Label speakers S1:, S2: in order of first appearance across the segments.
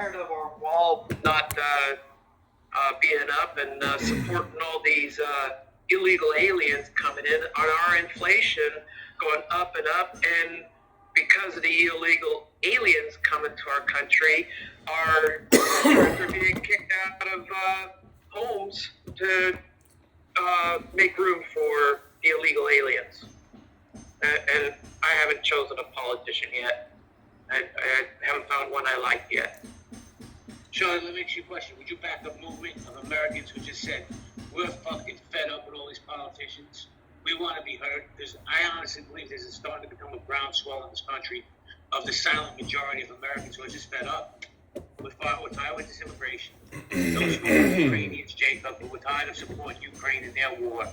S1: tired of our wall not being up and supporting all these illegal aliens coming in, on our inflation going up and up, and because of the illegal aliens coming to our country, our children are being kicked out of homes to make room for the illegal aliens. And I haven't chosen a politician yet. I haven't found one I like yet.
S2: Charlie, let me ask you a question. Would you back up movement of Americans who just said, we're fucking fed up with all these politicians? We want to be heard. I honestly believe there's starting to become a groundswell in this country of the silent majority of Americans who are just fed up. We're tired with this immigration. Those who are Ukrainians, Jacob, but we're tired of supporting Ukraine in their war.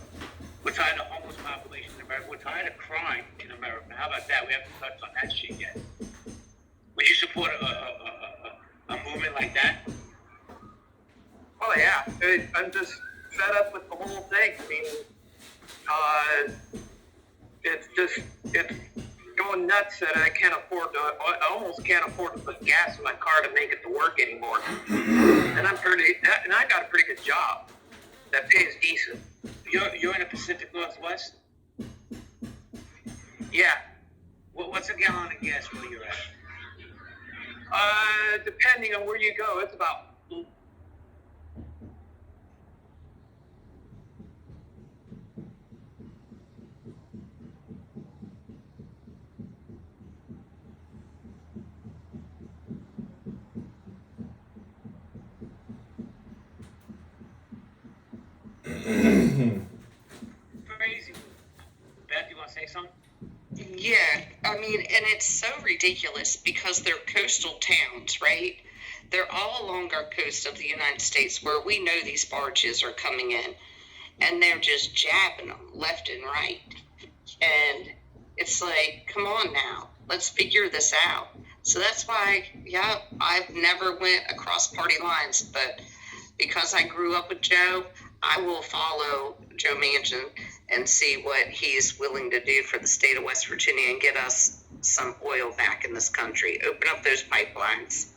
S2: We're tired of the homeless population in America. We're tired of crime in America. How about that? We haven't touched on that shit yet. Would you support a movement like that?
S1: Oh yeah, I'm just fed up with the whole thing. I mean, it's going nuts that I almost can't afford to put gas in my car to make it to work anymore. And I got a pretty good job that pays decent.
S2: You're in the Pacific Northwest?
S1: Yeah.
S2: What's a gallon of gas where you're at?
S1: Depending on where you go, it's about
S2: crazy. Beth, you want to say something?
S3: Yeah, I mean, and it's so ridiculous because they're coastal towns, right? They're all along our coast of the United States where we know these barges are coming in, and they're just jabbing them left and right. And it's like, come on now, let's figure this out. So that's why, yeah, I've never went across party lines, but because I grew up with Joe, I will follow Joe Manchin and see what he's willing to do for the state of West Virginia and get us some oil back in this country. Open up those pipelines.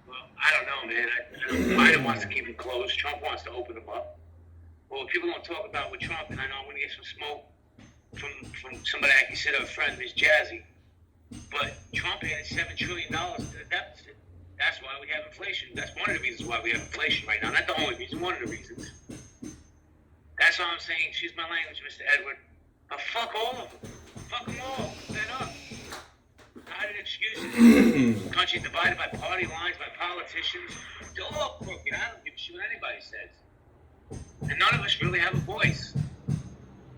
S2: Well, I don't know, man. Biden wants to keep them closed. Trump wants to open them up. Well, people don't talk about with Trump, and I know I'm going to get some smoke from somebody I consider a friend, Ms. Jazzy. But Trump added $7 trillion to the deficit. That's why we have inflation. That's one of the reasons why we have inflation right now. Not the only reason, one of the reasons. That's all I'm saying. Excuse my language, Mr. Edward. But fuck all of them. Fuck them all. Fed up. Not an excuse. The country's divided by party lines, by politicians. They're all crooked. I don't give a shit what anybody says. And none of us really have a voice.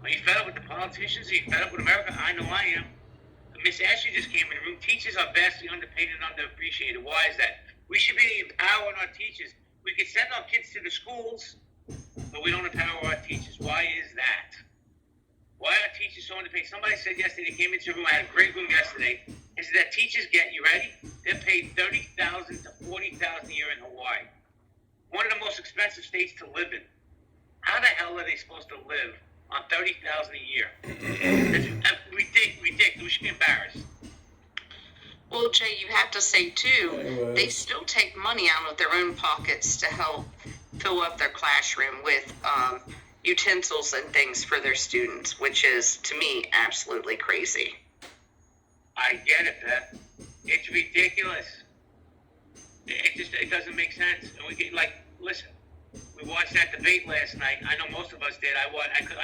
S2: Are you fed up with the politicians? Are you fed up with America? I know I am. Miss Ashley just came in the room. Teachers are vastly underpaid and underappreciated. Why is that? We should be empowering our teachers. We could send our kids to the schools, but we don't empower our teachers. Why is that? Why are teachers so underpaid? Somebody said yesterday, they came into the room, I had a great room yesterday, and said that teachers get, you ready? They're paid $30,000 to $40,000 a year in Hawaii. One of the most expensive states to live in. How the hell are they supposed to live on $30,000 a year? That's ridiculous. We should be embarrassed.
S3: Well, Jay, you have to say, too, they still take money out of their own pockets to help fill up their classroom with utensils and things for their students, which is, to me, absolutely crazy.
S2: I get it, Beth. It's ridiculous. It doesn't make sense. And we get, listen, we watched that debate last night. I know most of us did. I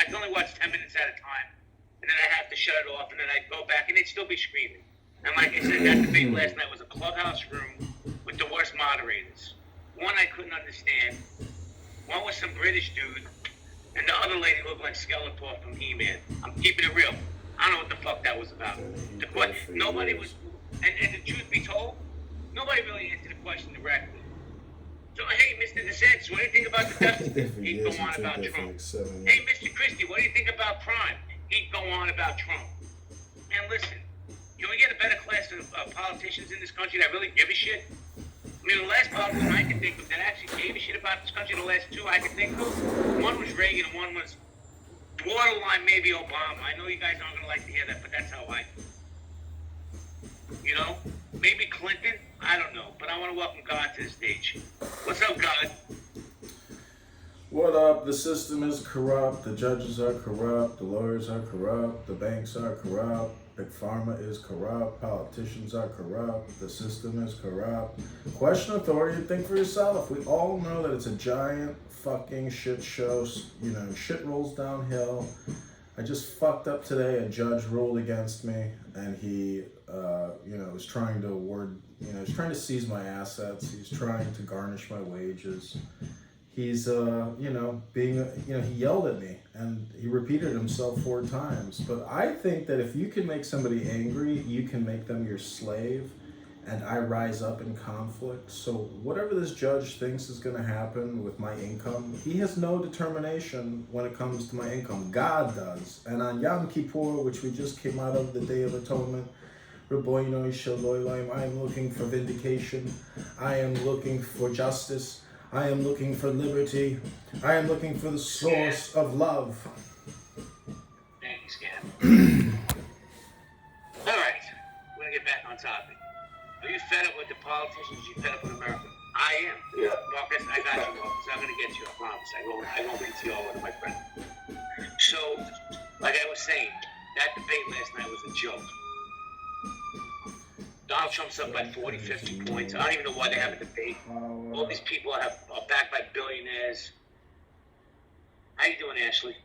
S2: could only watch 10 minutes at a time. And then I have to shut it off, and then I'd go back, and they'd still be screaming. And like I said, that debate last night was a clubhouse room with the worst moderators. One I couldn't understand. One was some British dude, and the other lady looked like Skeletor from He-Man. I'm keeping it real. I don't know what the fuck that was about. Nobody was, and the truth be told, nobody really answered the question directly. So, hey, Mr. DeSantis, what do you think about the deficit? He'd go on about Trump. Hey, Mr. Christie, what do you think about crime? He'd go on about Trump. And listen, can we get a better class of politicians in this country that really give a shit? I mean, the last politician I can think of that actually gave a shit about this country, the last two I can think of, one was Reagan and one was borderline maybe Obama. I know you guys aren't going to like to hear that, but that's how I feel. You know? Maybe Clinton? I don't know. but I want to welcome God to the stage. What's up, God?
S4: What up? The system is corrupt, the judges are corrupt, the lawyers are corrupt, the banks are corrupt, Big Pharma is corrupt, politicians are corrupt, the system is corrupt. Question authority and think for yourself. We all know that it's a giant fucking shit show. You know, shit rolls downhill. I just fucked up today. A judge ruled against me, and he, was trying to he's trying to seize my assets. He's trying to garnish my wages. He's, he yelled at me, and he repeated himself 4 times. But I think that if you can make somebody angry, you can make them your slave, and I rise up in conflict. So whatever this judge thinks is going to happen with my income, he has no determination when it comes to my income. God does. And on Yom Kippur, which we just came out of, the Day of Atonement, Rabboino Shalom, I am looking for vindication. I am looking for justice. I am looking for liberty. I am looking for the source of love.
S2: Thanks, Gab. All right, we're going to get back on topic. Are you fed up with the politicians? Are you fed up with America? I am.
S5: Yeah.
S2: Marcus, I got you, Marcus. I'm going to get you, I promise. I won't beat you all over, my friend. So, like I was saying, that debate last night was a joke. Donald Trump's up by 40, 50 points. I don't even know why they have a debate. All these people are backed by billionaires. How you doing, Ashley?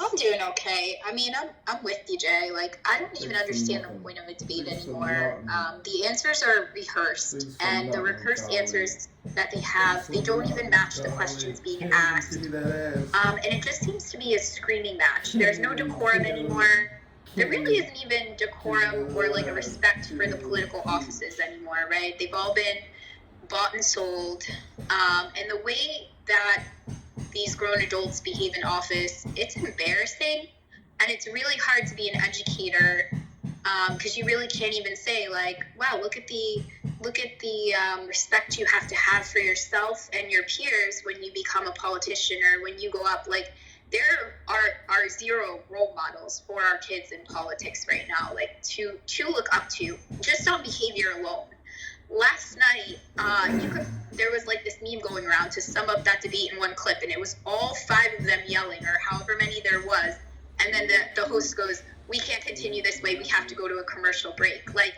S6: I'm doing okay. I mean, I'm with you, Jay. Like, I don't even understand the point of a debate anymore. The answers are rehearsed, and the rehearsed answers that they have, they don't even match the questions being asked. And it just seems to be a screaming match. There's no decorum anymore. There really isn't even decorum or like a respect for the political offices anymore, right? They've all been bought and sold. And the way that these grown adults behave in office, it's embarrassing. And it's really hard to be an educator because you really can't even say like, wow, look at the respect you have to have for yourself and your peers when you become a politician or when you go up. Like, there are 0 role models for our kids in politics right now, like to look up to, just on behavior alone. Last night, there was like this meme going around to sum up that debate in one clip, and it was all 5 of them yelling, or however many there was, and then the host goes, "We can't continue this way, we have to go to a commercial break." Like,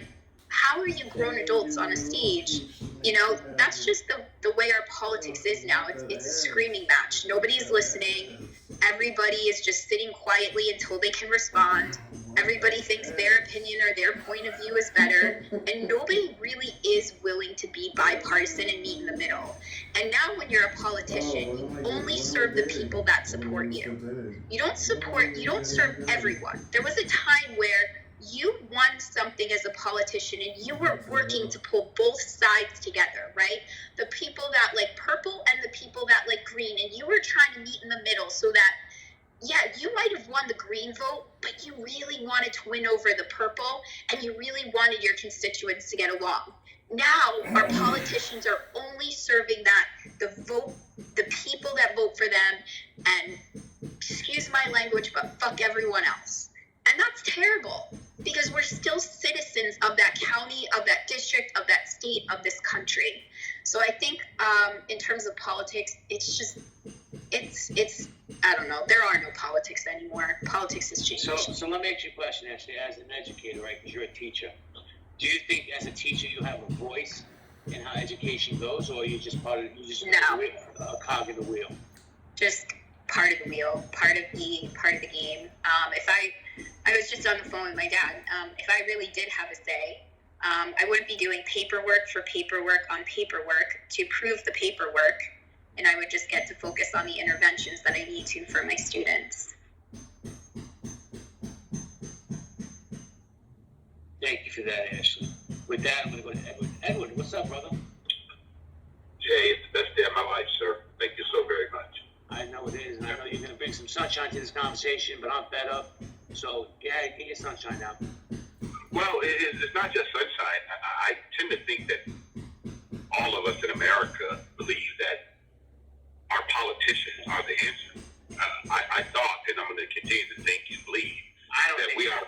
S6: how are you grown adults on a stage? You know, that's just the way our politics is now. It's a screaming match. Nobody's listening. Everybody is just sitting quietly until they can respond. Everybody thinks their opinion or their point of view is better. And nobody really is willing to be bipartisan and meet in the middle. And now when you're a politician, you only serve the people that support you. You don't serve everyone. There was a time where you won something as a politician and you were working to pull both sides together, right? The people that like purple and the people that like green, and you were trying to meet in the middle so that, yeah, you might have won the green vote, but you really wanted to win over the purple and you really wanted your constituents to get along. Now our politicians are only serving that, the people that vote for them, and excuse my language, but fuck everyone else. And that's terrible because we're still citizens of that county, of that district, of that state, of this country. So I think in terms of politics, it's I don't know. There are no politics anymore. Politics has changed.
S2: So let me ask you a question, actually, as an educator, right? Because you're a teacher. Do you think as a teacher you have a voice in how education goes, or are you just part of a cog in the wheel?
S6: Just part of the wheel, part of the game. If I was just on the phone with my dad. If I really did have a say, I wouldn't be doing paperwork on paperwork to prove the paperwork, and I would just get to focus on the interventions that I need to for my students.
S2: Thank you for that, Ashley. With that, I'm going to go to Edward. Edward, what's up, brother?
S5: Jay, it's the best day of my life, sir. Thank you so very much.
S2: I know it is, and I know you're going to bring some sunshine to this conversation, but I'm fed up. So, yeah, get your sunshine now.
S5: Well, it's not just sunshine. I tend to think that all of us in America believe that our politicians are the answer. I thought, and I'm going to continue to think and believe, that we are.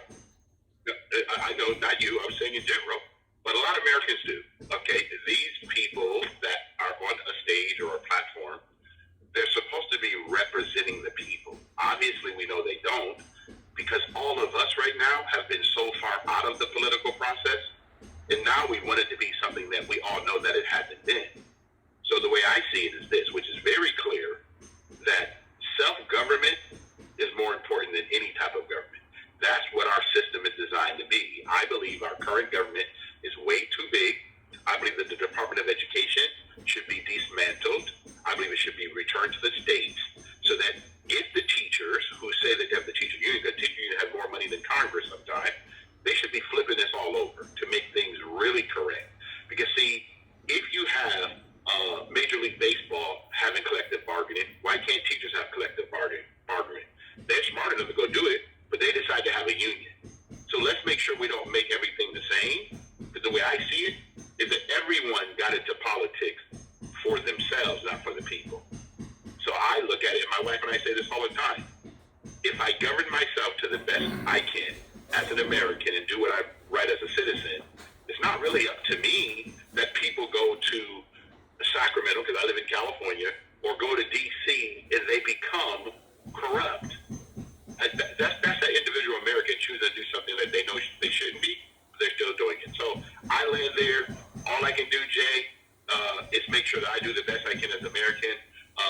S5: I know, not you, I'm saying in general, but a lot of Americans do. Okay, something that we all know that it hasn't been. So the way I see it is this, which is very clear, that self-government is more important than any type of government. That's what our system is designed to be. I believe our current government is way too big. I believe that the Department of Education should be dismantled. I believe it should be returned to the states so that if the teachers who say that they have the teacher union, the teacher union have more money than Congress sometimes, they should be flipping this all over to make things really correct. Because see, if you have Major League Baseball having collective bargaining, why can't teachers have collective bargaining? They're smart enough to go do it, but they decide to have a union. So let's make sure we don't make everything the same. Because the way I see it is that everyone got into politics for themselves, not for the people. So I look at it, and my wife and I say this all the time. If I govern myself to the best I can as an American and do what I right as a citizen, it's not really up to me that people go to Sacramento, because I live in California, or go to D.C. and they become corrupt. That's that individual American choosing to do something that they know they shouldn't be, but they're still doing it. So I land there. All I can do, Jay, is make sure that I do the best I can as an American,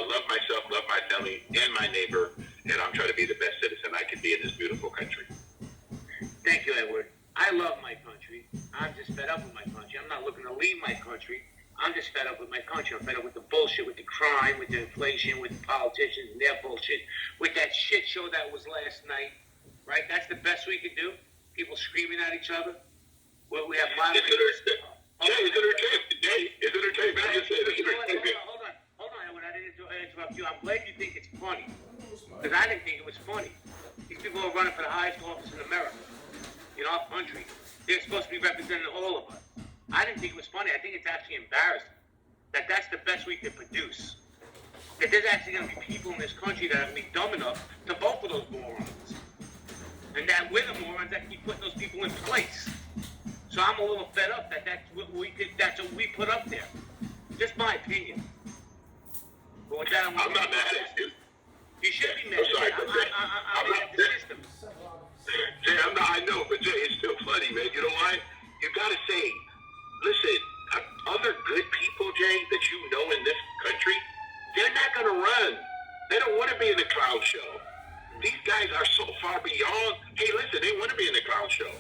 S5: love myself, love my family, and my neighbor, and I'm trying to be the best citizen I can be in this beautiful country.
S2: Thank you, Edward. I love my country. I'm just fed up with my country. I'm not looking to leave my country. I'm just fed up with my country. I'm fed up with the bullshit, with the crime, with the inflation, with the politicians and their bullshit, with that shit show that was last night, right? That's the best we could do? People screaming at each other? Well, we have loud...
S5: It's entertainment. Jay, it's entertainment. I just said it's entertainment.
S2: Hold on, Edward. I didn't interrupt you. I'm glad you think it's funny, because I didn't think it was funny. These people are running for the highest office in America, in our country. They're supposed to be representing all of us. I didn't think it was funny. I think it's actually embarrassing that that's the best we can produce. That there's actually going to be people in this country that are going to be dumb enough to vote for those morons. And that we're the morons that keep putting those people in place. So I'm a little fed up that that's what we put up there. Just my opinion. But with that, I'm
S5: not mad at you.
S2: You should be mad at me. I'm mad at the system.
S5: Jay, I know, but Jay, it's still funny, man. You know why? You got to say, listen, other good people, Jay, that you know in this country, they're not going to run. They don't want to be in the clown show. These guys are so far beyond. Hey, listen, they want to be in the clown show.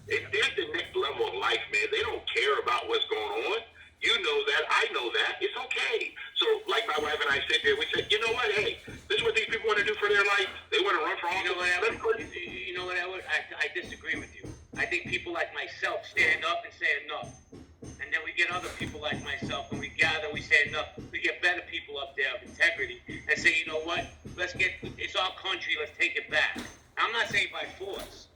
S5: They're the next level of life, man. They don't care about what's going on. You know that. I know that. It's okay. So, like my wife and I sit there, we said, you know what? Hey, this is what these people want to do for their life. They want to run for office.
S2: You know what, Edward? I disagree with you. I think people like myself stand up and say enough. And then we get other people like myself, and we gather, we say enough. We get better people up there of integrity and say, you know what? It's our country, let's take it back. Now, I'm not saying by force.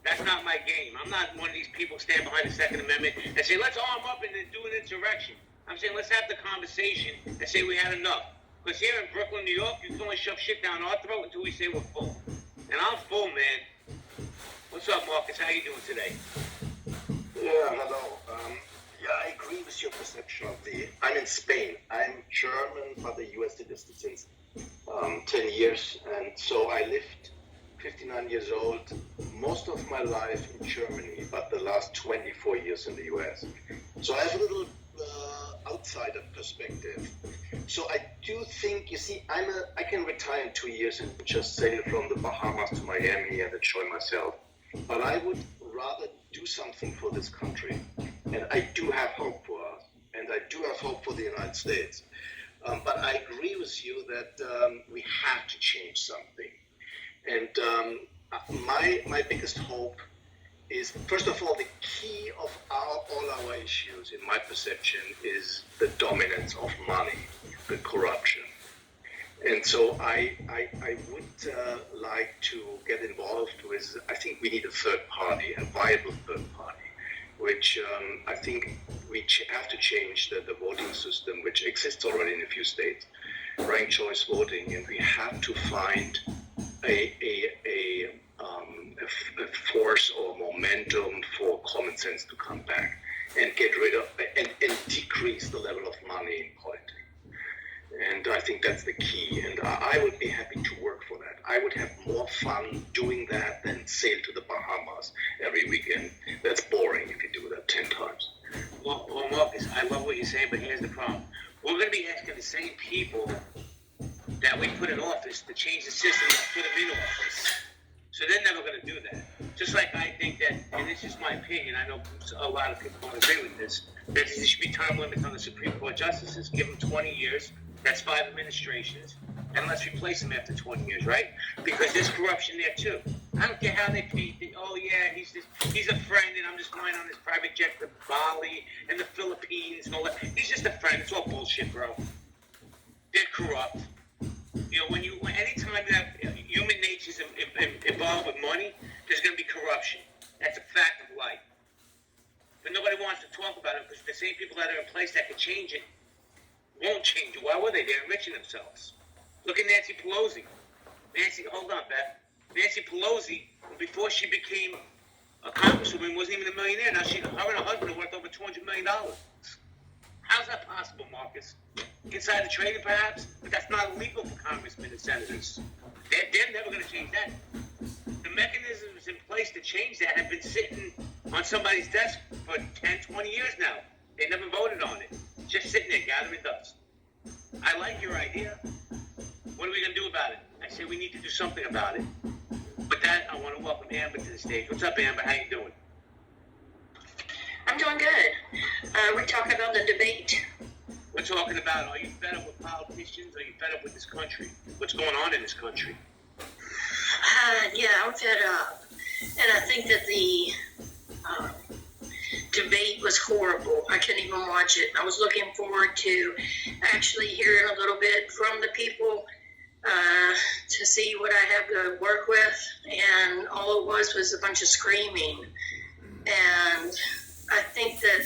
S2: That's not my game. I'm not one of these people stand behind the Second Amendment and say, let's arm up and then do an insurrection. I'm saying, let's have the conversation and say we had enough. Because here in Brooklyn, New York, you can only shove shit down our throat until we say we're full. And I'm full, man. What's up, Marcus? How you doing today?
S7: Yeah, hello. I agree with your perception of I'm in Spain. I'm German, but a U.S. citizen since 10 years. And so I lived 59 years old, most of my life in Germany, but the last 24 years in the U.S. So I have a little outsider perspective. So I do think, you see, I can retire in 2 years and just sail from the Bahamas to Miami and enjoy myself. But I would rather do something for this country. And I do have hope for us. And I do have hope for the United States. But I agree with you that we have to change something. And my biggest hope is, first of all, the key of all our issues, in my perception, is the dominance of money, the corruption. And so I would like to get involved with, I think we need a third party, a viable third party, which I think we have to change the voting system, which exists already in a few states, ranked choice voting, and we have to find a force or momentum for common sense to come back and get rid of and decrease the level of money in politics. And I think that's the key. And I would be happy to work for that. I would have more fun doing that than sail to the Bahamas every weekend. That's boring if you do that 10 times.
S2: Well, Well, Marcus, I love what you're saying, but here's the problem. We're going to be asking the same people that we put in office to change the system that put them in office. So they're never going to do that. Just like I think that, and this is my opinion, I know a lot of people don't agree with this, that there should be term limits on the Supreme Court justices. Give them 20 years. That's 5 administrations. And let's replace them after 20 years, right? Because there's corruption there too. I don't care how they pay. Oh yeah, he's a friend, and I'm just flying on his private jet to Bali and the Philippines and all that. He's just a friend. It's all bullshit, bro. They're corrupt. You know, anytime that human nature is involved with money, there's going to be corruption. That's a fact of life. But nobody wants to talk about it because the same people that are in place that could change it won't change it. Why would they? They're enriching themselves. Look at Nancy Pelosi. Hold on, Beth. Nancy Pelosi, before she became a congresswoman, wasn't even a millionaire. Now her and her husband are worth over $200 million. How's that possible, Marcus? Insider trading, perhaps? But that's not illegal for congressmen and senators. They're never going to change that. The mechanisms in place to change that have been sitting on somebody's desk for 10, 20 years now. They never voted on it. Just sitting there gathering dust. I like your idea. What are we going to do about it? I say we need to do something about it. With that, I want to welcome Amber to the stage. What's up, Amber? How you doing?
S8: I'm doing good. We're talking about the debate.
S2: We're talking about, are you fed up with politicians? Are you fed up with this country? What's going on in this country?
S8: Yeah, I'm fed up. And I think that the debate was horrible. I couldn't even watch it. I was looking forward to actually hearing a little bit from the people to see what I have to work with. And all it was a bunch of screaming. And I think that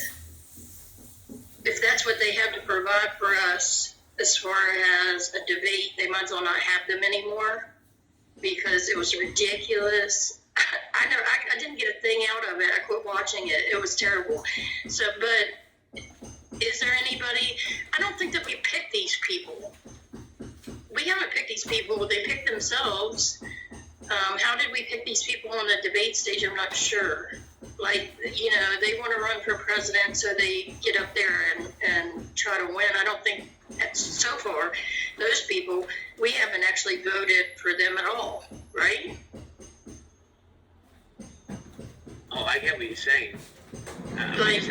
S8: if that's what they have to provide for us as far as a debate, they might as well not have them anymore because it was ridiculous. I didn't get a thing out of it. I quit watching it. It was terrible. So, but is there anybody? I don't think that we picked these people. We haven't picked these people. They picked themselves. How did we pick these people on the debate stage? I'm not sure. Like, you know, they want to run for president, so they get up there and try to win. I don't think, so far, those people, we haven't actually voted for them at all, right?
S2: Oh, I get what you're saying.
S8: Like,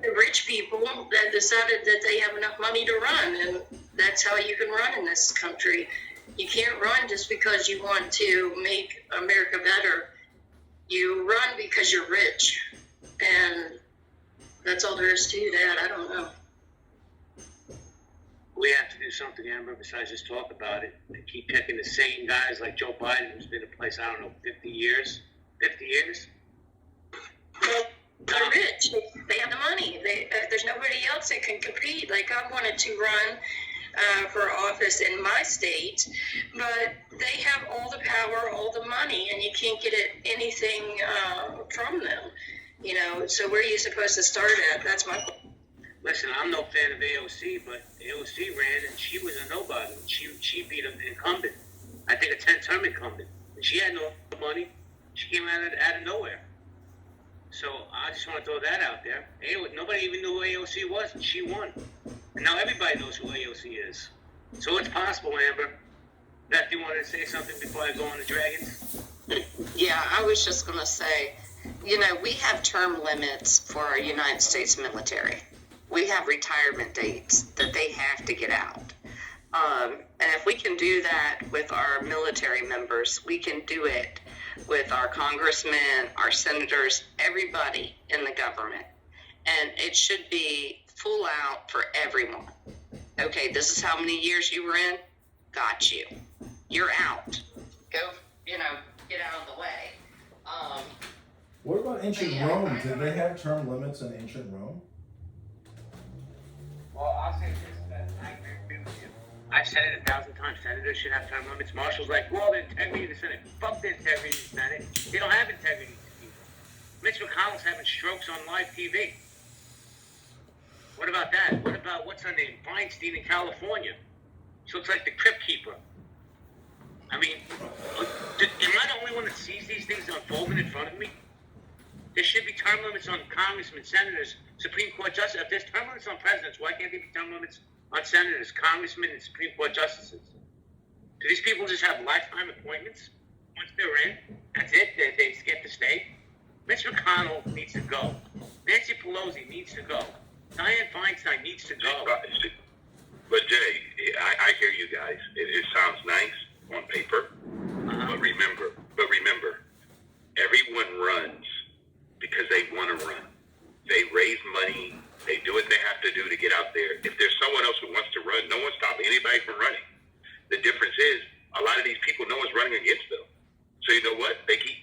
S8: the rich people that decided that they have enough money to run, and that's how you can run in this country. You can't run just because you want to make America better. You run because you're rich, and that's all there is to that. I don't know.
S2: We have to do something, Amber, besides just talk about it. They keep picking the same guys like Joe Biden, who's been in place, 50 years? 50 years?
S8: Well, they're rich. They have the money. There's nobody else that can compete. Like, I wanted to run for office in my state, but they have all the power, all the money, and you can't get anything from them. You know, so where are you supposed to start at? That's my point.
S2: Listen, I'm no fan of AOC, but AOC ran and she was a nobody. She beat an incumbent. I think a 10-term incumbent. And she had no money. She came out of nowhere. So I just want to throw that out there. Nobody even knew who AOC was, and she won. And now everybody knows who AOC is. So it's possible, Amber. Beth, you wanted to say something before I go on the Dragons?
S3: Yeah, I was just going to say, you know, we have term limits for our United States military. We have retirement dates that they have to get out. And if we can do that with our military members, we can do it with our congressmen, our senators, everybody in the government. And it should be full out for everyone. Okay, this is how many years you were in. Got you. You're out. Go, you know, get out of the way.
S4: What about ancient Rome? Did they have term limits in ancient Rome?
S2: Well, I'll say this, that I agree with you. I've said it 1,000 times. Senators should have term limits. Marshall's like, well, the integrity of the Senate. Fuck the integrity of the Senate. They don't have integrity to people. Mitch McConnell's having strokes on live TV. What about that? What about, what's her name? Feinstein in California. She looks like the Crypt Keeper. I mean, am I the only one that sees these things unfolding in front of me? There should be term limits on congressmen, senators, Supreme Court justices. If there's term limits on presidents, why can't there be term limits on senators, congressmen, and Supreme Court justices? Do these people just have lifetime appointments? Once they're in, that's it? They get to stay? Mitch McConnell needs to go. Nancy Pelosi needs to go. Dianne Feinstein needs to go.
S5: But Jay, I hear you guys. It sounds nice on paper, but remember, everyone runs because they want to run. They raise money. They do what they have to do to get out there. If there's someone else who wants to run, no one's stopping anybody from running. The difference is a lot of these people, no one's running against them. So you know what? They keep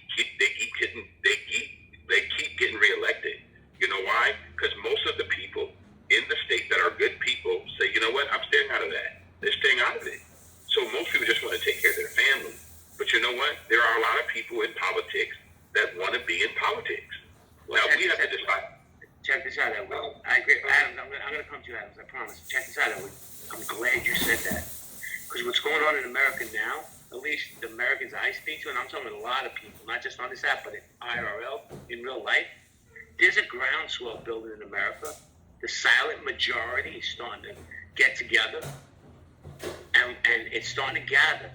S5: getting reelected. You know why? Because most of the people in the state that are good people say, you know what? I'm staying out of that. They're staying out of it. So most people just want to take care of their family. But you know what? There are a lot of people in politics that want to be in politics. Now we have to decide.
S2: Check this out, Edward. I agree. Adams, I'm going to come to you, Adams, I promise. Check this out, Edward. I'm glad you said that. Because what's going on in America now, at least the Americans I speak to, and I'm talking to a lot of people, not just on this app, but in IRL, in real life, there's a groundswell building in America. The silent majority is starting to get together, and it's starting to gather.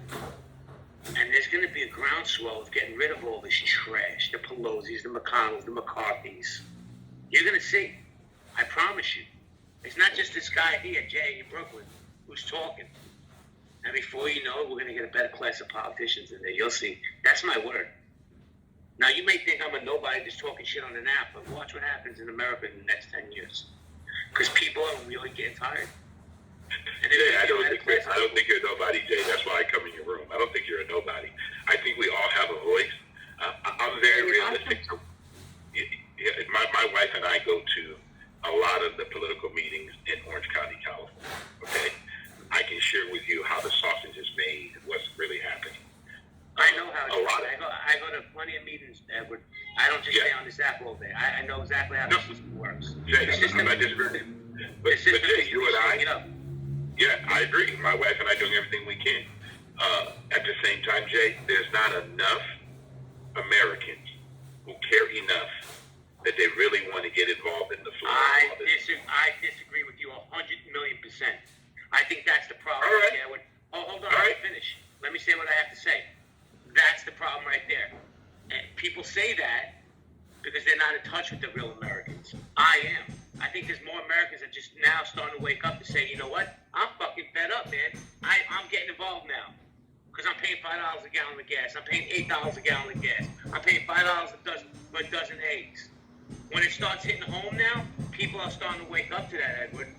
S2: And there's going to be a groundswell of getting rid of all this trash, the Pelosi's, the McConnells, the McCarthy's. You're going to see. I promise you. It's not just this guy here, Jay, in Brooklyn, who's talking. And before you know it, we're going to get a better class of politicians in there. You'll see. That's my word. Now, you may think I'm a nobody just talking shit on an app, but watch what happens in America in the next 10 years. Because people are really getting tired. And
S5: Jay, I don't think you're a nobody, Jay. That's why I come in your room. I don't think you're a nobody. I think we all have a voice. I'm very realistic. My wife and I go to a lot of the political meetings in Orange County, California. Okay? I can share with you how the sausage is made and what's really happening.
S2: I know how it is. I go to plenty of meetings, Edward. I don't just stay on this app all day. I know exactly how the system works.
S5: Jay, I'm not disagreeing. But Jay, you and I, I agree. My wife and I doing everything we can. At the same time, Jay, there's not enough Americans who care enough that they really want to get involved in the flow.
S2: I disagree with you 100,000,000%. I think that's the problem.
S5: All right.
S2: Edward. Hold on, let me finish. Let me say what I have to say. That's the problem right there. And people say that because they're not in touch with the real Americans. I am. I think there's more Americans that just now starting to wake up to say, you know what? I'm fucking fed up, man. I'm getting involved now. Because I'm paying $5 a gallon of gas. I'm paying $8 a gallon of gas. I'm paying $5 for a dozen eggs. When it starts hitting home now, people are starting to wake up to that, Edward.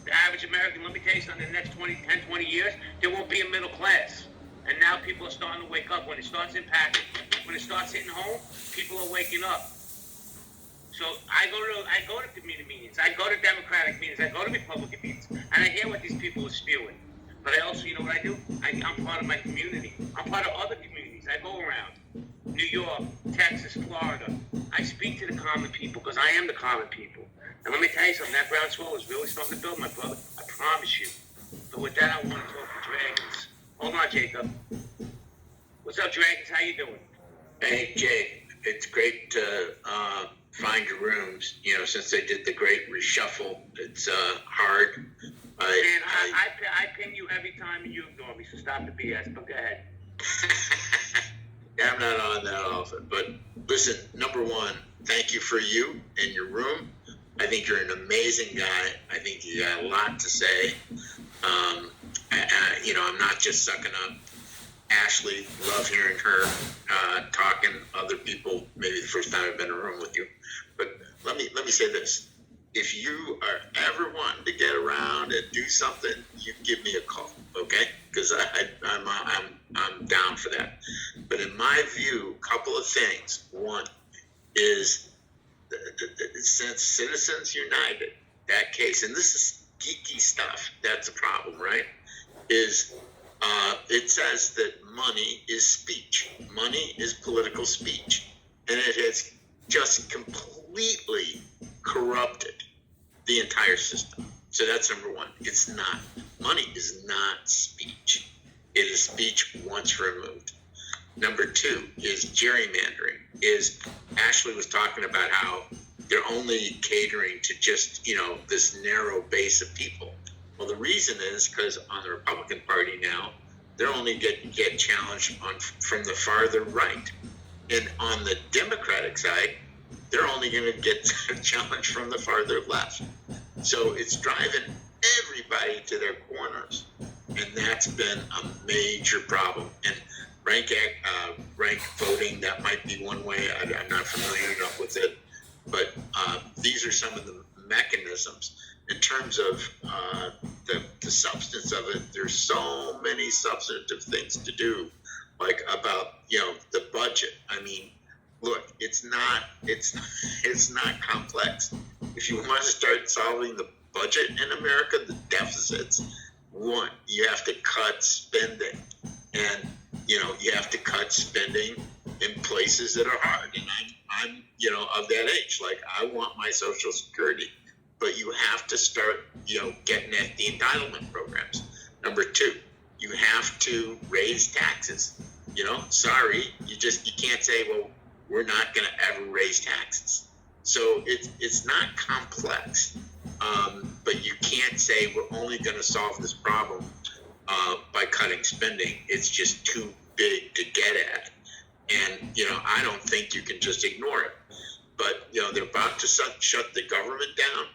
S2: The average American, let me tell you something, in the next 10, 20 years, there won't be a middle class. And now people are starting to wake up. When it starts impacting, when it starts hitting home, people are waking up. So I go to community meetings. I go to Democratic meetings. I go to Republican meetings. And I hear what these people are spewing. But I also, you know what I do? I'm part of my community. I'm part of other communities. I go around. New York, Texas, Florida. I speak to the common people because I am the common people. And let me tell you something, that groundswell is really starting to build, my brother. I promise you. But with that, I want to talk to Dragons. Hold on, Jacob. What's up, Dragons? How you doing?
S9: Hey, Jay. It's great to find your rooms. You know, since they did the great reshuffle, it's hard.
S2: I ping you every time and you ignore me, so stop the BS. But go ahead.
S9: I'm not on that often. But listen, number one, thank you for you and your room. I think you're an amazing guy. I think you got a lot to say. You know, I'm not just sucking up Ashley. Love hearing her talking to other people. Maybe the first time I've been in a room with you. But let me say this: if you are ever wanting to get around and do something, you give me a call, okay? Because I'm down for that. But in my view, a couple of things. One is since Citizens United, that case, and this is geeky stuff, that's a problem, right? Is it says that money is speech. Money is political speech. And it has just completely corrupted the entire system. So that's number one. It's not. Money is not speech. It is speech once removed. Number two is gerrymandering. Ashley was talking about how they're only catering to just, this narrow base of people. Well, the reason is because on the Republican Party now, they're only get challenged from the farther right. And on the Democratic side, they're only going to get challenged from the farther left. So it's driving everybody to their corners. And that's been a major problem. And rank voting, that might be one way. I'm not familiar enough with it. But these are some of the mechanisms. In terms of the substance of it, there's so many substantive things to do, like about the budget. I mean, look, it's not complex. If you want to start solving the budget in America, the deficits, one, you have to cut spending, and you have to cut spending in places that are hard. And I'm of that age. Like, I want my Social Security. But you have to start, getting at the entitlement programs. Number two, you have to raise taxes. Sorry, you can't say, well, we're not going to ever raise taxes. So it's not complex, but you can't say we're only going to solve this problem by cutting spending. It's just too big to get at, and I don't think you can just ignore it. But they're about to shut the government down.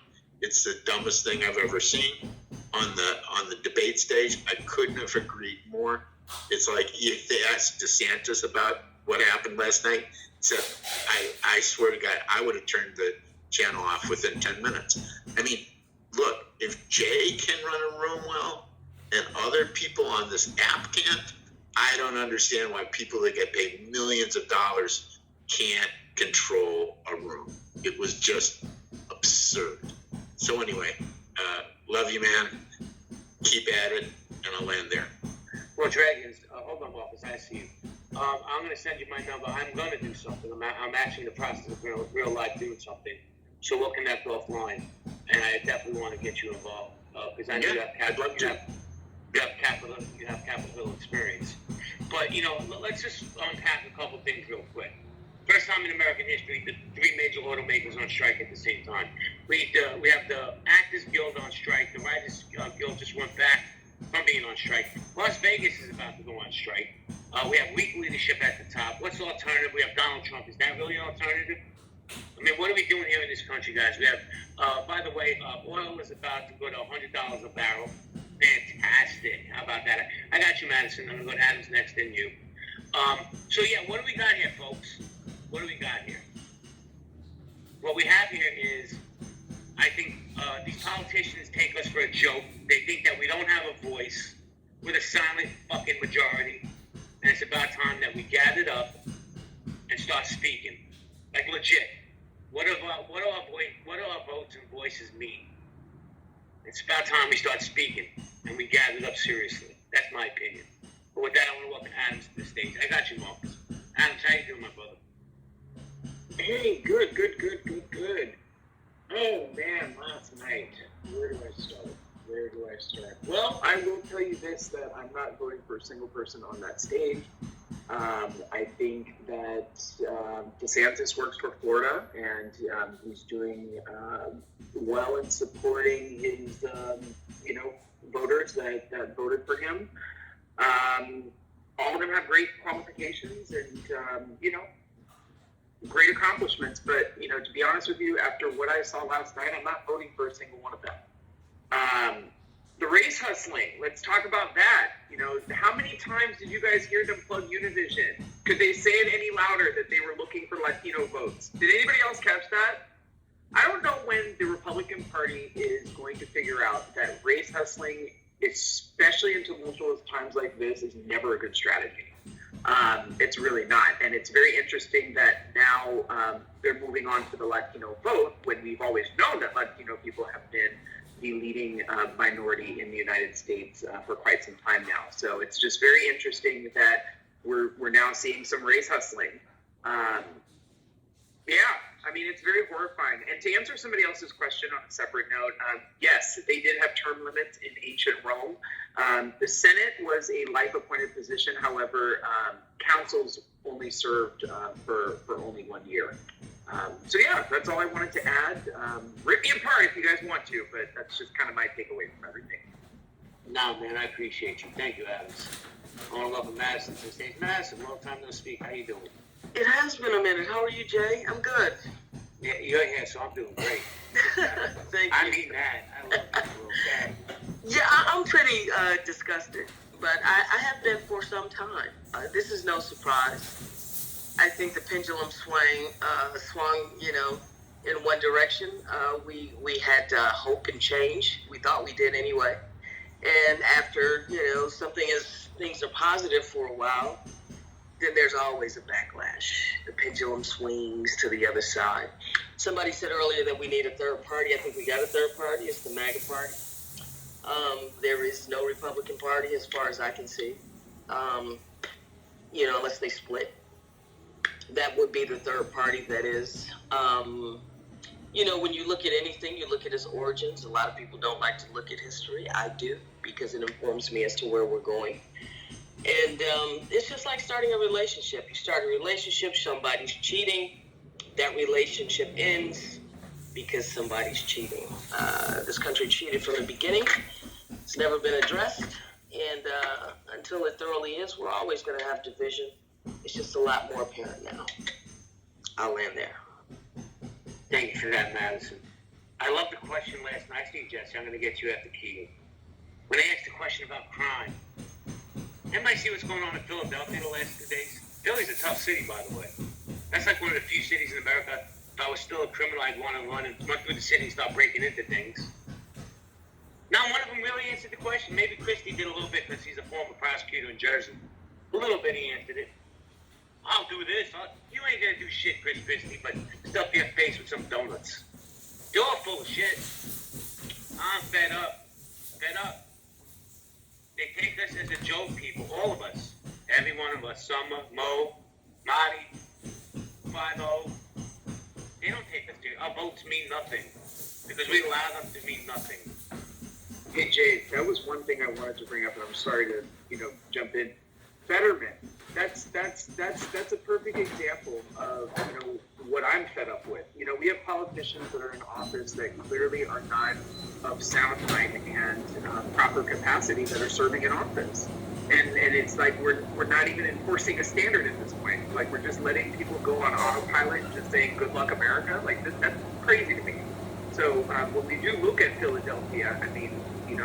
S9: It's the dumbest thing I've ever seen on the debate stage. I couldn't have agreed more. It's like if they asked DeSantis about what happened last night, said, I swear to God, I would have turned the channel off within 10 minutes. I mean, look, if Jay can run a room well and other people on this app can't, I don't understand why people that get paid millions of dollars can't control a room. It was just absurd. So anyway, love you, man. Keep at it, and I'll land there.
S2: Well, Dragons, hold on, Marcus, I see you. I'm going to send you my number. I'm going to do something. I'm actually in the process of real life doing something. So we'll connect offline, and I definitely want to get you involved because I know you have Capitol Hill experience. But let's just unpack a couple things real quick. First time in American history, the three major automakers on strike at the same time. We have the Actors Guild on strike. The Writers Guild just went back from being on strike. Las Vegas is about to go on strike. We have weak leadership at the top. What's the alternative? We have Donald Trump. Is that really an alternative? I mean, what are we doing here in this country, guys? We have, by the way, oil is about to go to $100 a barrel. Fantastic. How about that? I got you, Madison. I'm going to go to Adams next, then you. So, yeah, what do we got here, folks? What do we got here? What we have here is, I think these politicians take us for a joke. They think that we don't have a voice. We're the silent fucking majority. And it's about time that we gathered up and start speaking. Like, legit. What do our votes and voices mean? It's about time we start speaking and we gathered up seriously. That's my opinion. But with that, I want to welcome Adams to the stage. I got you, Marcus. Adams, how you doing, my brother?
S10: Hey, good. Oh, man, last night. Where do I start? Well, I will tell you this, that I'm not voting for a single person on that stage. I think that DeSantis works for Florida, and he's doing well in supporting his, voters that voted for him. All of them have great qualifications and, great accomplishments. But, to be honest with you, after what I saw last night, I'm not voting for a single one of them. The race hustling, let's talk about that. How many times did you guys hear them plug Univision? Could they say it any louder that they were looking for Latino votes? Did anybody else catch that? I don't know when the Republican Party is going to figure out that race hustling, especially in tumultuous times like this, is never a good strategy. It's really not. And it's very interesting that now they're moving on to the Latino vote when we've always known that Latino people have been the leading minority in the United States for quite some time now. So it's just very interesting that we're now seeing some race hustling. I mean, it's very horrifying. And to answer somebody else's question on a separate note, yes, they did have term limits in ancient Rome. The Senate was a life-appointed position. However, councils only served for only 1 year. So yeah, that's all I wanted to add. Rip me apart if you guys want to, but that's just kind of my takeaway from everything.
S2: No, man, I appreciate you. Thank you, Adams. I want to welcome Madison to the stage. Madison, long time no speak. How you doing?
S11: It has been a minute. How are you, Jay? I'm good.
S2: Yeah, you're here, so I'm doing great.
S11: Thank you.
S2: I mean that. I love you, little dad.
S11: Yeah, I'm pretty disgusted, but I have been for some time. This is no surprise. I think the pendulum swung, in one direction. We had hope and change. We thought we did anyway. And after, things are positive for a while, then there's always a backlash. The pendulum swings to the other side. Somebody said earlier that we need a third party. I think we got a third party. It's the MAGA party. There is no Republican Party as far as I can see, unless they split. That would be the third party that is. When you look at anything, you look at its origins. A lot of people don't like to look at history. I do, because it informs me as to where we're going. And it's just like starting a relationship. You start a relationship, somebody's cheating. That relationship ends because somebody's cheating. This country cheated from the beginning. It's never been addressed. And until it thoroughly is, we're always going to have division. It's just a lot more apparent now. I'll land there.
S2: Thank you for that, Madison. I love the question last night. See, Jesse, I'm going to get you after Keegan. When they asked the question about crime, everybody see what's going on in Philadelphia the last 2 days? Philly's a tough city, by the way. That's like one of the few cities in America, if I was still a criminal, I'd want to run through the city and start breaking into things. Not one of them really answered the question. Maybe Christie did a little bit because he's a former prosecutor in Jersey. A little bit he answered it. I'll do this. You ain't going to do shit, Chris Christie, but stuff your face with some donuts. You're all full of shit. I'm fed up. Fed up. They take us as a joke, people. All of us. Every one of us. Summer, Mo, Marty, 5-0. They don't take us to. Our votes mean nothing. Because we allow them to mean nothing.
S10: Hey, Jay, that was one thing I wanted to bring up, and I'm sorry to, jump in. Fetterman. That's a perfect example of, what I'm fed up with. We have politicians that are in office that clearly are not of sound mind and proper capacity that are serving in office. And it's like we're not even enforcing a standard at this point. Like, we're just letting people go on autopilot and just saying, good luck, America. Like, that's crazy to me. So when we do look at Philadelphia, I mean, you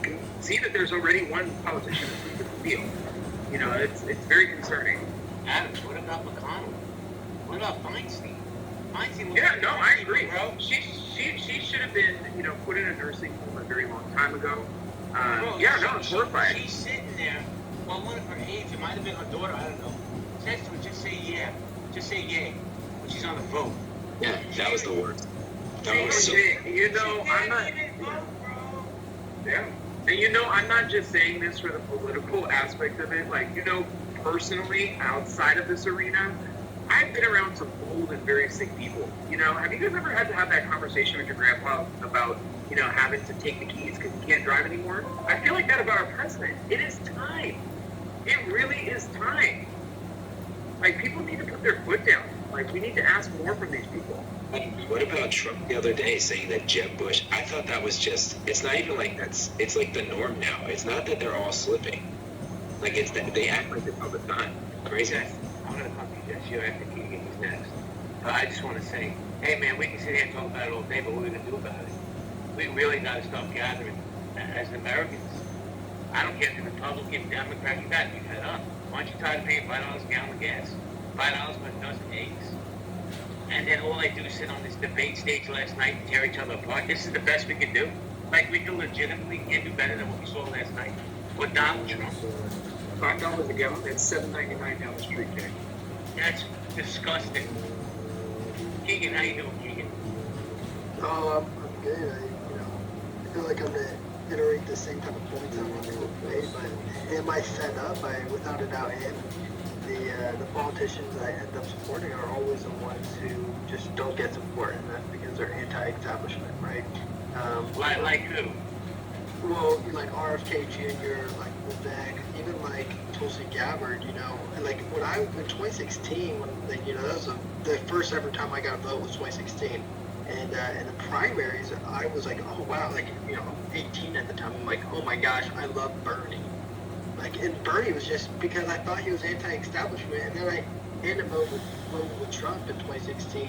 S10: can see that there's already one politician that's in the field. It's very concerning.
S2: Adams, what about McConnell? What about Feinstein?
S10: I agree, bro. She should have been, put in a nursing home a very long time ago. It's horrifying.
S2: She's sitting there. Well, one of her aides, it might have been her daughter, I don't know, says to her, just say yeah. Just say yay when she's on the vote.
S12: Yeah, that was the worst.
S10: I'm not. Yeah. And I'm not just saying this for the political aspect of it. Like, personally, outside of this arena, I've been around some old and very sick people. Have you guys ever had to have that conversation with your grandpa about, having to take the keys because he can't drive anymore? I feel like that about our president. It is time. It really is time. Like, people need to put their foot down. Like, we need to ask more from these people.
S12: What about Trump the other day saying that Jeb Bush? I thought that was just, it's not even like it's like the norm now. It's not that they're all slipping. Like, it's that they act like this all the time. Crazy.
S2: I'm going to come to you, Jess. You're after Keegan. He's next. But I just want to say, hey, man, we can sit here and talk about it all day, but what are we going to do about it? We really got to start gathering as Americans. I don't care if you're Republican, Democrat, you got to be fed up. Why don't you try to pay $5 a gallon of gas? $5 for a dozen eggs. And then all they do is sit on this debate stage last night and tear each other apart. This is the best we can do. Like, we can legitimately can't do better than what we saw last night with Donald Trump.
S10: $5 a gallon, that's $7.99 down the street, Jay.
S2: That's disgusting. Keegan, how you doing, Keegan?
S13: I'm good. I feel like I'm going to iterate the same type of points I want to make, but am I fed up? Without a doubt am. the politicians I end up supporting are always the ones who just don't get support, and that's because they're anti-establishment, right?
S2: Like who?
S13: Well, like RFK Jr., like Vivek, even like Tulsi Gabbard, you know, and like in 2016, when like, you know, that was the first ever time I got a vote was 2016, and in the primaries, I was like, oh wow, like, you know, I'm 18 at the time. I'm like, oh my gosh, I love Bernie. Like, and Bernie was just because I thought he was anti-establishment, and then I ended up voting with Trump in 2016,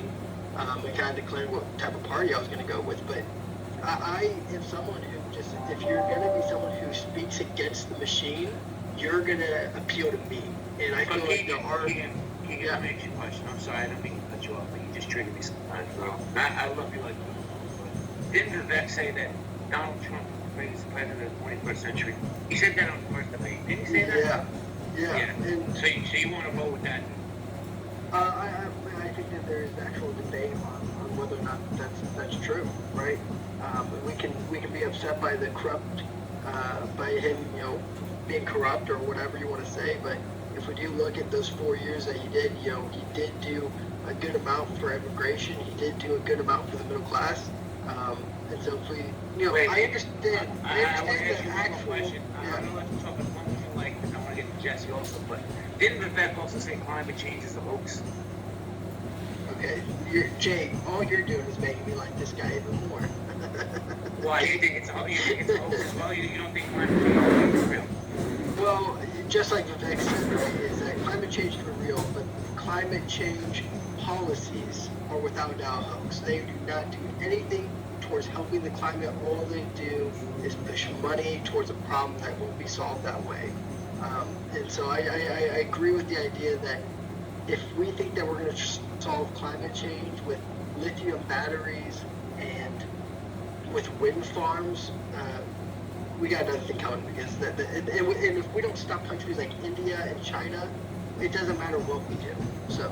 S13: and kind of declared what type of party I was going to go with. But I am someone who just, if you're going to be someone who speaks against the machine, you're going to appeal to me. And I feel like there are...
S2: Keegan, let me ask you a question. I'm sorry, I don't mean to cut you off, but you just triggered me sometimes, bro. I love you like that. Didn't Vivek say that Donald Trump is the president of the 21st century? He said that on the first debate. Didn't he say that?
S13: Yeah.
S2: And so you want to vote with that?
S13: I think that there is actual debate on whether or not that's true, right? We can be upset by the corrupt, by him, you know, being corrupt or whatever you want to say, but if we do look at those 4 years that he did, you know, he did do a good amount for immigration. He did do a good amount for the middle class. And so if we, you know, I understand.
S2: I want to ask you one more question. I don't know if you're talking one thing like, I want to get to Jesse also, but didn't Vivek also say climate change is a hoax?
S13: Okay, Jay, all you're doing is making me like this guy even more.
S2: Why? You think it's a hoax as well? You don't think climate change is real?
S13: Well, just like Vivek said, right, is that climate change is real, but climate change policies are without doubt a hoax. They do not do anything towards helping the climate. All they do is push money towards a problem that won't be solved that way. And so I agree with the idea that if we think that we're going to solve climate change with lithium batteries and with wind farms, we got another thing coming, because and if we don't stop countries like India and China, it doesn't matter what we do. So,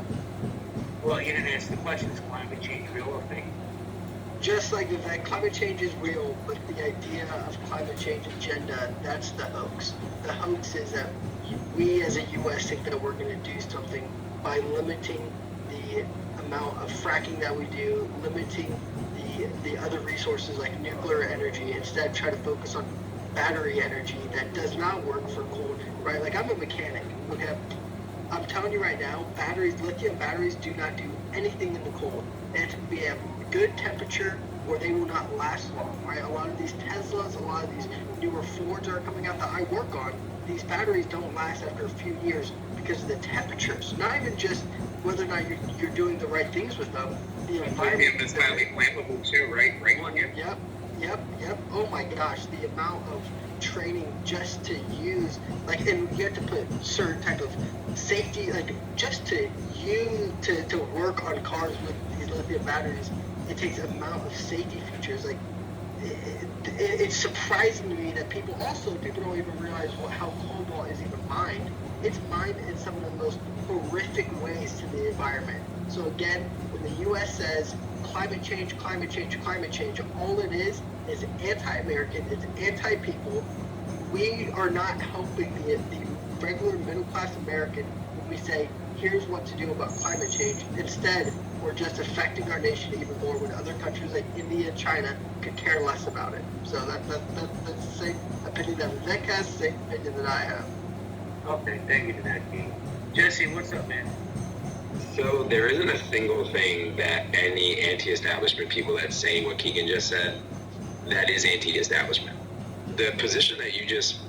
S2: well, you didn't answer the question: is climate change real or fake?
S13: Just like that, climate change is real, but the idea of climate change agenda, that's the hoax. The hoax is that we as a U.S. think that we're going to do something by limiting the amount of fracking that we do, limiting the other resources like nuclear energy, instead try to focus on battery energy that does not work for cold, right? Like, I'm a mechanic, okay? I'm telling you right now, lithium batteries do not do anything in the cold. They have to be at good temperature or they will not last long, right? A lot of these Teslas, a lot of these newer Fords are coming out that I work on, these batteries don't last after a few years because of the temperatures. Not even just whether or not you're doing the right things with them. The environment
S2: is highly flammable too, right?
S13: Yep. Oh my gosh, the amount of training just to use, like, and you have to put certain type of safety, like, just to use to work on cars with these lithium batteries, it takes an amount of safety features. Like, it's surprising to me that people don't even realize how cobalt is even mined. It's mined in some of the most horrific ways to the environment. So again, when the U.S. says climate change, all it is anti-American, it's anti-people. We are not helping the regular middle-class American when we say, here's what to do about climate change. Instead, we're just affecting our nation even more when other countries like India and China could care less about it. So that's the same opinion that Vivek has, the same opinion that I have.
S2: Okay, thank you for that, King. Jesse, what's up, man?
S12: So there isn't a single thing that any anti-establishment people that's saying what Keegan just said that is anti-establishment. The position that you just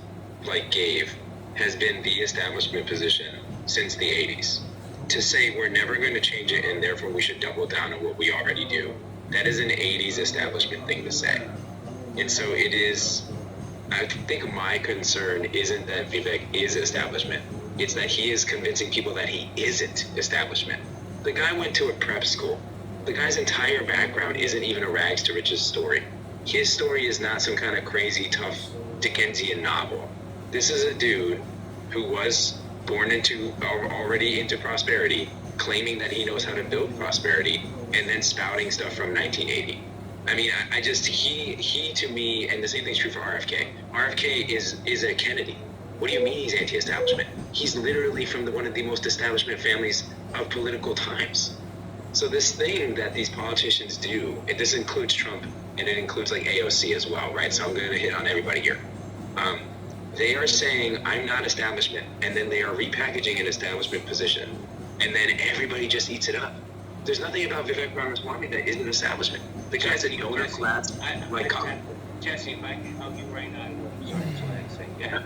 S12: gave has been the establishment position since the 80s. To say we're never going to change it and therefore we should double down on what we already do, that is an 80s establishment thing to say. And so it is, I think my concern isn't that Vivek is establishment. It's that he is convincing people that he isn't establishment. The guy went to a prep school. The guy's entire background isn't even a rags to riches story. His story is not some kind of crazy, tough Dickensian novel. This is a dude who was born already into prosperity, claiming that he knows how to build prosperity, and then spouting stuff from 1980. I mean, he to me, and the same thing's true for RFK. RFK is a Kennedy. What do you mean he's anti-establishment? He's literally from one of the most establishment families of political times. So this thing that these politicians do, this includes Trump, and it includes like AOC as well, right? So I'm going to hit on everybody here. They are saying, I'm not establishment, and then they are repackaging an establishment position, and then everybody just eats it up. There's nothing about Vivek Ramaswamy that isn't establishment. The guys that don't wear class, like,
S2: Jesse, if I can help you right now, I'm sorry, that's what I say. Yeah.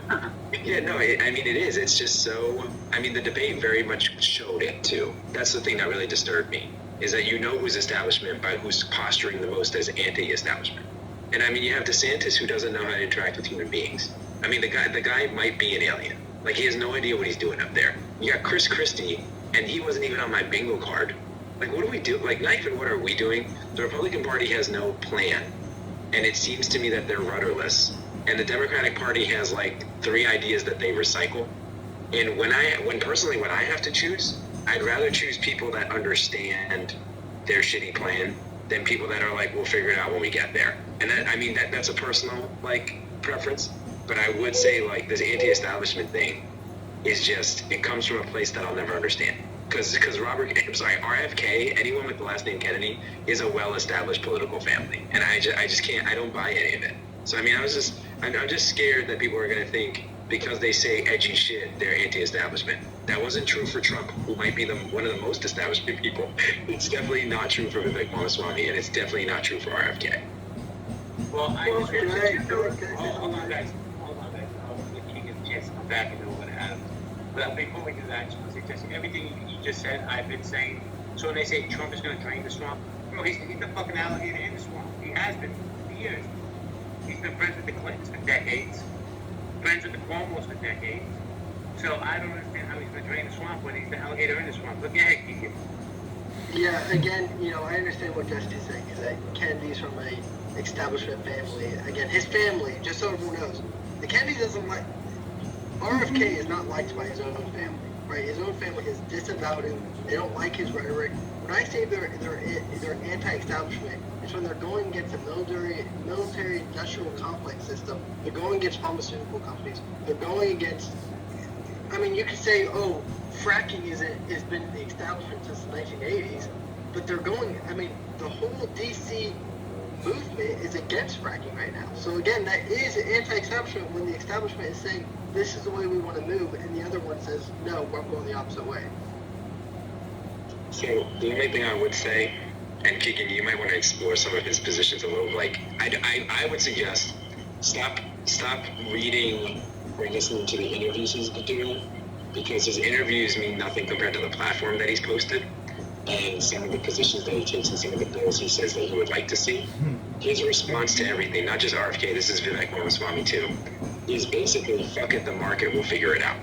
S12: yeah, no, I mean, it is. It's just so, I mean, the debate very much showed it too. That's the thing that really disturbed me, is that you know who's establishment by who's posturing the most as anti-establishment. And I mean, you have DeSantis, who doesn't know how to interact with human beings. I mean, the guy might be an alien. Like, he has no idea what he's doing up there. You got Chris Christie, and he wasn't even on my bingo card. Like, what do we do? Like, not even what are we doing? The Republican Party has no plan. And it seems to me that they're rudderless. And the Democratic Party has, like, 3 ideas that they recycle. And when I have to choose, I'd rather choose people that understand their shitty plan than people that are like, we'll figure it out when we get there. And that, I mean, that's a personal, like, preference. But I would say, like, this anti-establishment thing is just, it comes from a place that I'll never understand. Because RFK, anyone with the last name Kennedy, is a well-established political family. And I just can't, I don't buy any of it. So, I mean, I'm just scared that people are going to think, because they say edgy shit, they're anti-establishment. That wasn't true for Trump, who might be one of the most establishment people. It's definitely not true for Vivek Ramaswamy, and it's definitely not true for RFK.
S2: Well, hold on, guys. I'll give King a chance to come back, and then we're going to have him. But before we do that, I just want to say, Jesse, everything you just said, I've been saying. So when they say Trump is going to drain the swamp, bro, he's the fucking alligator in the swamp. He has been for years. He's been friends with the Clintons for decades, friends with the Cuomos for decades. So I don't understand how he's going to drain the swamp when he's the alligator in the swamp. Look ahead, Keegan.
S13: Yeah, again, I understand what Dusty's saying, is that Kennedy's from a establishment family. Again, his family, just so everyone knows, the Kennedy doesn't like, RFK is not liked by his own family, right? His own family has disavowed him. They don't like his rhetoric. When I say they're anti-establishment, it's when they're going against the military industrial complex system. They're going against pharmaceutical companies. They're going against, I mean, you could say, oh, fracking has been the establishment since the 1980s, but they're going, I mean, the whole DC movement is against fracking right now. So again, that is anti-establishment when the establishment is saying, this is the way we want to move, and the other one says, no, we're going the opposite way.
S12: So the only thing I would say, and Keegan, you might want to explore some of his positions a little. Like, I would suggest stop reading or listening to the interviews he's doing, because his interviews mean nothing compared to the platform that he's posted and some of the positions that he takes and some of the bills he says that he would like to see. His response to everything, not just RFK, this is Vivek Ramaswamy too, is basically, fuck it, the market will figure it out.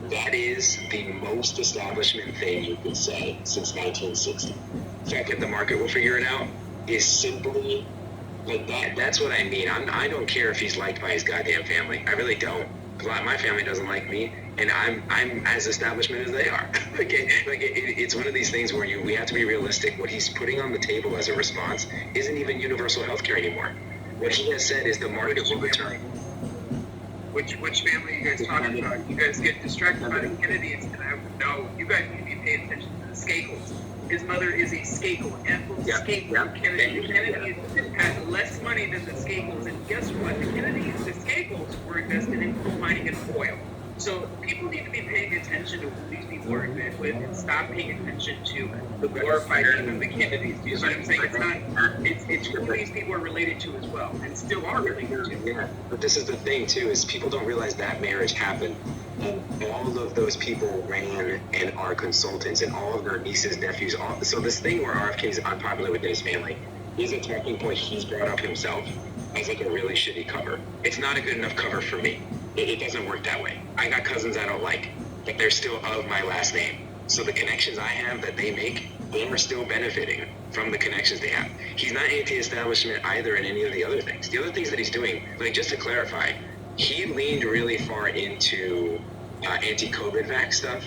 S12: That is the most establishment thing you could say since 1960. Fuck it, the market will figure it out is simply like that. That's what I mean. I don't care if he's liked by his goddamn family. I really don't. My family doesn't like me, and I'm as establishment as they are. It's one of these things where we have to be realistic. What he's putting on the table as a response isn't even universal health care anymore. What he has said is the market will return.
S10: Which family are you guys talking about? You guys get distracted by the Kennedys, and I would know. You guys need to be paying attention to the Skakels. His mother is a Skakel, Ethel Skakel Kennedy. The Kennedys had less money than the Skakels, and guess what? The Kennedys, the Skakels, were invested in coal mining and oil. So people need to be paying attention to who these people are involved with, and stop paying attention to the glorified name of the Kennedys. Do you know what I'm saying? It's not. It's who these people are related to as well, and still are related to.
S12: Yeah, but this is the thing too: is people don't realize that marriage happened, and all of those people ran and are consultants, and all of their nieces, nephews. So this thing where RFK is unpopular within his family is a talking point he's brought up himself as like a really shitty cover. It's not a good enough cover for me. It doesn't work that way. I got cousins I don't like, but they're still of my last name. So the connections I have that they make, they are still benefiting from the connections they have. He's not anti-establishment either in any of the other things. The other things that he's doing, like just to clarify, he leaned really far into anti-COVID vax stuff,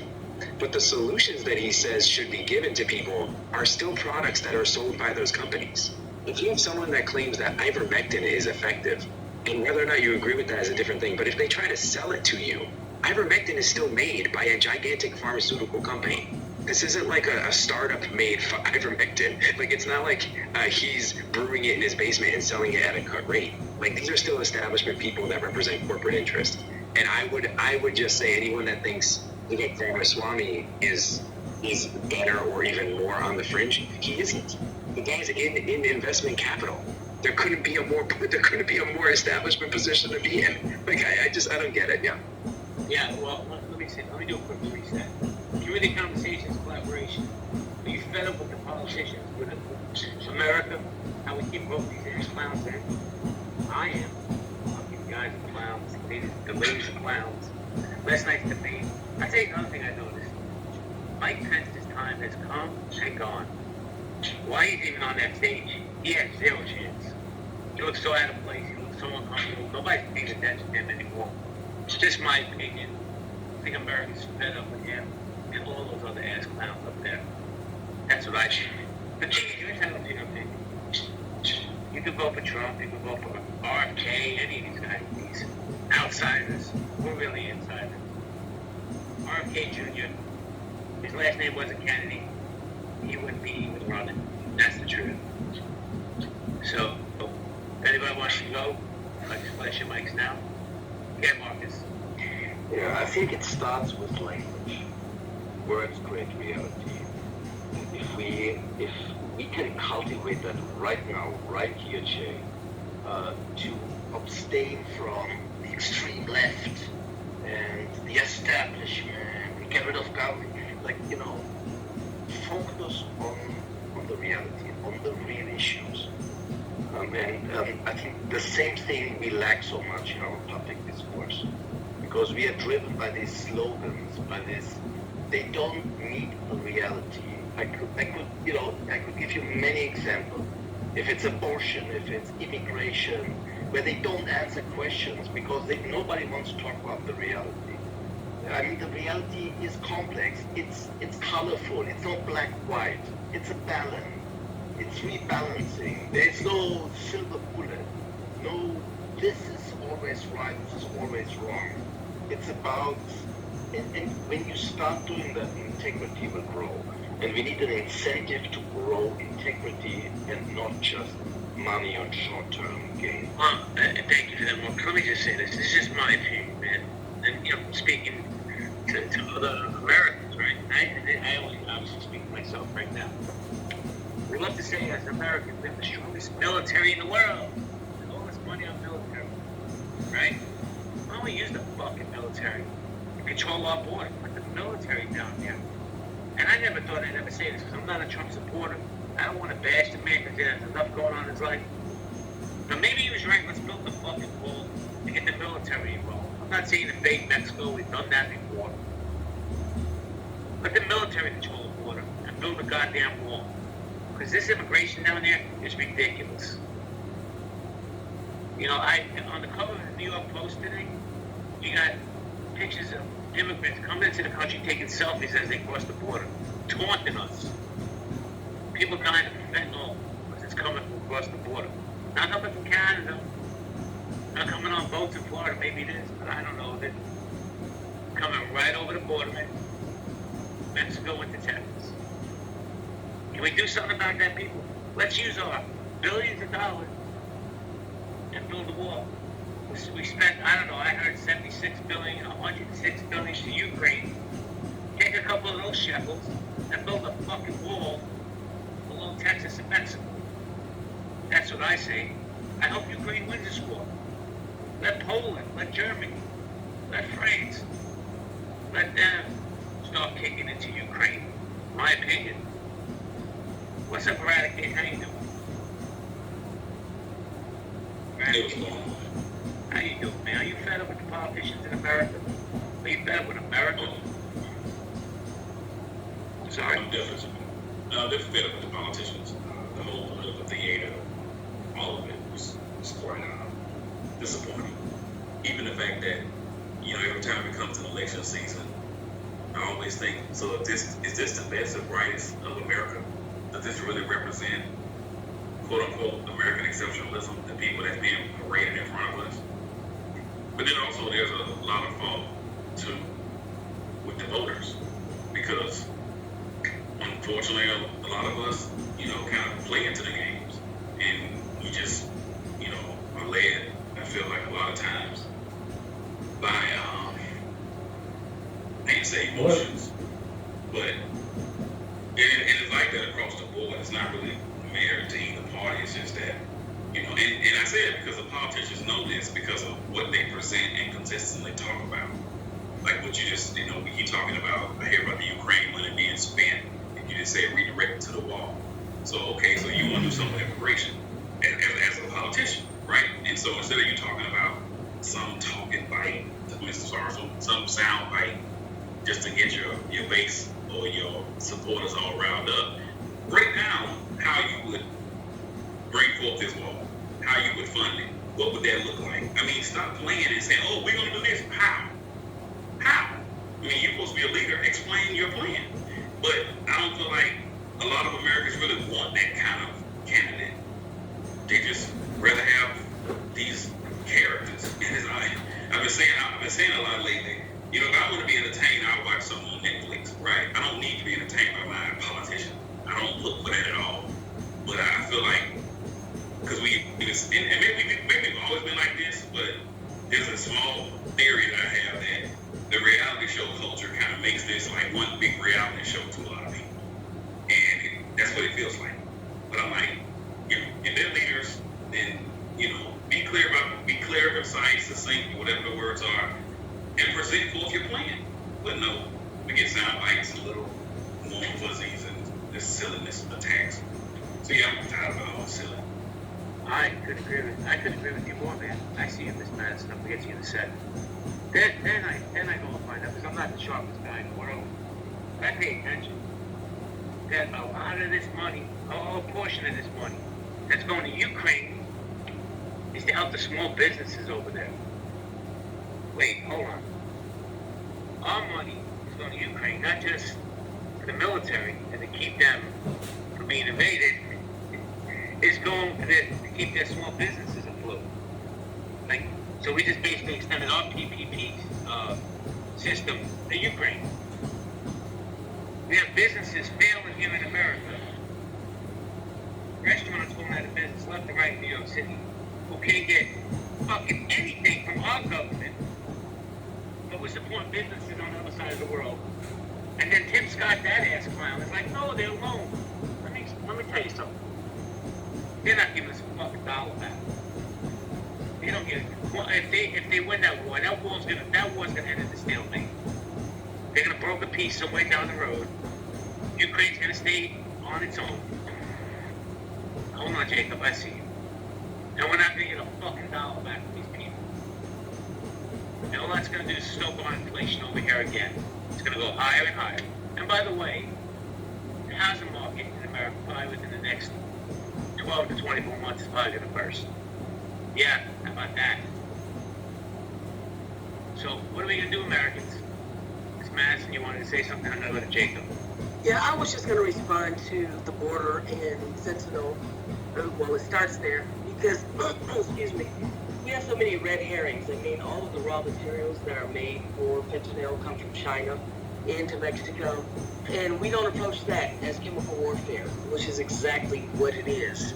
S12: but the solutions that he says should be given to people are still products that are sold by those companies. If you have someone that claims that ivermectin is effective, And whether or not you agree with that is a different thing. But if they try to sell it to you, ivermectin is still made by a gigantic pharmaceutical company. This isn't like a startup made for ivermectin. Like, it's not like he's brewing it in his basement and selling it at a cut rate. Like, these are still establishment people that represent corporate interest. And I would just say anyone that thinks that Ramaswamy is better or even more on the fringe, he isn't. The guy's in investment capital. There couldn't be a more establishment position to be in. Like, I don't get it. Yeah.
S2: Yeah, well, let me do a quick reset. Community conversations, collaboration. Are you fed up with the politicians, with America? How we keep voting these ass clowns in? I am. Fucking guys are clowns. The ladies are clowns. Last night's debate. I tell you another thing I noticed. Mike Pence's time has come and gone. Why he's even on that stage? He has zero chance. He looks so out of place. He looks so uncomfortable. Nobody's paying attention to him anymore. It's just my opinion. I think Americans fed up with him and all those other ass clowns up there. That's what I think. But you're entitled to your opinion. You can vote for Trump. You can vote for RFK. Any of these guys, these outsiders. We're really insiders. RFK Jr. His last name wasn't Kennedy. He wouldn't be even running. That's the truth. So, if anybody wants to go, like to flash your mics now. Yeah, Marcus.
S7: Yeah, I think it starts with language. Words create reality. If we can cultivate that right now, right here, Jay, to abstain from the extreme left and the establishment, and get rid of government, focus on the reality, on the real issues. I think the same thing we lack so much in our public discourse, because we are driven by these slogans, they don't meet the reality. I could give you many examples. If it's abortion, if it's immigration, where they don't answer questions because nobody wants to talk about the reality. I mean, the reality is complex. It's colorful. It's not black-white. It's a balance. It's rebalancing. There's no silver bullet. No, this is always right. This is always wrong. It's about, and when you start doing that, integrity will grow. And we need an incentive to grow integrity and not just money on short-term gain.
S2: Well, thank you for that. Well, let me just say this. This is my opinion, man. And speaking to other Americans, right? I only obviously speak to myself right now. We love to say as Americans, we have the strongest military in the world. And all this money on military, right? Why don't we use the fucking military to control our border? Put the military down there. And I never thought I'd ever say this because I'm not a Trump supporter. I don't want to bash the man because there's enough going on in his life. But maybe he was right. Let's build the fucking wall to get the military involved. I'm not saying invade Mexico. We've done that before. Let the military control the border and build a goddamn wall. Because this immigration down there is ridiculous. On the cover of the New York Post today, you got pictures of immigrants coming into the country taking selfies as they cross the border, taunting us. People dying of fentanyl because it's coming from across the border. Not coming from Canada, not coming on boats in Florida, maybe it is, but I don't know. They're coming right over the border, Mexico into Texas. Can we do something about that, people? Let's use our billions of dollars and build a wall. We spent, I don't know, I heard $76 billion, $106 billion to Ukraine. Take a couple of those shekels and build a fucking wall along Texas and Mexico. That's what I say. I hope Ukraine wins this war. Let Poland, let Germany, let France, let them start kicking into Ukraine. My opinion. What's up, Eradicate? How you doing? How you doing, man? Are you fed up with the politicians in America? Are you fed up with America? Sorry?
S14: I'm definitely. They're fed up with the politicians. The whole political theater, all of it was quite disappointing. Even the fact that, every time it comes to election season, I always think, so is this the best and brightest of America? Does this really represent quote unquote American exceptionalism, the people that's being paraded in front of us. But then also there's a lot of fault too with the voters, because unfortunately a lot of us, kind of play into the games, and we just, are led, I feel like a lot of times, by I can't say emotions, but it is like that across the board. It's not really married to either party. It's just that, and I say it because the politicians know this because of what they present and consistently talk about. Like what you just, we keep talking about. I hear about the Ukraine money being spent, and you just say redirect it to the wall. So, okay, so you want to do something with immigration as a politician, right? And so instead of you talking about some talking bite, some sound bite, just to get your base or your supporters all riled up, break down how you would bring forth this wall, how you would fund it, what would that look like? I mean, stop playing and saying, oh, we're going to do this. How? I mean, you're supposed to be a leader. Explain your plan. But I don't feel like a lot of Americans really want that kind of candidate. They just rather have these characters. And I've been saying a lot lately. If I want to be entertained, I'll watch something on Netflix, right? I don't need to be entertained by my politician. I don't look for that at all. But I feel like, because maybe we've always been like this, but there's a small theory that I have that the reality show culture kind of makes this like one big reality show to a lot of people. And that's what it feels like. But I'm like, if they're leaders, then, be clear, concise, succinct, whatever the words are, and present forth your plan. But no, we get sound bites and little warm fuzzies and this silliness of attacks. So yeah, I'm tired of all silly.
S2: I could agree with you more, man. I see you, Miss Madison. I'll get you in a second. Then I go and find out, because I'm not the sharpest guy in the world. I pay attention that a lot of this money, a portion of this money that's going to Ukraine is to help the small businesses over there. Wait, hold on. Our money is going to Ukraine, not just for the military and to keep them from being invaded. It's going to keep their small businesses afloat. So we just basically extended our PPP system to Ukraine. We have businesses failing here in America. Restaurants going out of business left and right in New York City who can't get fucking anything from our government, but we're supporting businesses on the other side of the world. And then Tim Scott, that ass clown, is like, no, they're alone. Let me tell you something. They're not giving us a fucking dollar back. They don't get it. Well, if they win that war war's gonna end in the stalemate. They're gonna broker peace somewhere down the road. Ukraine's gonna stay on its own. Hold on, Jacob, I see you. And we're not gonna get a fucking dollar back from these people. And all that's gonna do is stoke on inflation over here again. It's gonna go higher and higher. And by the way, the housing market in America probably within the next 12 to 24 months is probably gonna burst. Yeah, how about that? So, what are we going to do, Americans? Ms. Madison, you wanted to say something? I'm going to go to Jacob.
S11: Yeah, I was just going to respond to the border and Sentinel. Well, it starts there because, excuse me, we have so many red herrings. I mean, all of the raw materials that are made for fentanyl come from China into Mexico, and we don't approach that as chemical warfare, which is exactly what it is.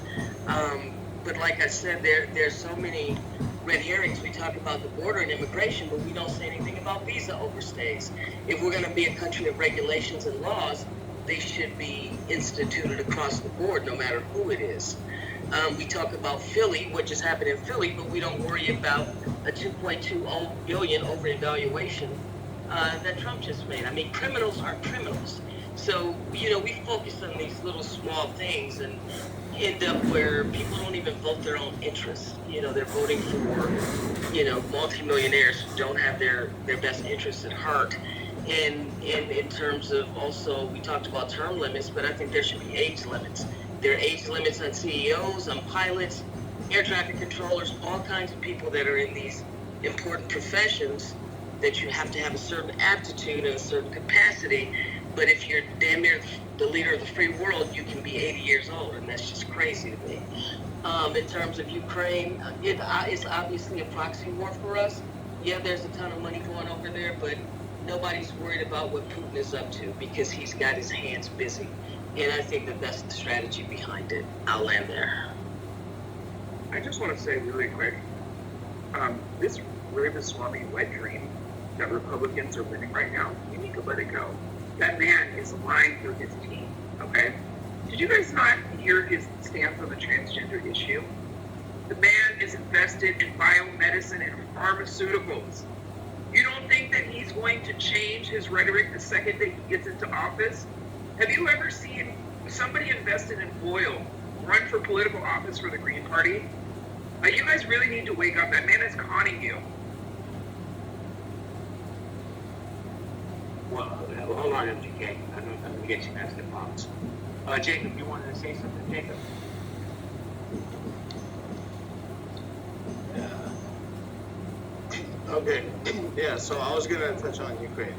S11: But like I said, there's so many red herrings. We talk about the border and immigration, but we don't say anything about visa overstays. If we're going to be a country of regulations and laws, they should be instituted across the board, no matter who it is. We talk about Philly, what just happened in Philly, but we don't worry about a $2.20 billion overvaluation that Trump just made. I mean, criminals are criminals. So, we focus on these little small things and end up where people don't even vote their own interests. They're voting for, multimillionaires who don't have their best interests at heart. And in terms of also, we talked about term limits, but I think there should be age limits. There are age limits on CEOs, on pilots, air traffic controllers, all kinds of people that are in these important professions that you have to have a certain aptitude and a certain capacity But if you're damn near the leader of the free world, you can be 80 years old, and that's just crazy to me. In terms of Ukraine, it's obviously a proxy war for us. Yeah, there's a ton of money going over there, but nobody's worried about what Putin is up to because he's got his hands busy. And I think that that's the strategy behind it. I'll land there.
S10: I just want to say really quick, this Ramaswamy wet dream that Republicans are winning right now, you need to let it go. That man is lying through his teeth, okay? Did you guys not hear his stance on the transgender issue? The man is invested in biomedicine and pharmaceuticals. You don't think that he's going to change his rhetoric the second that he gets into office? Have you ever seen somebody invested in oil run for political office for the Green Party? You guys really need to wake up. That man is conning you.
S2: Well, hold on, MGK. I'm going to get you past the promise. Jacob, you wanted to say something, Jacob?
S15: Okay, yeah, so I was gonna touch on Ukraine.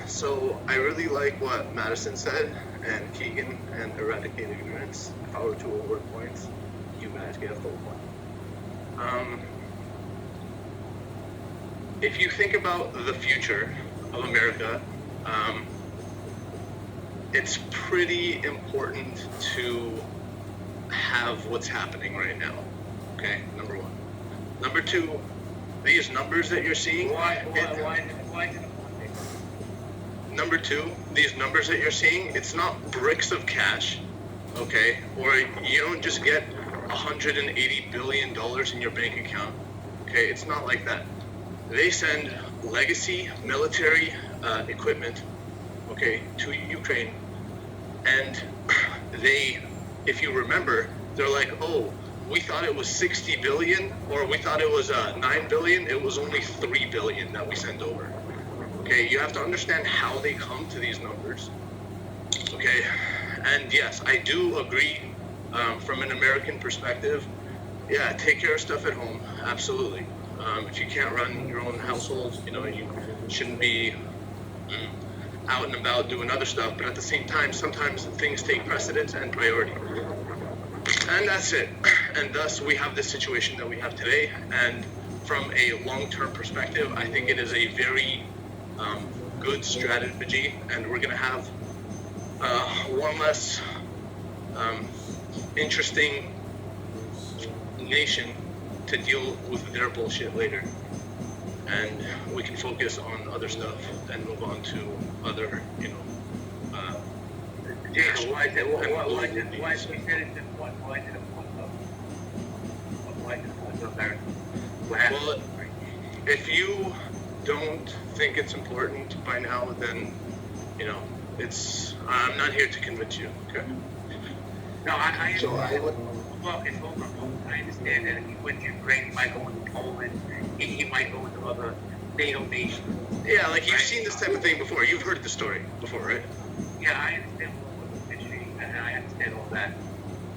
S15: So I really like what Madison said and Keegan and eradicate ignorance. If I were to award points, you guys get a full point. If you think about the future of America, it's pretty important to have what's happening right now. Okay, number one. Number two, these numbers that you're seeing. Number two, these numbers that you're seeing, it's not bricks of cash, okay? Or you don't just get $180 billion in your bank account, okay? It's not like that. They send legacy military equipment, okay, to Ukraine, and they, if you remember, they're like, oh, we thought it was 60 billion, or we thought it was 9 billion. It was only 3 billion that we sent over. Okay, you have to understand how they come to these numbers. Okay, and yes, I do agree from an American perspective. Yeah, take care of stuff at home. Absolutely. If you can't run your own household, you know, you shouldn't be out and about doing other stuff. But at the same time, sometimes things take precedence and priority. And that's it. And thus we have this situation that we have today. And from a long-term perspective, I think it is a very good strategy. And we're going to have one less interesting nation to deal with their bullshit later. And we can focus on other stuff and move on to other, you know,
S2: Jacob, why is it one? Why is it one? Why is it a one though? Why is it a one though?
S15: Well, if you don't think it's important by now, then, you know, I'm not here to convince you, okay?
S2: No, I understand that if he went to Ukraine, he might go into Poland, he might go into other NATO nations.
S15: Yeah, like you've seen this type of thing before. You've heard the story before, right?
S2: Yeah, I understand what was mentioning, and I understand all that.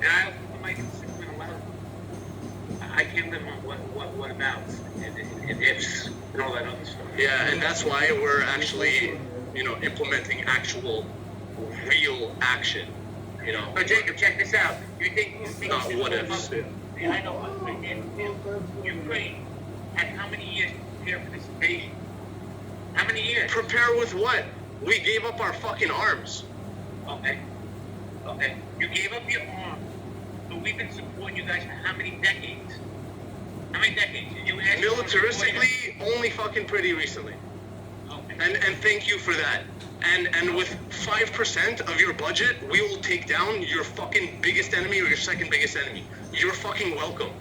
S2: And I also might consider allowed. I can live on what abouts and ifs and all that other stuff.
S15: Yeah, and that's why we're actually, you know, implementing actual, real action. You know.
S2: But Jacob, check this out. You think
S15: not what ifs.
S2: Yeah, I know. Ukraine had how many years to prepare for this invasion? How many years?
S15: Prepare with what? We gave up our fucking arms.
S2: Okay. You gave up your arms, but we've been supporting you guys for how many decades? How many decades?
S15: Militaristically, only fucking pretty recently.
S2: Okay.
S15: And thank you for that. And with 5% of your budget, we will take down your fucking biggest enemy or your second biggest enemy. You're fucking welcome.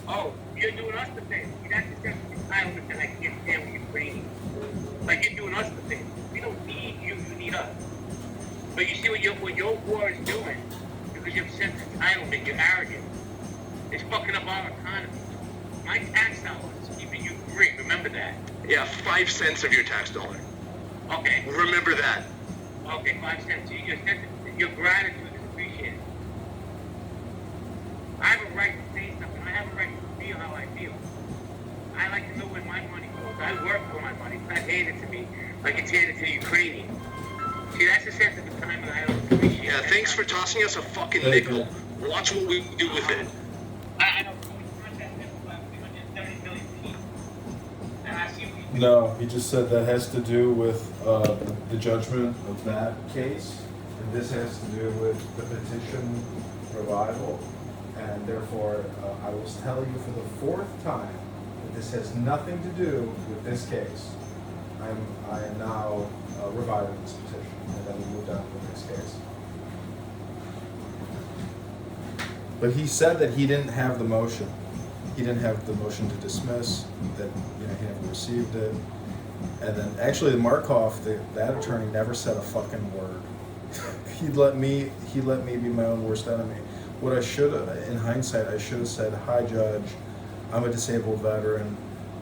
S2: Oh, you're doing us the favor. You're not just having entitlement that I can't stand with Ukrainians. Like you're doing us the favor. We don't need you, you need us. But you see what your war is doing, because you have sense of entitlement, you're arrogant. It's fucking up our economy. My tax dollars is keeping you free, remember that.
S15: Yeah, 5 cents of your tax dollar.
S2: Okay.
S15: Remember that.
S2: Okay, 5 cents. Your gratitude is appreciated. I have a right to say something. I have a right to feel how I feel. I like to know where my money goes. I work for my money. It's not handed to me like it's handed to the Ukrainians. See, that's the sense of the time, and I don't appreciate
S15: Yeah,
S2: that.
S15: thanks for tossing us a fucking
S4: Thank
S15: nickel. Watch what we do with it.
S2: I don't know. First, that nickel left 230 million people. And I see what you
S4: No, he just said that has to do with the judgment of that case, and this has to do with the petition revival, and therefore I will tell you for the fourth time that this has nothing to do with this case. I am now reviving this petition, and then we move on to the next case. But he said that he didn't have the motion. He didn't have the motion to dismiss, that he never received it. And then actually Markov, that attorney, never said a fucking word. he let me be my own worst enemy. What I should have, in hindsight, I should have said, "Hi, Judge, I'm a disabled veteran.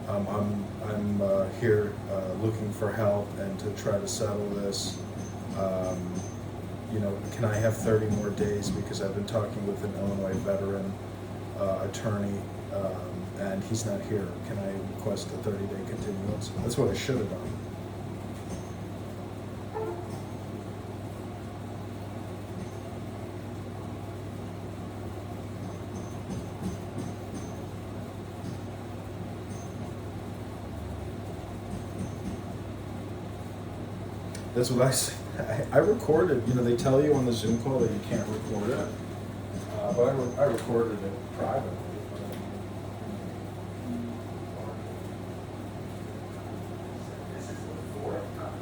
S4: I'm here looking for help and to try to settle this. Can I have 30 more days because I've been talking with an Illinois veteran attorney and he's not here. Can I request a 30-day continuance?" That's what I should have done. That's what I said. I recorded. They tell you on the Zoom call that you can't record it, but I recorded it privately. This is the fourth time.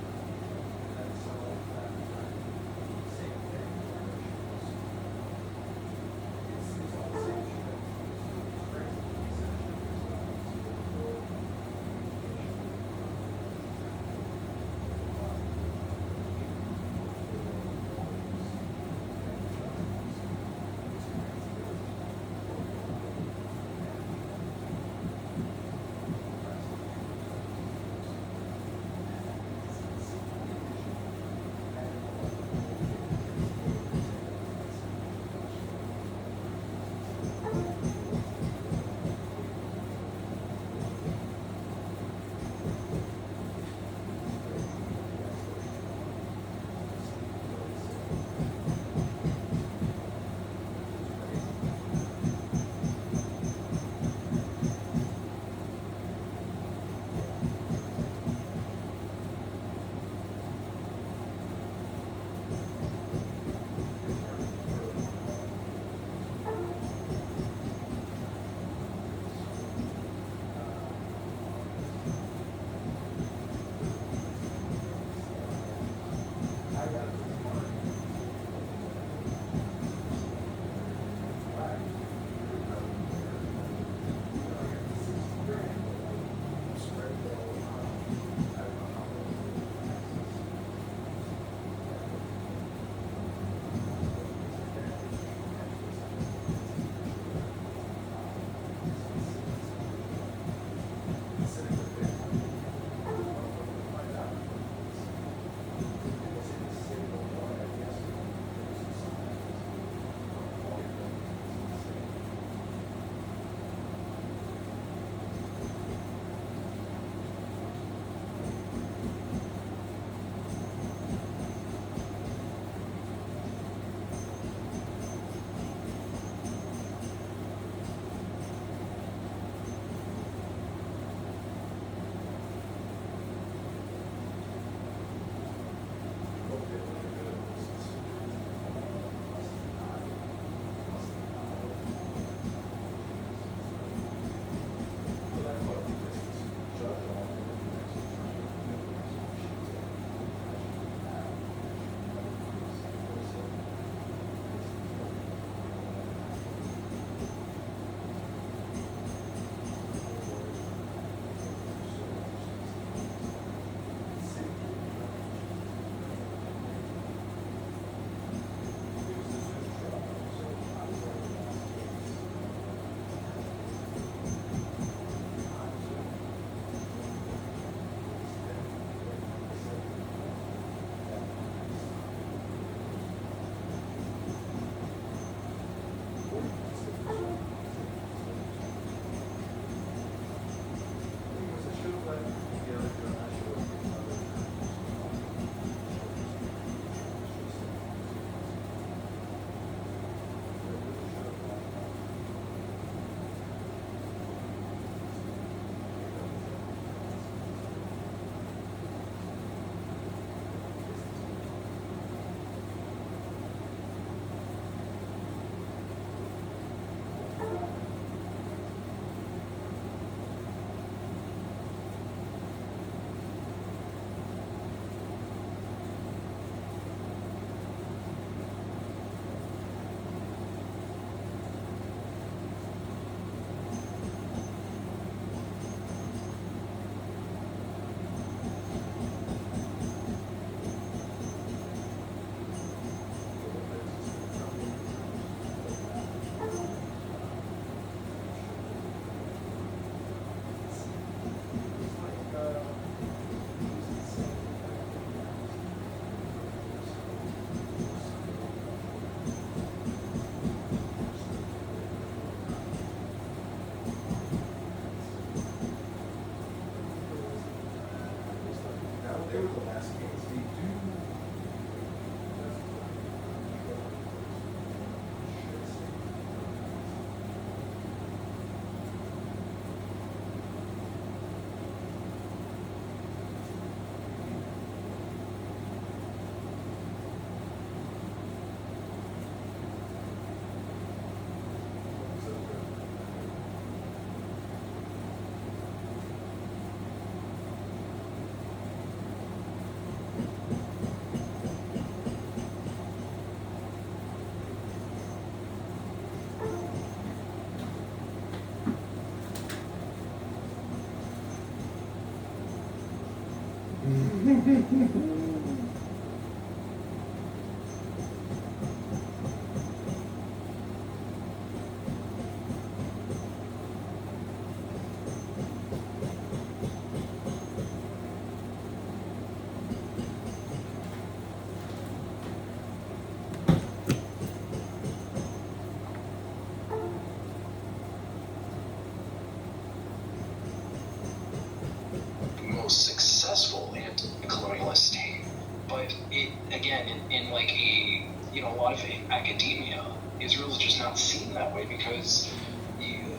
S16: most successful anti-colonialist state, but it again in like a a lot of academia, Israel is just not seen that way because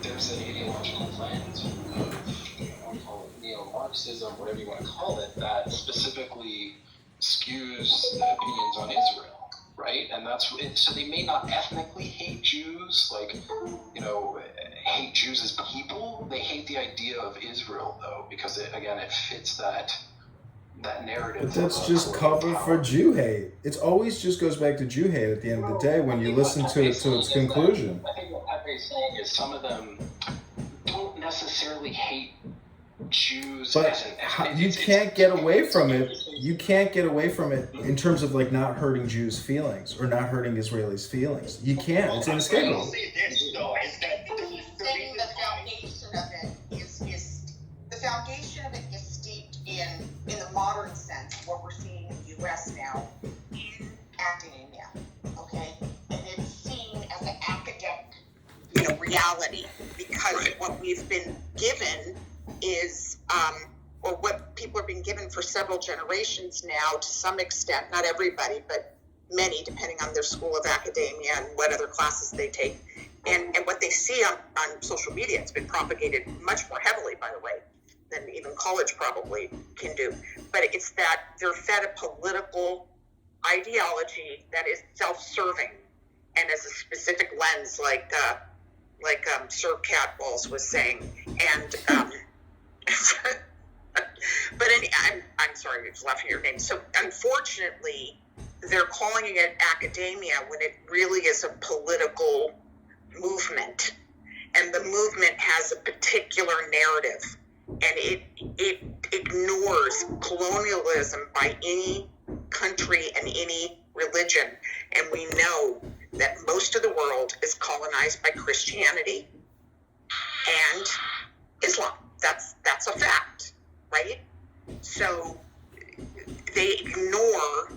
S16: there's an ideological lens of call it neo-Marxism, whatever you want to call it, that specifically skews the opinions on Israel, right? And that's so they may not ethnically hate Jews, like hate Jews as people. They hate the idea of Israel, though, because it fits that narrative.
S4: But that's just cover for Jew hate. It's always just goes back to Jew hate at the end of the day when you listen to it to its conclusion.
S16: I think what Pepe's saying is some of them don't necessarily hate Jews.
S4: But you can't get away from it. You can't get away from it in terms of like not hurting Jews' feelings or not hurting Israelis' feelings. You can't. It's inescapable.
S17: The foundation of it is the foundation of it is steeped in the modern sense, what we're seeing in the U.S. now, in academia, okay, and it's seen as an academic, reality because what we've been given is, or what people have been given for several generations now, to some extent, not everybody, but many, depending on their school of academia and what other classes they take. And what they see on social media, it's been propagated much more heavily, by the way, than even college probably can do. But it's that they're fed a political ideology that is self-serving and has a specific lens, like Sir Catballs was saying. And but I'm sorry, it's laughing at your name. So unfortunately, they're calling it academia when it really is a political movement, and the movement has a particular narrative, and it ignores colonialism by any country and any religion. And we know that most of the world is colonized by Christianity and Islam. That's a fact, right? So they ignore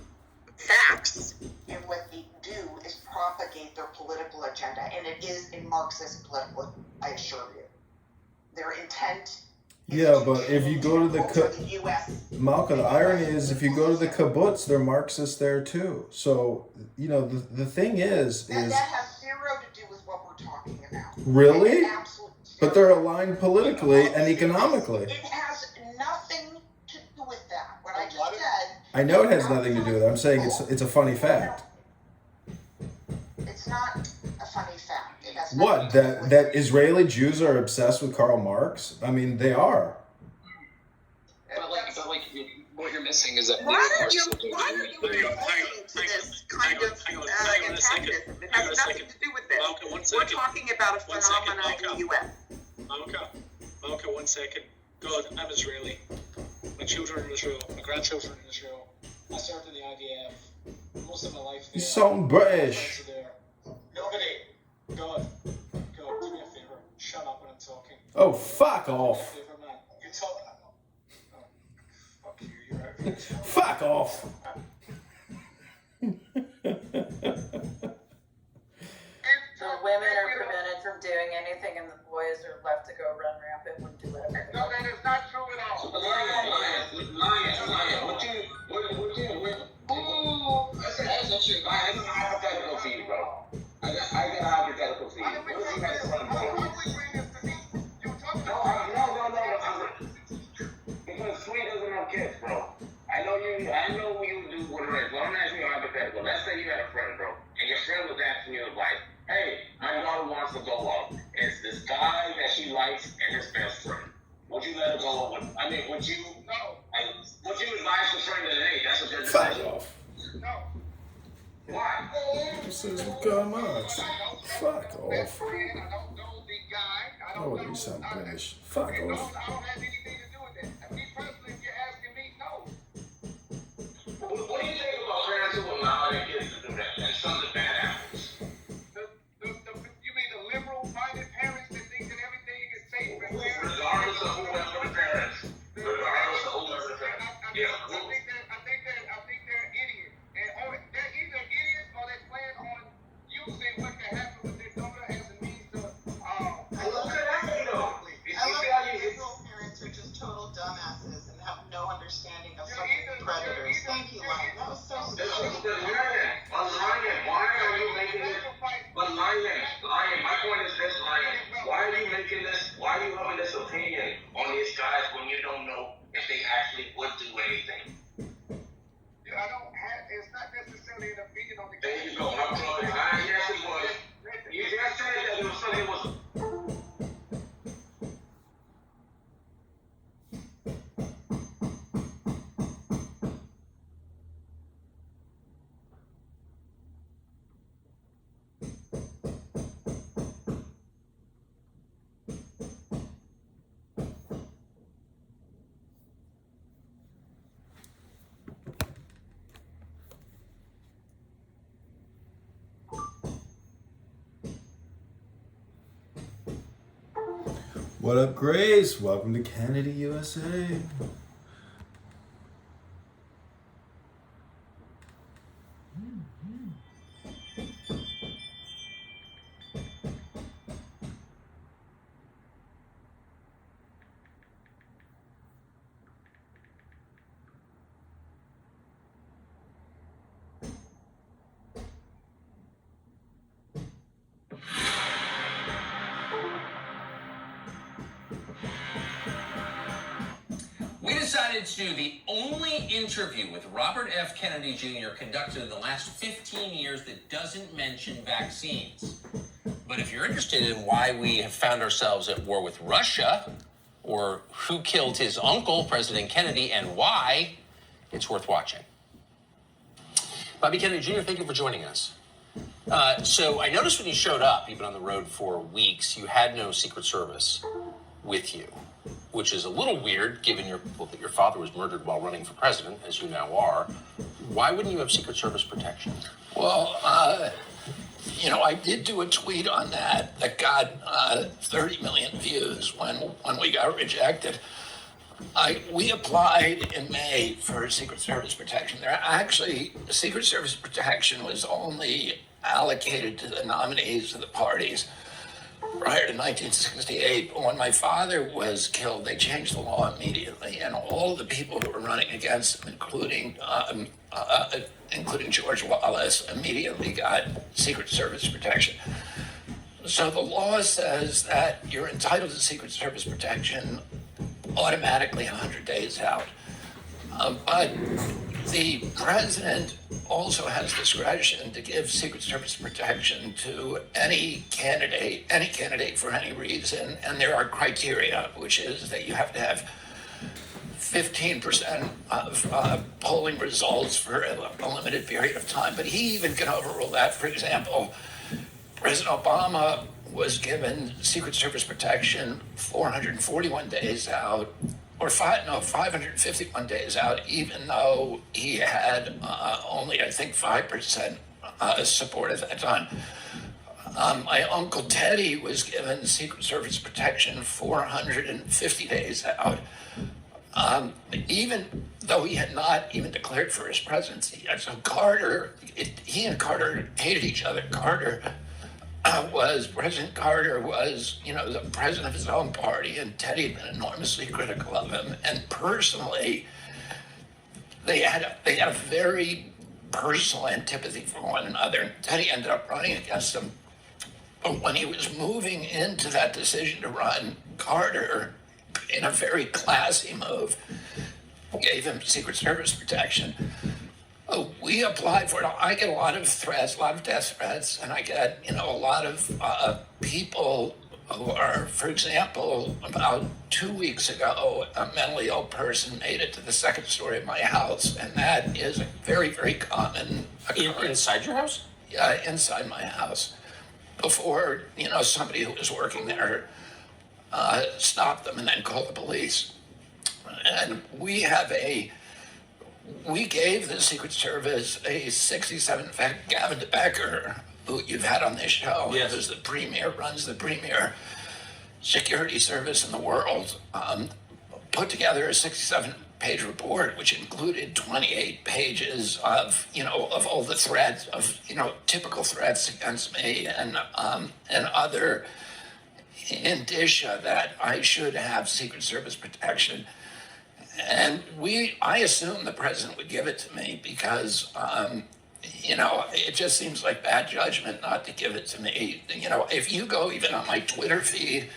S17: facts, and what they do is propagate their political agenda, and it is a Marxist political, I assure you. Their intent.
S4: Yeah, but if you go to the Malcolm, the irony is if you go to the kibbutz, they're Marxists there too. So the thing is
S17: that has zero to do with what we're talking about.
S4: Really? But they're aligned politically and economically.
S17: It has nothing to do with that. What I just said.
S4: I know it has nothing to do with it. I'm saying it's a funny fact.
S17: It's not a funny fact. It has
S4: What? That Israeli Jews are obsessed with Karl Marx? I mean, they are.
S16: But what you're missing is that
S17: why are you resorting to this kind of antagonism? It has nothing to do with this.
S18: Malka,
S17: we're talking about a phenomenon in the U.S.
S18: Malka, 1 second. God, I'm Israeli. My children in Israel, my grandchildren in Israel. I served in the IDF most of my life.
S4: You sound British.
S18: Nobody. God, do me a favor. Shut up when I'm talking.
S4: Oh, fuck off.
S18: You talk. Oh, fuck you. You're out of here.
S4: Fuck off.
S19: So women are prevented from doing anything, and the boys are left to go run rampant and do whatever.
S17: No, that is not true at all.
S2: Lying. What you I mean, would you advise for Franklin and that's a good
S4: Fuck
S2: decision?
S4: off.
S2: No. Why?
S4: This is come on. Fuck off. Oh, you sound British. Fuck off.
S2: I don't have anything to do with that. And me personally, if you're asking me, no. What do you think about parents who allow their kids to do that and something bad happens? You mean the liberal-minded parents that think that everything is safe and fair? Regardless of whoever the parents. Regardless of whoever the parents. Yeah. I think they're idiots. And they're either idiots or they plan on using what can happen with their daughter as a means to
S17: I love that liberal parents are just total dumbasses and have no understanding of some predators. Thank you, Lion. That was so sweet.
S2: But Lion, why are you making this? But Lion, my point is this, Lion. Why are you making this? Why are you having this opinion on these guys when you don't know if they actually would do anything? I don't have. It's not necessarily an opinion on the. There you go, my brother. Yes, it was. You just said that it was something was.
S4: What up, Grace? Welcome to Kennedy, USA.
S20: We decided to do the only interview with Robert F. Kennedy Jr. conducted in the last 15 years that doesn't mention vaccines. But if you're interested in why we have found ourselves at war with Russia, or who killed his uncle, President Kennedy, and why, it's worth watching. Bobby Kennedy Jr., thank you for joining us. So I noticed when you showed up, even on the road for weeks, you had no Secret Service with you, which is a little weird given that your father was murdered while running for president, as you now are. Why wouldn't you have Secret Service protection?
S21: Well, I did do a tweet on that got 30 million views when we got rejected. We applied in May for Secret Service protection. Secret Service protection was only allocated to the nominees of the parties prior to 1968. But when my father was killed, they changed the law immediately, and all the people who were running against him, including George Wallace, immediately got Secret Service protection. So the law says that you're entitled to Secret Service protection automatically 100 days out. But the president also has discretion to give Secret Service protection to any candidate for any reason. And there are criteria, which is that you have to have 15% of polling results for a limited period of time. But he even can overrule that. For example, President Obama was given Secret Service protection 441 days out, or 551 days out, even though he had only, I think, 5% support at that time. My Uncle Teddy was given Secret Service protection 450 days out, even though he had not even declared for his presidency. So he and Carter hated each other. President Carter was, the president of his own party, and Teddy had been enormously critical of him. And personally, they had a very personal antipathy for one another. Teddy ended up running against him. But when he was moving into that decision to run, Carter, in a very classy move, gave him Secret Service protection. We applied for it. I get a lot of threats, a lot of death threats, and I get, a lot of people who are, for example, about 2 weeks ago, a mentally ill person made it to the second story of my house, and that is a very, very common occurrence.
S20: Inside your house?
S21: Yeah, inside my house. Before, somebody who was working there stopped them and then called the police. And we gave the Secret Service a 67, in fact, Gavin DeBecker, who you've had on this show, who's the premier, runs the premier security service in the world, put together a 67-page report, which included 28 pages of all the threats of, typical threats against me and other indicia that I should have Secret Service protection. And I assumed the president would give it to me because, it just seems like bad judgment not to give it to me. If you go even on my Twitter feed,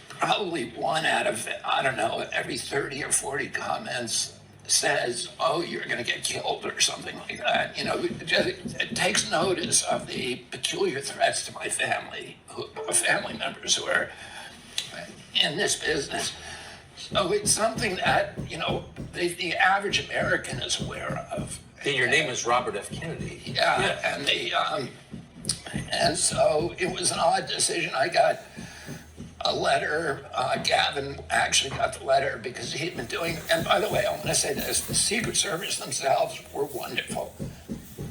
S21: probably one out of, I don't know, every 30 or 40 comments says, oh, you're going to get killed or something like that. It takes notice of the peculiar threats to my family members who are in this business. So it's something that, the average American is aware of.
S20: Your name is Robert F. Kennedy.
S21: Yeah. And so it was an odd decision. I got a letter. Gavin actually got the letter because he'd been doing, and by the way, I want to say this, the Secret Service themselves were wonderful.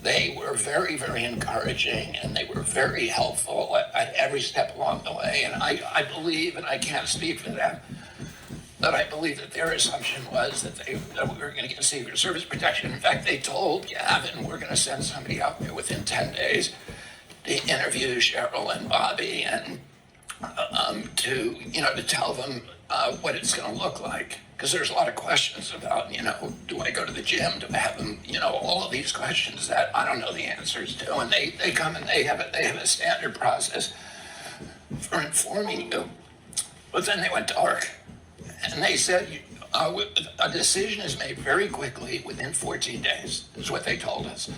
S21: They were very, very encouraging, and they were very helpful at every step along the way. And I believe, and I can't speak for them, but I believe that their assumption was that we were going to get Secret Service protection. In fact, they told Gavin, we're going to send somebody out there within 10 days to interview Cheryl and Bobby and to tell them what it's going to look like. Because there's a lot of questions about, do I go to the gym? Do I have them, all of these questions that I don't know the answers to. And they come and they have a standard process for informing you. But then they went dark. And they said, a decision is made very quickly within 14 days, is what they told us.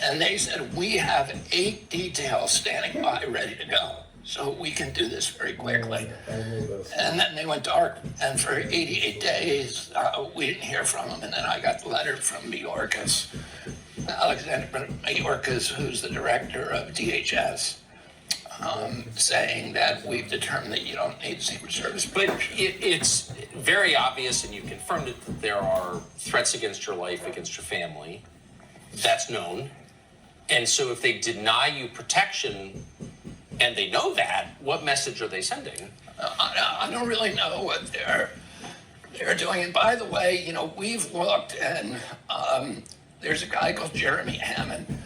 S21: And they said, we have 8 details standing by ready to go. So we can do this very quickly. And then they went dark. And for 88 days, we didn't hear from them. And then I got the letter from Mayorkas, Alexander Mayorkas, who's the director of DHS. Saying that we've determined that you don't need Secret Service.
S20: But it's very obvious, and you confirmed it, that there are threats against your life, against your family. That's known. And so if they deny you protection, and they know that, what message are they sending?
S21: I don't really know what they're doing. And by the way, we've looked, and there's a guy called Jeremy Hammond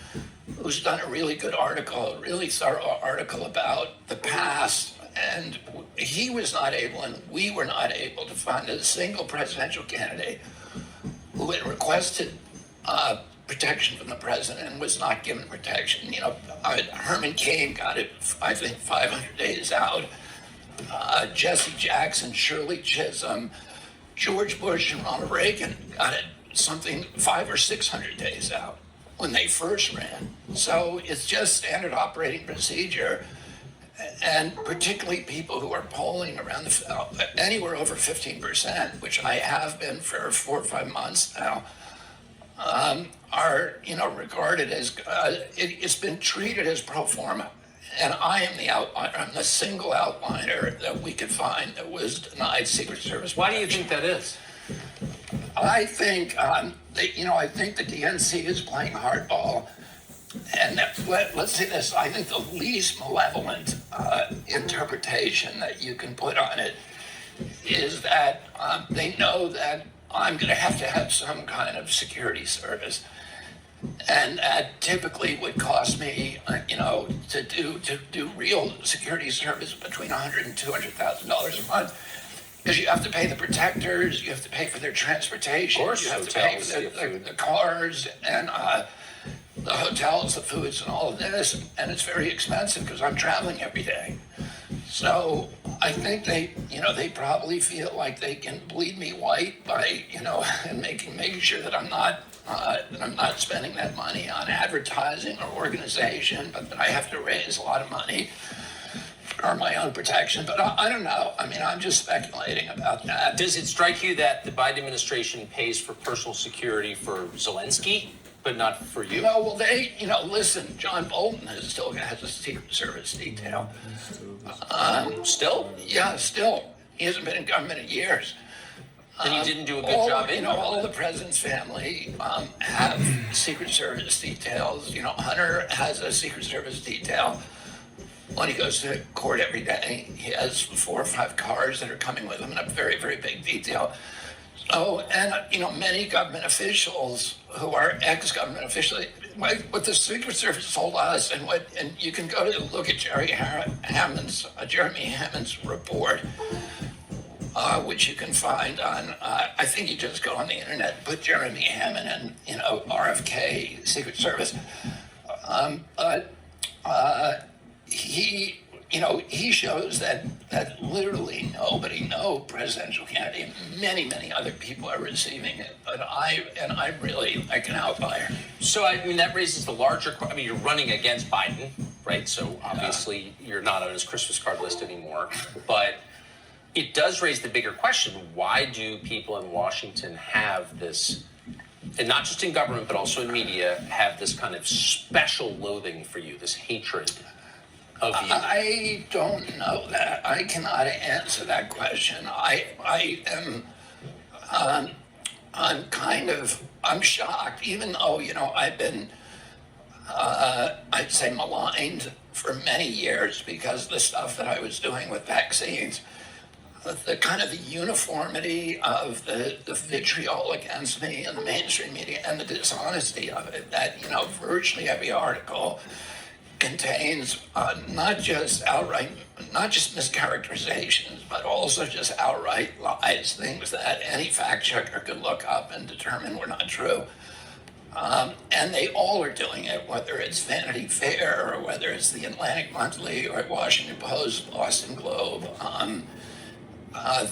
S21: who's done a really good article, a really thorough article about the past. And he was not able, and we were not able to find a single presidential candidate who had requested protection from the president and was not given protection. Herman Cain got it, I think, 500 days out. Jesse Jackson, Shirley Chisholm, George Bush, and Ronald Reagan got it something 500 or 600 days out when they first ran. So it's just standard operating procedure. And particularly people who are polling around anywhere over 15%, which I have been for 4 or 5 months now, are regarded as it's been treated as pro forma. And I am the outliner. I'm the single outliner that we could find that was denied Secret Service.
S20: Why do you think that is?
S21: I think I think the DNC is playing hardball. And let's say this, I think the least malevolent interpretation that you can put on it is that they know that I'm going to have some kind of security service. And that typically would cost me, to do real security service between $100,000 and $200,000 a month. Because you have to pay the protectors, you have to pay for their transportation,
S20: of course,
S21: you have to pay for the cars, and the hotels, the foods, and all of this, and it's very expensive because I'm traveling every day. So I think they probably feel like they can bleed me white by, and making sure that I'm not spending that money on advertising or organization, but that I have to raise a lot of money for my own protection. But I don't know. I mean, I'm just speculating about that.
S20: Does it strike you that the Biden administration pays for personal security for Zelensky, but not for you?
S21: No, well, listen, John Bolton still has a Secret Service detail.
S20: Still?
S21: Yeah, still. He hasn't been in government in years.
S20: And he didn't do a good job in
S21: all the president's family have Secret Service details. Hunter has a Secret Service detail. When he goes to court every day, he has 4 or 5 cars that are coming with him in a very, very big detail. So, and many government officials who are ex-government officials, what the Secret Service told us, and you can go to look at Jeremy Hammond's report, which you can find on, I think you just go on the internet, put Jeremy Hammond and, RFK, Secret Service. He shows that literally nobody, no presidential candidate, many, many other people are receiving it. But I'm really like an outlier.
S20: So, that raises the larger, you're running against Biden, right? So obviously you're not on his Christmas card list anymore, but it does raise the bigger question. Why do people in Washington have this, and not just in government, but also in media, have this kind of special loathing for you, this hatred of you?
S21: I don't know that. I cannot answer that question. I'm shocked, even though, I've been, I'd say maligned for many years because of the stuff that I was doing with vaccines. The kind of the uniformity of the vitriol against me in the mainstream media and the dishonesty of it, that, virtually every article contains not just mischaracterizations, but also just outright lies, things that any fact checker could look up and determine were not true. And they all are doing it, whether it's Vanity Fair or whether it's the Atlantic Monthly or Washington Post, Boston Globe.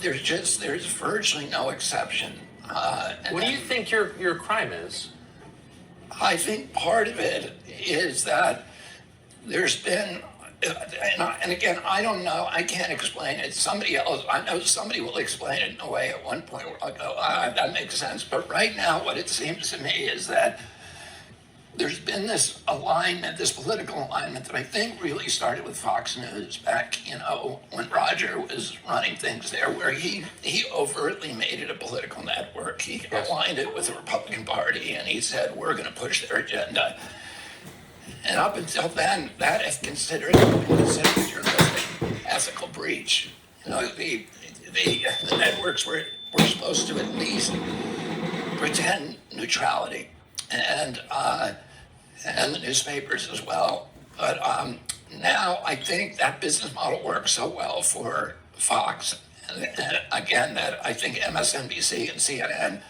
S21: There's virtually no exception.
S20: What do you think your crime is?
S21: I think part of it is that there's been, and again, I don't know, I can't explain it. Somebody else, I know somebody will explain it in a way at one point where I'll go, that makes sense. But right now, what it seems to me is that there's been this alignment, this political alignment that I think really started with Fox News back, when Roger was running things there, where he overtly made it a political network. He aligned it with the Republican Party, and he said, we're going to push their agenda. And up until then, that is considered a journalistic ethical breach. The networks were supposed to at least pretend neutrality, and the newspapers as well. But now I think that business model works so well for Fox, and again, that I think MSNBC and CNN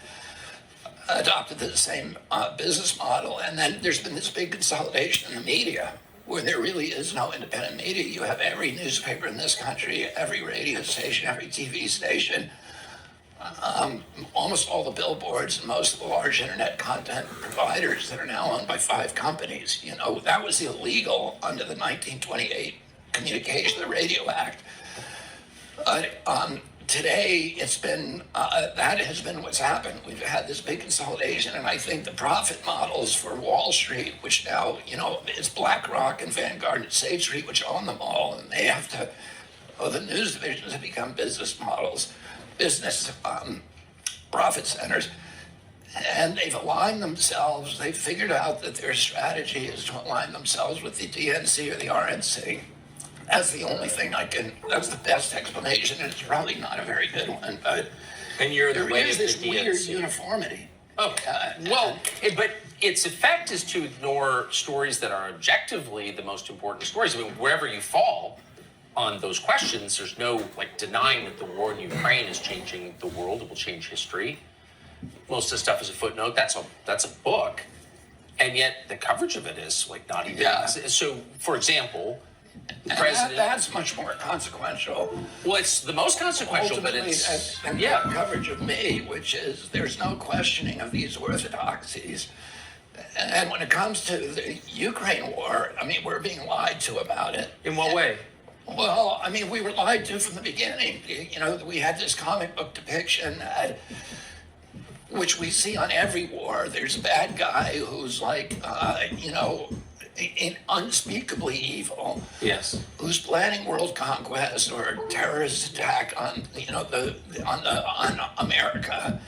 S21: adopted the same business model. And then there's been this big consolidation in the media where there really is no independent media. You have every newspaper in this country, every radio station, every TV station, almost all the billboards and most of the large internet content providers that are now owned by 5 companies. That was illegal under the 1928 Communication of the Radio Act. Today, it's been, that has been what's happened. We've had this big consolidation, and I think the profit models for Wall Street, which now, is BlackRock and Vanguard and State Street, which own them all, and they have to, the news divisions have become business models, business profit centers, and they've aligned themselves. They've figured out that their strategy is to align themselves with the DNC or the RNC. That's the only thing that's the best explanation, and it's probably not a very good one, but
S20: there
S21: is this weird uniformity.
S20: But its effect is to ignore stories that are objectively the most important stories. Wherever you fall on those questions, there's no denying that the war in Ukraine is changing the world. It will change history. Most of the stuff is a footnote. That's a book, and yet the coverage of it is not even. Yeah. So, for example, the president.
S21: That's much more consequential.
S20: Well, it's the most consequential,
S21: ultimately,
S20: but it's
S21: coverage of me, which is there's no questioning of these orthodoxies. And when it comes to the Ukraine war, we're being lied to about it.
S20: In what way?
S21: Well, I mean, we were lied to from the beginning. You know, we had this comic book depiction that, which we see on every war. There's a bad guy who's like, unspeakably evil.
S20: Yes.
S21: Who's planning world conquest or terrorist attack on, on America.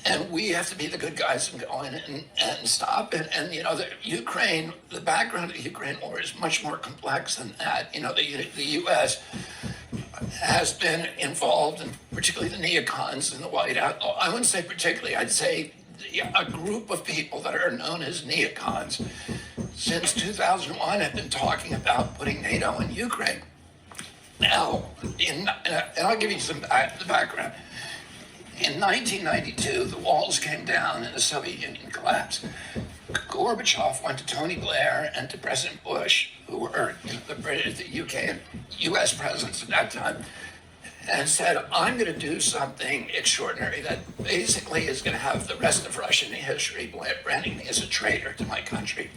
S21: And we have to be the good guys and go in and stop it. And, the background of the Ukraine war is much more complex than that. The U.S. has been involved, and particularly the neocons in the White House. I wouldn't say particularly, I'd say a group of people that are known as neocons since 2001 have been talking about putting NATO in Ukraine. Now, and I'll give you the background. In 1992, the walls came down and the Soviet Union collapsed. Gorbachev went to Tony Blair and to President Bush, who were the UK and US presidents at that time, and said, I'm going to do something extraordinary that basically is going to have the rest of Russian history branding me as a traitor to my country.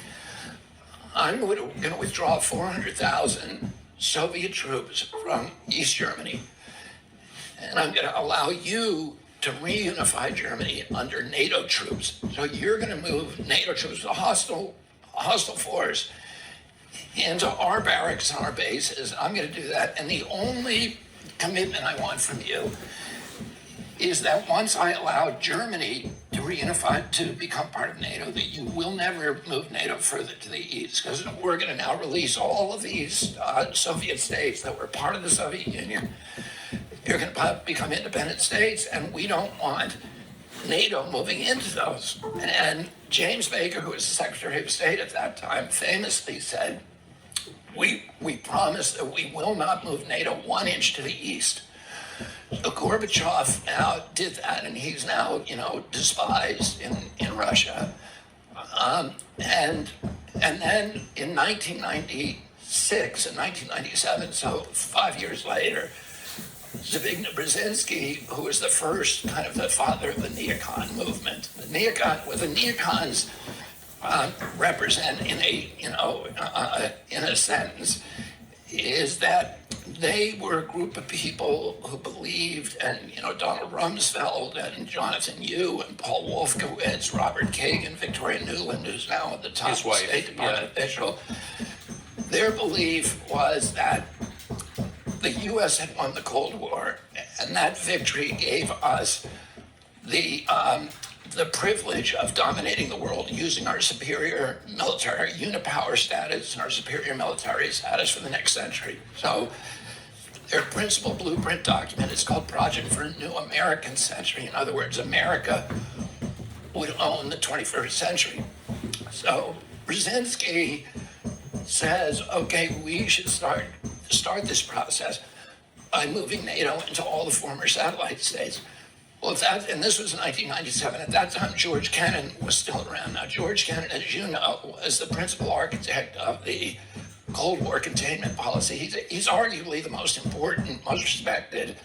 S21: I'm going to withdraw 400,000 Soviet troops from East Germany, and I'm going to allow you to reunify Germany under NATO troops. So you're going to move NATO troops, a hostile force, into our barracks and our bases. I'm going to do that. And the only commitment I want from you is that once I allow Germany to reunify, to become part of NATO, that you will never move NATO further to the east, because we're going to now release all of these Soviet states that were part of the Soviet Union. They're going to become independent states, and we don't want NATO moving into those. And James Baker, who was the Secretary of State at that time, famously said, we promise that we will not move NATO 1 inch to the east. So Gorbachev now did that, and he's now, despised in Russia. And then in 1996 and 1997, so 5 years later, Zbigniew Brzezinski, who was the first kind of the father of the neocon movement. The neocons represent in a sentence is that they were a group of people who believed, and Donald Rumsfeld and Jonathan Yu and Paul Wolfowitz, Robert Kagan, Victoria Nuland, who's now at the top
S20: His wife,
S21: State Department official. Their belief was that the U.S. had won the Cold War, and that victory gave us the privilege of dominating the world using our superior military unipower status and our superior military status for the next century. So their principal blueprint document is called Project for a New American Century. In other words, America would own the 21st century. So Brzezinski says, okay, we should start this process by moving NATO into all the former satellite states. Well, and this was in 1997. At that time, George Kennan was still around. Now, George Kennan, as you know, was the principal architect of the Cold War containment policy. He's arguably the most important, most respected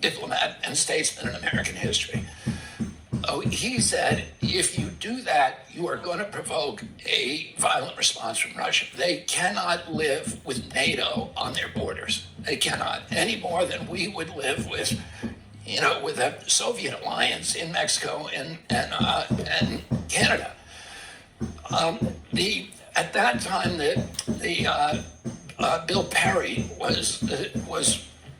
S21: diplomat and statesman in American history. He said, if you do that, you are going to provoke a violent response from Russia. They cannot live with NATO on their borders. They cannot, any more than we would live with a Soviet alliance in Mexico and Canada. At that time, Bill Perry was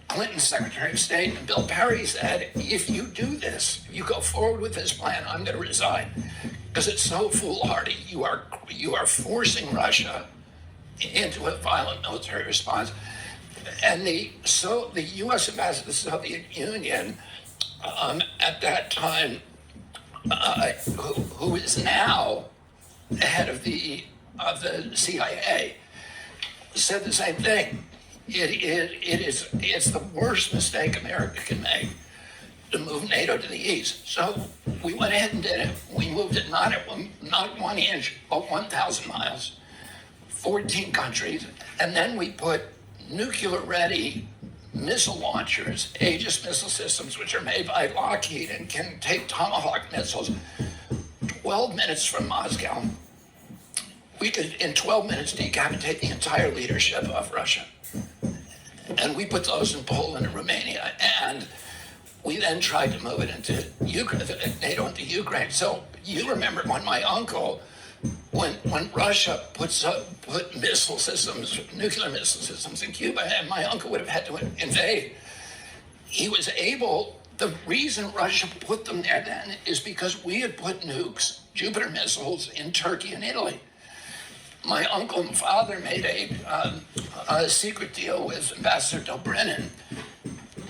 S21: Clinton's Secretary of State, and Bill Perry said, if you do this, you go forward with this plan, I'm going to resign, because it's so foolhardy. You are forcing Russia into a violent military response. And the U.S. ambassador to the Soviet Union at that time, who is now the head of the CIA, said the same thing. It's the worst mistake America can make to move NATO to the east. So we went ahead and did it. We moved it not 1 inch, but 1,000 miles, 14 countries, and then we put nuclear-ready missile launchers, Aegis missile systems, which are made by Lockheed and can take Tomahawk missiles 12 minutes from Moscow. We could, in 12 minutes, decapitate the entire leadership of Russia. And we put those in Poland and Romania, and we then tried to move it into Ukraine, NATO into Ukraine. So you remember when my uncle, when Russia put missile systems, nuclear missile systems in Cuba, and my uncle would have had to invade, he was able. The reason Russia put them there then is because we had put nukes, Jupiter missiles, in Turkey and Italy. My uncle and father made a secret deal with Ambassador Dobrynin,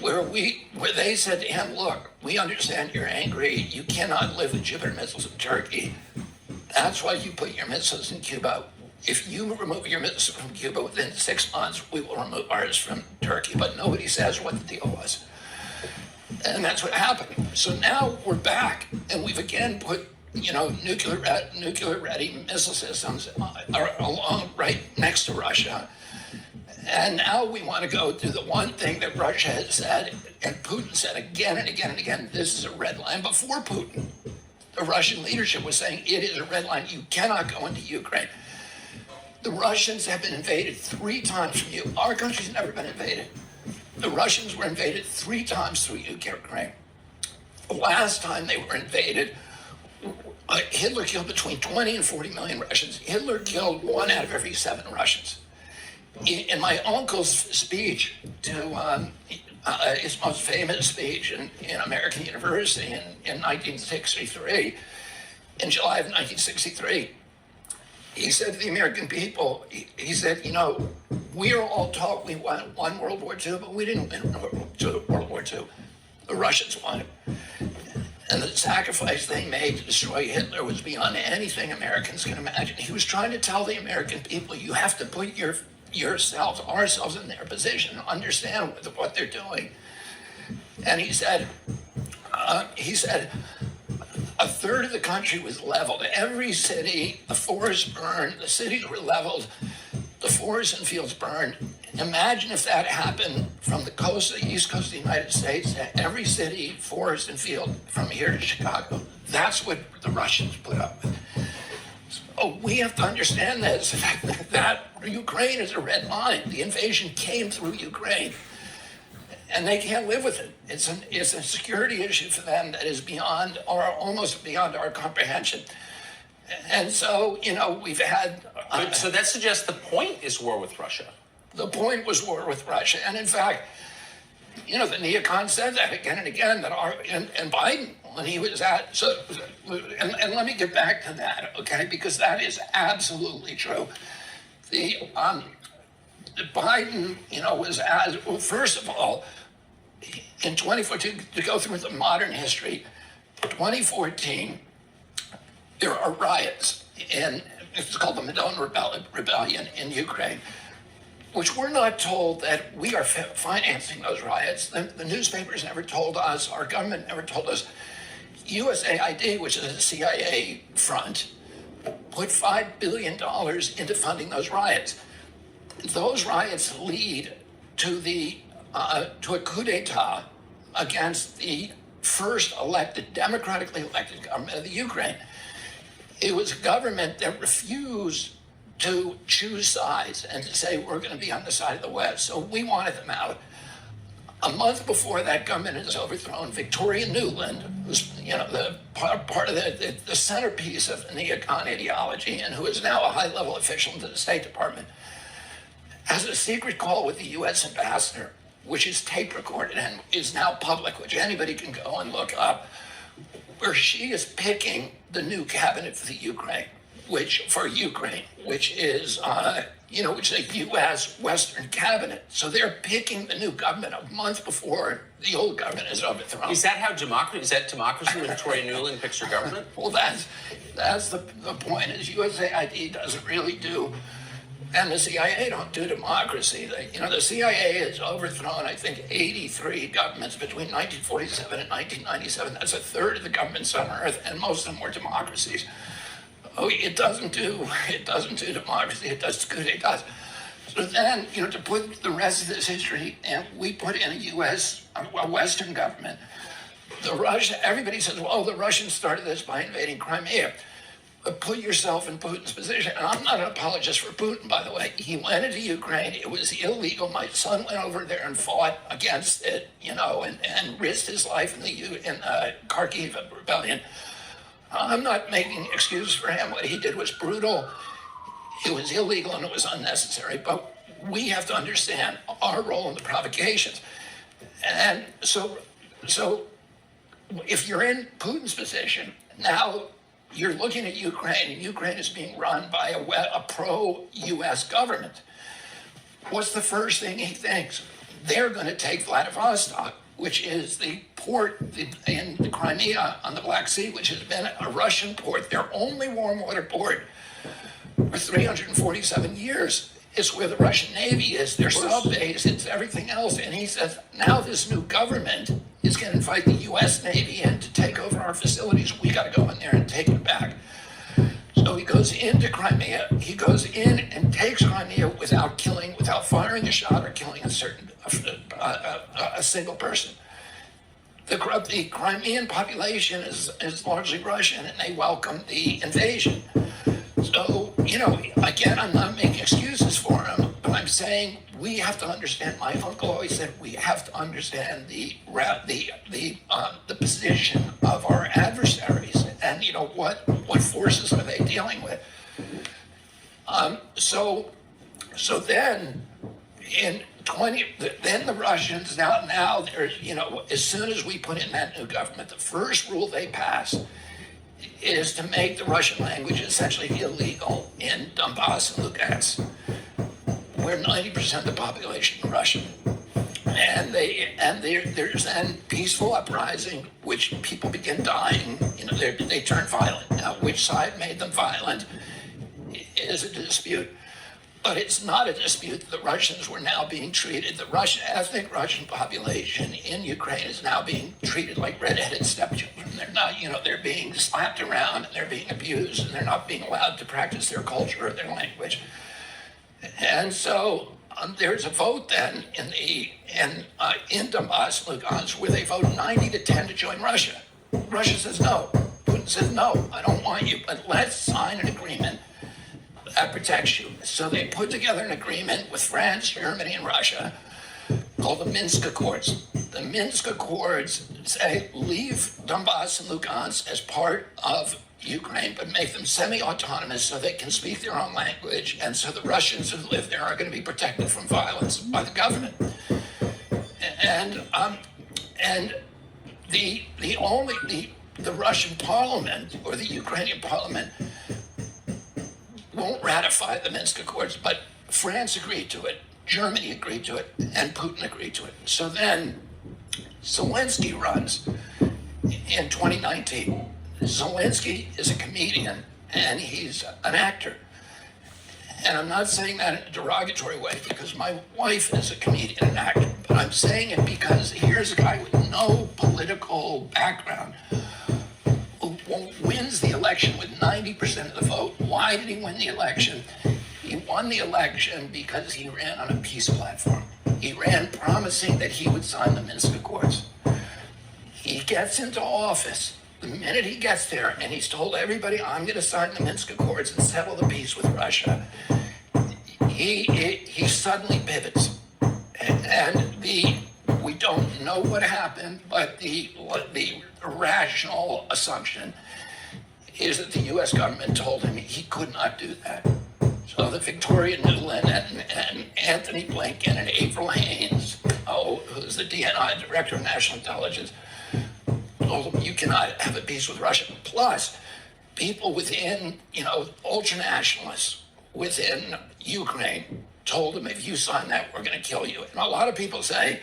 S21: where they said to him, look, we understand you're angry. You cannot live with Jupiter missiles in Turkey. That's why you put your missiles in Cuba. If you remove your missiles from Cuba within 6 months, we will remove ours from Turkey. But nobody says what the deal was. And that's what happened. So now we're back, and we've again put, nuclear-ready missile systems along right next to Russia. And now we want to go to the one thing that Russia has said, and Putin said again and again and again, this is a red line. Before Putin, the Russian leadership was saying it is a red line. You cannot go into Ukraine. The Russians have been invaded 3 times from you. Our country's never been invaded. The Russians were invaded 3 times through Ukraine. The last time they were invaded, Hitler killed between 20 and 40 million Russians. Hitler killed 1 out of every 7 Russians. In my uncle's speech to his most famous speech in American University in 1963, in July of 1963, he said to the American people, he said, we are all taught we won World War II, but we didn't win World War II. The Russians won it. And the sacrifice they made to destroy Hitler was beyond anything Americans can imagine. He was trying to tell the American people, you have to put ourselves in their position, understand what they're doing. And he said, a third of the country was leveled. Every city, the forests burned, the cities were leveled, the forests and fields burned. Imagine if that happened from the coast, the east coast of the United States, to every city, forest and field from here to Chicago. That's what the Russians put up with. So we have to understand this, that Ukraine is a red line. The invasion came through Ukraine, and they can't live with it. It's a security issue for them that is almost beyond our comprehension. And so, we've had...
S20: so that suggests the point is war with Russia.
S21: The point was war with Russia. And in fact, the neocons said that again and again, and Biden, when he was and let me get back to that, okay, because that is absolutely true. Biden, first of all, in 2014, to go through the modern history, 2014, there are riots it's called the Maidan Rebellion in Ukraine, which we're not told that we are financing those riots. The newspapers never told us, our government never told us. USAID, which is a CIA front, put $5 billion into funding those riots. Those riots lead to a coup d'etat against the first democratically elected government of the Ukraine. It was a government that refused to choose sides and to say, we're going to be on the side of the West. So we wanted them out. A month before that government is overthrown, Victoria Nuland, who's the part of the centerpiece of the neocon ideology and who is now a high-level official in the State Department, has a secret call with the U.S. ambassador, which is tape recorded and is now public, which anybody can go and look up, where she is picking the new cabinet for the Ukraine, which is a U.S. Western cabinet. So they're picking the new government a month before the old government is overthrown.
S20: Is that democracy when Victoria Nuland picks her government?
S21: Well, that's the point, is USAID doesn't really do, and the CIA don't do democracy. The CIA has overthrown, I think, 83 governments between 1947 and 1997. That's a third of the governments on Earth, and most of them were democracies. It doesn't do democracy. It does coup d'etats. So then, to put the rest of this history, and we put in a Western government. Everybody says, well, the Russians started this by invading Crimea. put yourself in Putin's position. And I'm not an apologist for Putin, by the way. He went into Ukraine. It was illegal. My son went over there and fought against it, and risked his life in the Kharkiv rebellion. I'm not making excuses for him. What he did was brutal. It was illegal and it was unnecessary. But we have to understand our role in the provocations. And so if you're in Putin's position, now you're looking at Ukraine, and Ukraine is being run by a pro-U.S. government. What's the first thing he thinks? They're going to take Vladivostok, which is the port in the Crimea on the Black Sea, which has been a Russian port, their only warm water port for 347 years. It's where the Russian Navy is, their sub base, it's everything else. And he says, now this new government is going to invite the U.S. Navy in to take over our facilities. We got to go in there and take it back. So he goes into Crimea. He goes in and takes Crimea without firing a shot or killing a single person. The Crimean population is largely Russian, and they welcome the invasion. So, again, I'm not making excuses for him, but I'm saying we have to understand. My uncle always said we have to understand the position of our adversaries, and what forces are they dealing with. So then then the Russians now there's as soon as we put in that new government, the first rule they pass is to make the Russian language essentially illegal in Donbass and Lugansk, where 90% of the population is Russian. And there's then peaceful uprising, which people begin dying. They turn violent. Now, which side made them violent is a dispute. But it's not a dispute that the Russians were now being treated. The ethnic Russian population in Ukraine is now being treated like red-headed stepchildren. They're not, they're being slapped around and they're being abused and they're not being allowed to practice their culture or their language. And so there's a vote then in Donbass, Lugansk, where they vote 90-10 to join Russia. Russia says no. Putin says no. I don't want you, but let's sign an agreement that protects you. So they put together an agreement with France, Germany, and Russia called the Minsk Accords. The Minsk Accords say leave Donbass and Lugansk as part of Ukraine, but make them semi-autonomous so they can speak their own language, and so the Russians who live there are going to be protected from violence by the government. And the Russian parliament or the Ukrainian parliament won't ratify the Minsk Accords, but France agreed to it, Germany agreed to it, and Putin agreed to it. So then Zelensky runs in 2019. Zelensky is a comedian and he's an actor. And I'm not saying that in a derogatory way because my wife is a comedian and actor, but I'm saying it because here's a guy with no political background who wins the election with 90% of the vote. Why did he win the election? He won the election because he ran on a peace platform. He ran promising that he would sign the Minsk Accords. He gets into office. The minute he gets there and he's told everybody, I'm going to sign the Minsk Accords and settle the peace with Russia, he suddenly pivots. And we don't know what happened, but the rational assumption is that the U.S. government told him he could not do that. So the Victoria Nuland and Anthony Blinken and April Haines, who's the DNI, Director of National Intelligence, told him you cannot have a peace with Russia. Plus, people within, ultranationalists within Ukraine told him if you sign that, we're going to kill you. And a lot of people say,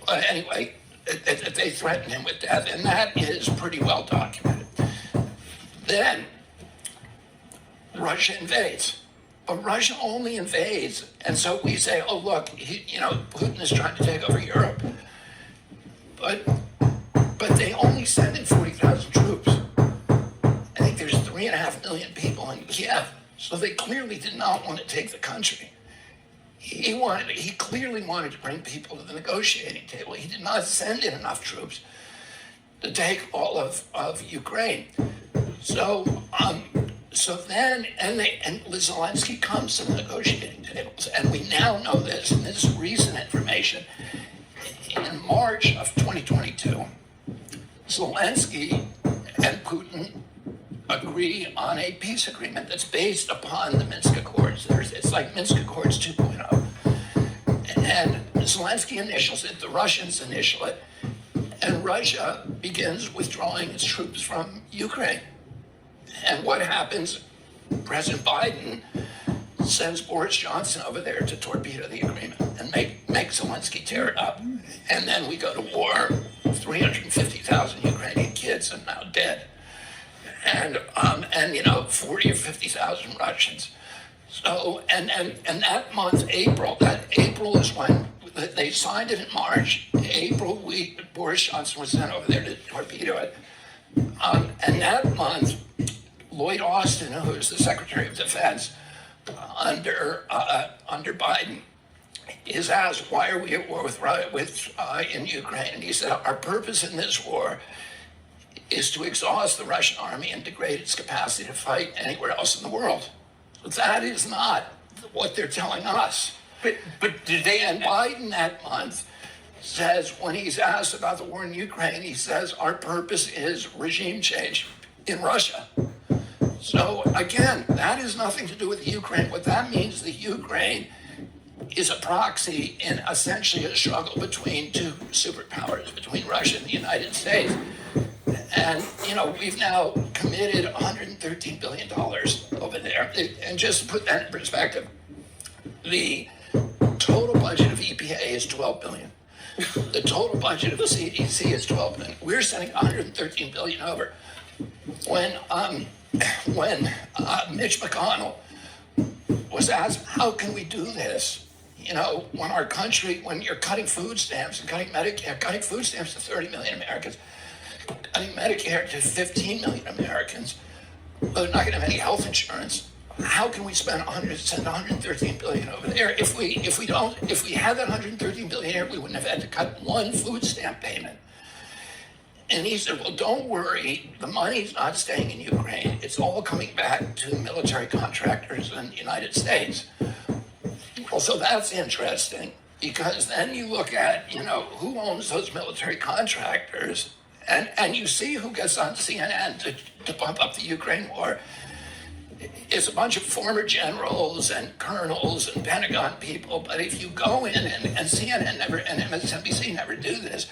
S21: anyway, they threatened him with death, and that is pretty well documented. Then Russia invades. But Russia only invades, and so we say, oh, look, Putin is trying to take over Europe. But they only send in 40,000 troops. I think there's 3.5 million people in Kiev, so they clearly did not want to take the country. He clearly wanted to bring people to the negotiating table. He did not send in enough troops to take all of Ukraine. So So then, and Zelensky comes to the negotiating tables, and we now know this, and this is recent information. In March of 2022, Zelensky and Putin agree on a peace agreement that's based upon the Minsk Accords. It's like Minsk Accords 2.0. And Zelensky initials it, the Russians initial it, and Russia begins withdrawing its troops from Ukraine. And what happens? President Biden sends Boris Johnson over there to torpedo the agreement and make Zelensky tear it up. And then we go to war, 350,000 Ukrainian kids are now dead. And 40 or 50,000 Russians. So, and that month, April is when they signed it in March. April, Boris Johnson was sent over there to torpedo it. And that month, Lloyd Austin, who was the Secretary of Defense under Biden, is asked, why are we at war in Ukraine? And he said, our purpose in this war is to exhaust the Russian army and degrade its capacity to fight anywhere else in the world. That is not what they're telling us.
S20: But did they?
S21: And Biden that month says, when he's asked about the war in Ukraine, he says, our purpose is regime change in Russia. So again, that has nothing to do with Ukraine. What that means, the Ukraine is a proxy in essentially a struggle between two superpowers, between Russia and the United States. And, we've now committed $113 billion over there. And just to put that in perspective, the total budget of EPA is $12 billion. The total budget of the CDC is $12 billion. We're sending $113 billion over. When Mitch McConnell was asked, how can we do this? When you're cutting food stamps and cutting Medicare, cutting food stamps to 30 million Americans, cutting Medicare to 15 million Americans, but they're not going to have any health insurance. How can we send 113 billion over there? If we had that 113 billion here, we wouldn't have had to cut one food stamp payment. And he said, well, don't worry, the money's not staying in Ukraine. It's all coming back to military contractors in the United States. Well, so that's interesting, because then you look at, who owns those military contractors, and you see who gets on CNN to pump up the Ukraine war. It's a bunch of former generals and colonels and Pentagon people, but if you go in, and CNN never, and MSNBC never do this,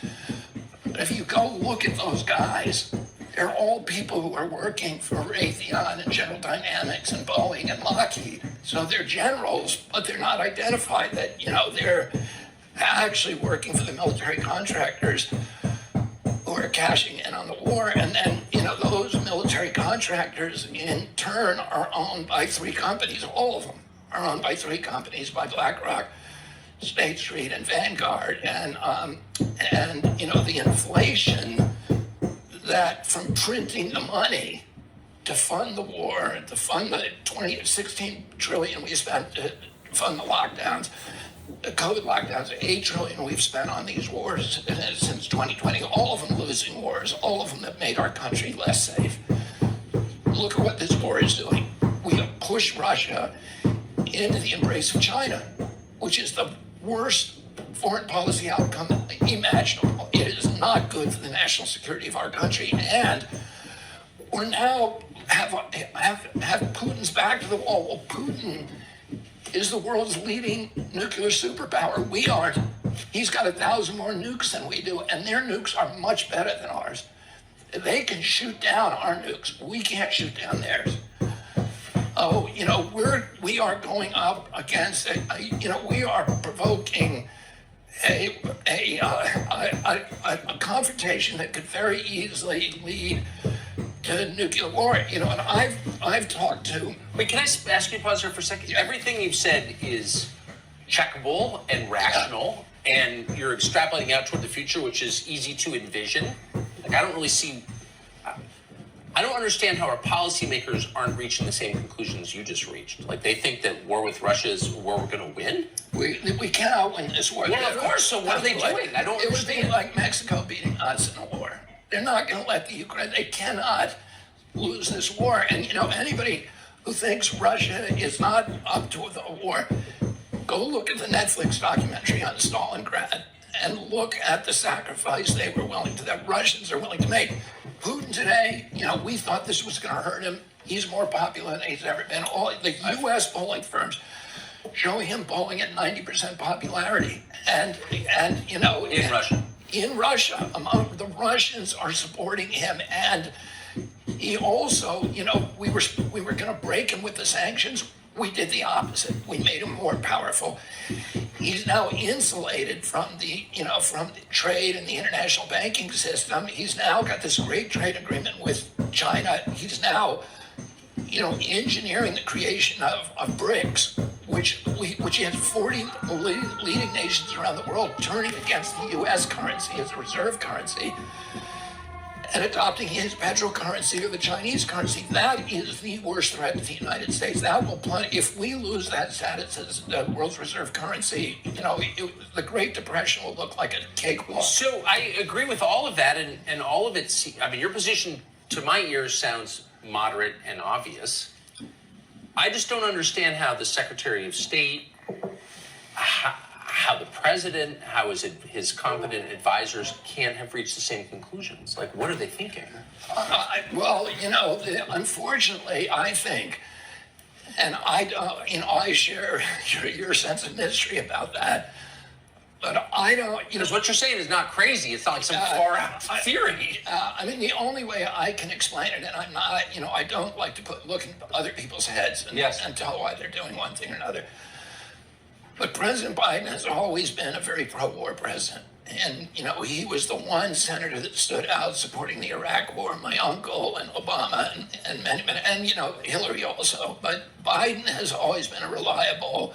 S21: but if you go look at those guys, they're all people who are working for Raytheon and General Dynamics and Boeing and Lockheed. So they're generals, but they're not identified that, they're actually working for the military contractors who are cashing in on the war. And then, those military contractors in turn are owned by three companies. All of them are owned by three companies, by BlackRock, State Street, and Vanguard. And the inflation that from printing the money to fund the war, to fund the 16 trillion we spent to fund the lockdowns, the COVID lockdowns, $8 trillion we've spent on these wars since 2020, all of them losing wars, all of them that made our country less safe. Look at what this war is doing. We have pushed Russia into the embrace of China, which is the worst foreign policy outcome imaginable. It is not good for the national security of our country, and we're now have Putin's back to the wall. Well, Putin is the world's leading nuclear superpower. We aren't. He's got 1,000 more nukes than we do, and their nukes are much better than ours. They can shoot down our nukes. We can't shoot down theirs. Oh, we are going up against we are provoking a confrontation that could very easily lead to nuclear war. And I've talked to.
S20: Wait, can I ask you to pause here for a second? Yeah. Everything you've said is checkable and rational, and you're extrapolating out toward the future, which is easy to envision. I don't really see. I don't understand how our policymakers aren't reaching the same conclusions you just reached. They think that war with Russia is a war we're going to win.
S21: We cannot win this war.
S20: Yeah, of course. So what are they doing? I don't understand.
S21: It would be like Mexico beating us in a war. They're not going to let the Ukraine. They cannot lose this war. And anybody who thinks Russia is not up to the war, go look at the Netflix documentary on Stalingrad and look at the sacrifice that Russians are willing to make. Putin today, we thought this was going to hurt him. He's more popular than he's ever been. All the U.S. polling firms show him polling at 90% popularity, and
S20: in Russia.
S21: In Russia, among the Russians are supporting him, and he also, we were going to break him with the sanctions. We did the opposite. We made him more powerful. He's now insulated from the trade and the international banking system. He's now got this great trade agreement with China. He's now, engineering the creation of BRICS, which has 40 leading nations around the world turning against the U.S. currency as a reserve currency and adopting his petrol currency or the Chinese currency. That is the worst threat to the United States. That will if we lose that status as the world's reserve currency, the Great Depression will look like a cakewalk.
S20: So I agree with all of that, and all of it. Your position to my ears sounds moderate and obvious. I just don't understand how the Secretary of State, how the president, how his competent advisors can't have reached the same conclusions. Like, what are they thinking?
S21: Unfortunately, I think, and I share your sense of mystery about that, but I don't.
S20: Because what you're saying is not crazy. It's not like some far out theory.
S21: The only way I can explain it, and I'm not, I don't like to look into other people's heads and tell why they're doing one thing or another. But President Biden has always been a very pro-war president. And, he was the one senator that stood out supporting the Iraq war, my uncle and Obama and many, and, Hillary also. But Biden has always been a reliable,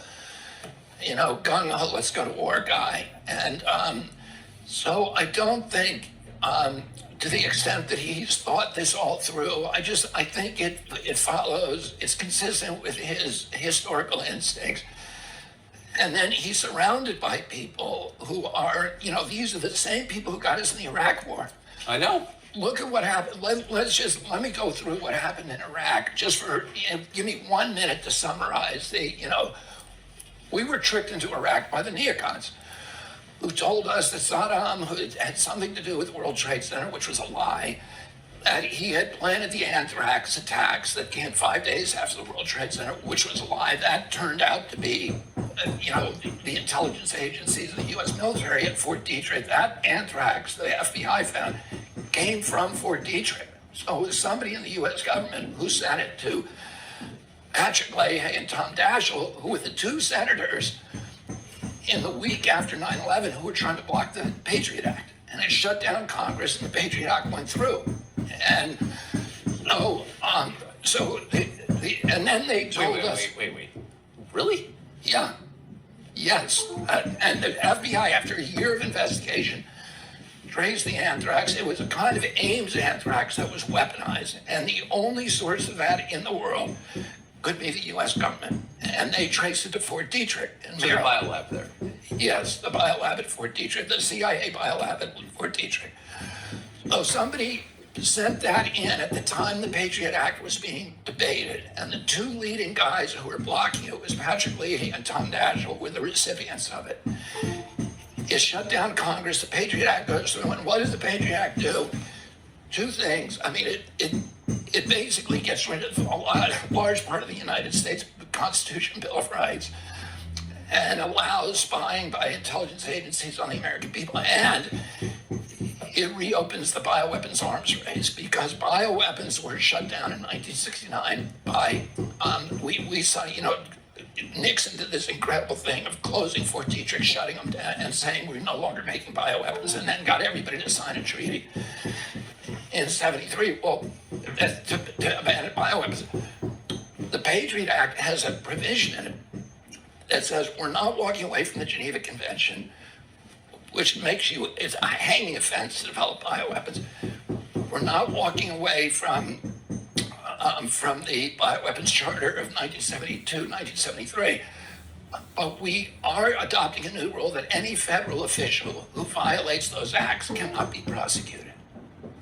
S21: gung-ho, let's go to war guy. And so I don't think, to the extent that he's thought this all through, I think it follows, it's consistent with his historical instincts. And then he's surrounded by people who are, these are the same people who got us in the Iraq war.
S20: I know.
S21: Look at what happened. Let me go through what happened in Iraq, just for, give me 1 minute to summarize we were tricked into Iraq by the neocons, who told us that Saddam, who had something to do with World Trade Center, which was a lie, that he had planted the anthrax attacks that came 5 days after the World Trade Center, which was a lie. That turned out to be, the intelligence agencies of the U.S. military at Fort Detrick. That anthrax, the FBI found, came from Fort Detrick. So it was somebody in the U.S. government who sent it to Patrick Leahy and Tom Daschle, who were the two senators in the week after 9/11 who were trying to block the Patriot Act. And it shut down Congress, and the Patriot Act went through. And and then they told us.
S20: Wait. Really?
S21: Yeah. Yes. And the FBI, after a year of investigation, traced the anthrax. It was a kind of Ames anthrax that was weaponized. And the only source of that in the world could be the U.S. government. And they traced it to Fort Detrick.
S20: So the biolab there?
S21: Yes, the biolab at Fort Detrick, the CIA biolab at Fort Detrick. So somebody sent that in at the time the Patriot Act was being debated, and the two leading guys who were blocking it was Patrick Leahy and Tom Daschle were the recipients of it. It shut down Congress, the Patriot Act goes through, and what does the Patriot Act do? Two things. It basically gets rid of a large part of the United States Constitution, Bill of Rights, and allows spying by intelligence agencies on the American people, and it reopens the bioweapons arms race, because bioweapons were shut down in 1969 by, we saw, Nixon did this incredible thing of closing Fort Detrick, shutting them down, and saying we're no longer making bioweapons, and then got everybody to sign a treaty in 73. Well, to abandon bioweapons. The Patriot Act has a provision in it that says we're not walking away from the Geneva Convention, which makes it's a hanging offense to develop bioweapons. We're not walking away from the Bioweapons Charter of 1972, 1973, but we are adopting a new rule that any federal official who violates those acts cannot be prosecuted.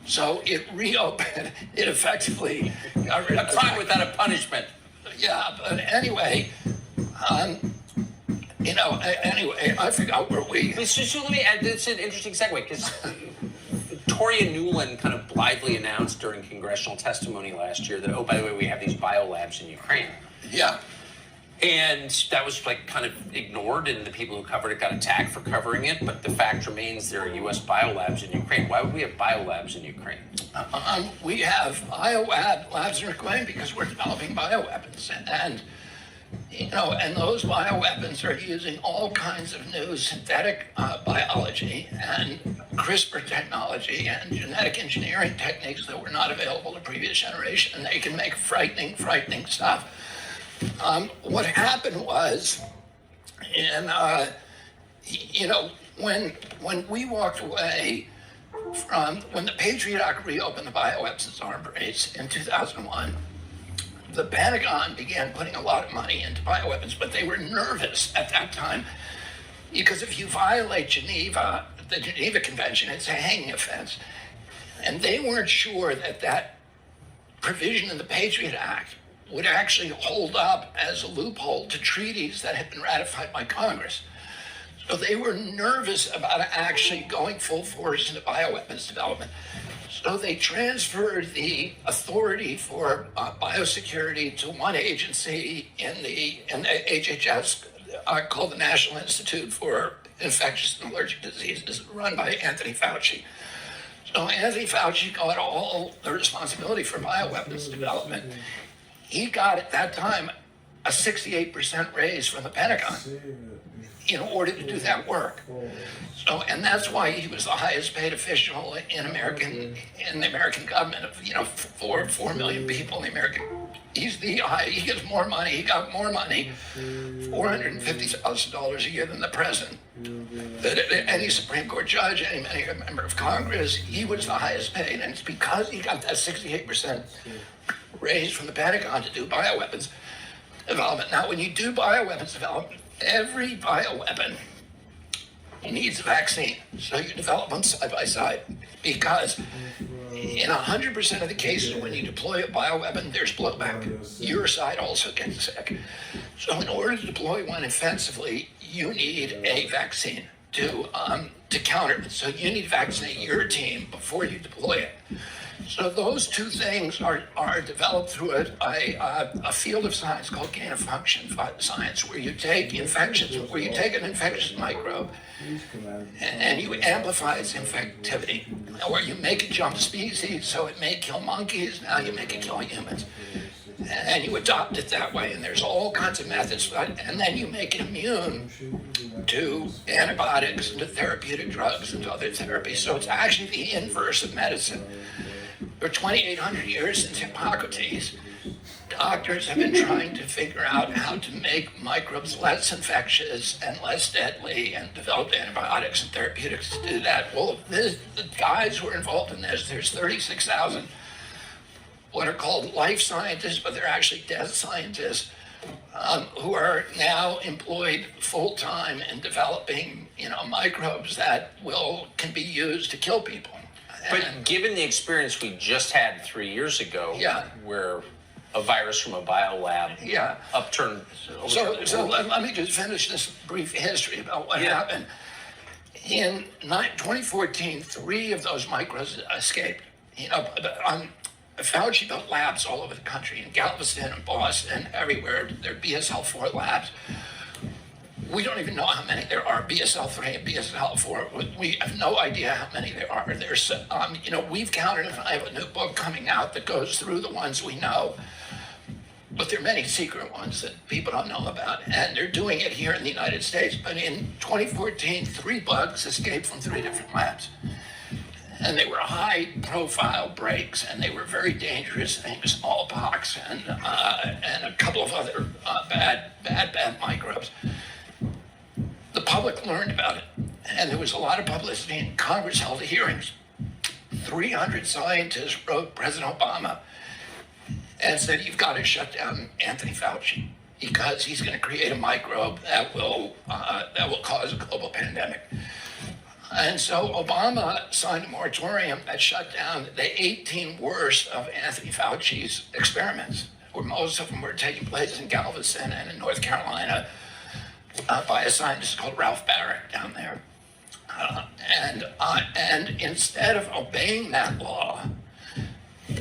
S21: So it reopened, it effectively got rid of
S20: a crime without a punishment.
S21: But anyway, anyway, I forgot where we.
S20: So let me add, it's an interesting segue, because Toria Nuland kind of blithely announced during congressional testimony last year that, oh, by the way, we have these biolabs in Ukraine.
S21: Yeah.
S20: And that was kind of ignored, and the people who covered it got attacked for covering it. But the fact remains there are U.S. biolabs in Ukraine. Why would we have biolabs in Ukraine?
S21: We have biolabs in Ukraine because we're developing bioweapons. And those bioweapons are using all kinds of new synthetic biology and CRISPR technology and genetic engineering techniques that were not available to previous generation. And they can make frightening stuff. What happened was, when we walked away from, when the Patriot Act reopened the bioweapons arms race in 2001, the Pentagon began putting a lot of money into bioweapons, but they were nervous at that time because if you violate the Geneva Convention, it's a hanging offense. And they weren't sure that provision in the Patriot Act would actually hold up as a loophole to treaties that had been ratified by Congress. So they were nervous about actually going full force into bioweapons development. So they transferred the authority for biosecurity to one agency in the HHS called the National Institute for Infectious and Allergic Diseases, run by Anthony Fauci. So Anthony Fauci got all the responsibility for bioweapons development. He got at that time a 68% raise from the Pentagon in order to do that work. So, and that's why he was the highest paid official in the American government of 4 million people in the American. He gets more money. He got more money, $450,000 a year than the president. Any Supreme Court judge, any member of Congress, he was the highest paid, and it's because he got that 68% raised from the Pentagon to do bioweapons development. Now, when you do bioweapons development, every bioweapon needs a vaccine. So you develop them side by side because in 100% of the cases when you deploy a bioweapon, there's blowback. Your side also gets sick. So in order to deploy one offensively, you need a vaccine to counter it. So you need to vaccinate your team before you deploy it. So those two things are developed through a field of science called gain of function science, where you take an infectious microbe and you amplify its infectivity, or you make it jump species, so it may kill monkeys, now you make it kill humans. And you adopt it that way, and there's all kinds of methods, and then you make it immune to antibiotics and to therapeutic drugs and to other therapies. So it's actually the inverse of medicine. For 2,800 years since Hippocrates, doctors have been trying to figure out how to make microbes less infectious and less deadly and develop antibiotics and therapeutics to do that. Well, the guys who are involved in this, there's 36,000 what are called life scientists, but they're actually death scientists, who are now employed full-time in developing, microbes that can be used to kill people.
S20: But given the experience we just had 3 years ago, where a virus from a biolab upturned.
S21: So let me just finish this brief history about what happened. In 2014, 3 of those microbes escaped. Fauci built labs all over the country, in Galveston and Boston, everywhere. There are BSL-4 labs. We don't even know how many there are, BSL-3 and BSL-4. We have no idea how many there are. There's, we've counted them. I have a new book coming out that goes through the ones we know. But there are many secret ones that people don't know about. And they're doing it here in the United States. But in 2014, 3 bugs escaped from 3 different labs. And they were high-profile breaks, and they were very dangerous things, smallpox and a couple of other bad microbes. The public learned about it, and there was a lot of publicity, and Congress held hearings. 300 scientists wrote President Obama and said, you've got to shut down Anthony Fauci because he's going to create a microbe that will cause a global pandemic. And so Obama signed a moratorium that shut down the 18 worst of Anthony Fauci's experiments, where most of them were taking place in Galveston and in North Carolina by a scientist called Ralph Barrett down there. And instead of obeying that law,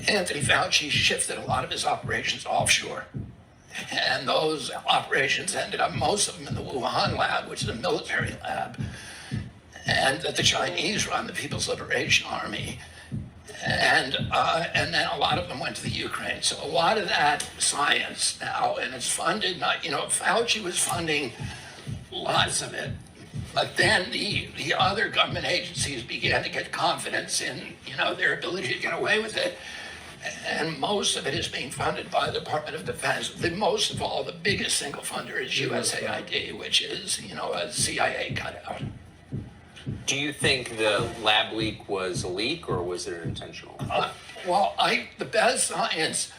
S21: Anthony Fauci shifted a lot of his operations offshore. And those operations ended up, most of them in the Wuhan lab, which is a military lab, and that the Chinese run, the People's Liberation Army. And then a lot of them went to the Ukraine. So a lot of that science now, and it's funded, Fauci was funding lots of it. But then the other government agencies began to get confidence in, their ability to get away with it. And most of it is being funded by the Department of Defense. Most of all, the biggest single funder is USAID, which is, a CIA cutout.
S20: Do you think the lab leak was a leak, or was it intentional?
S21: The best science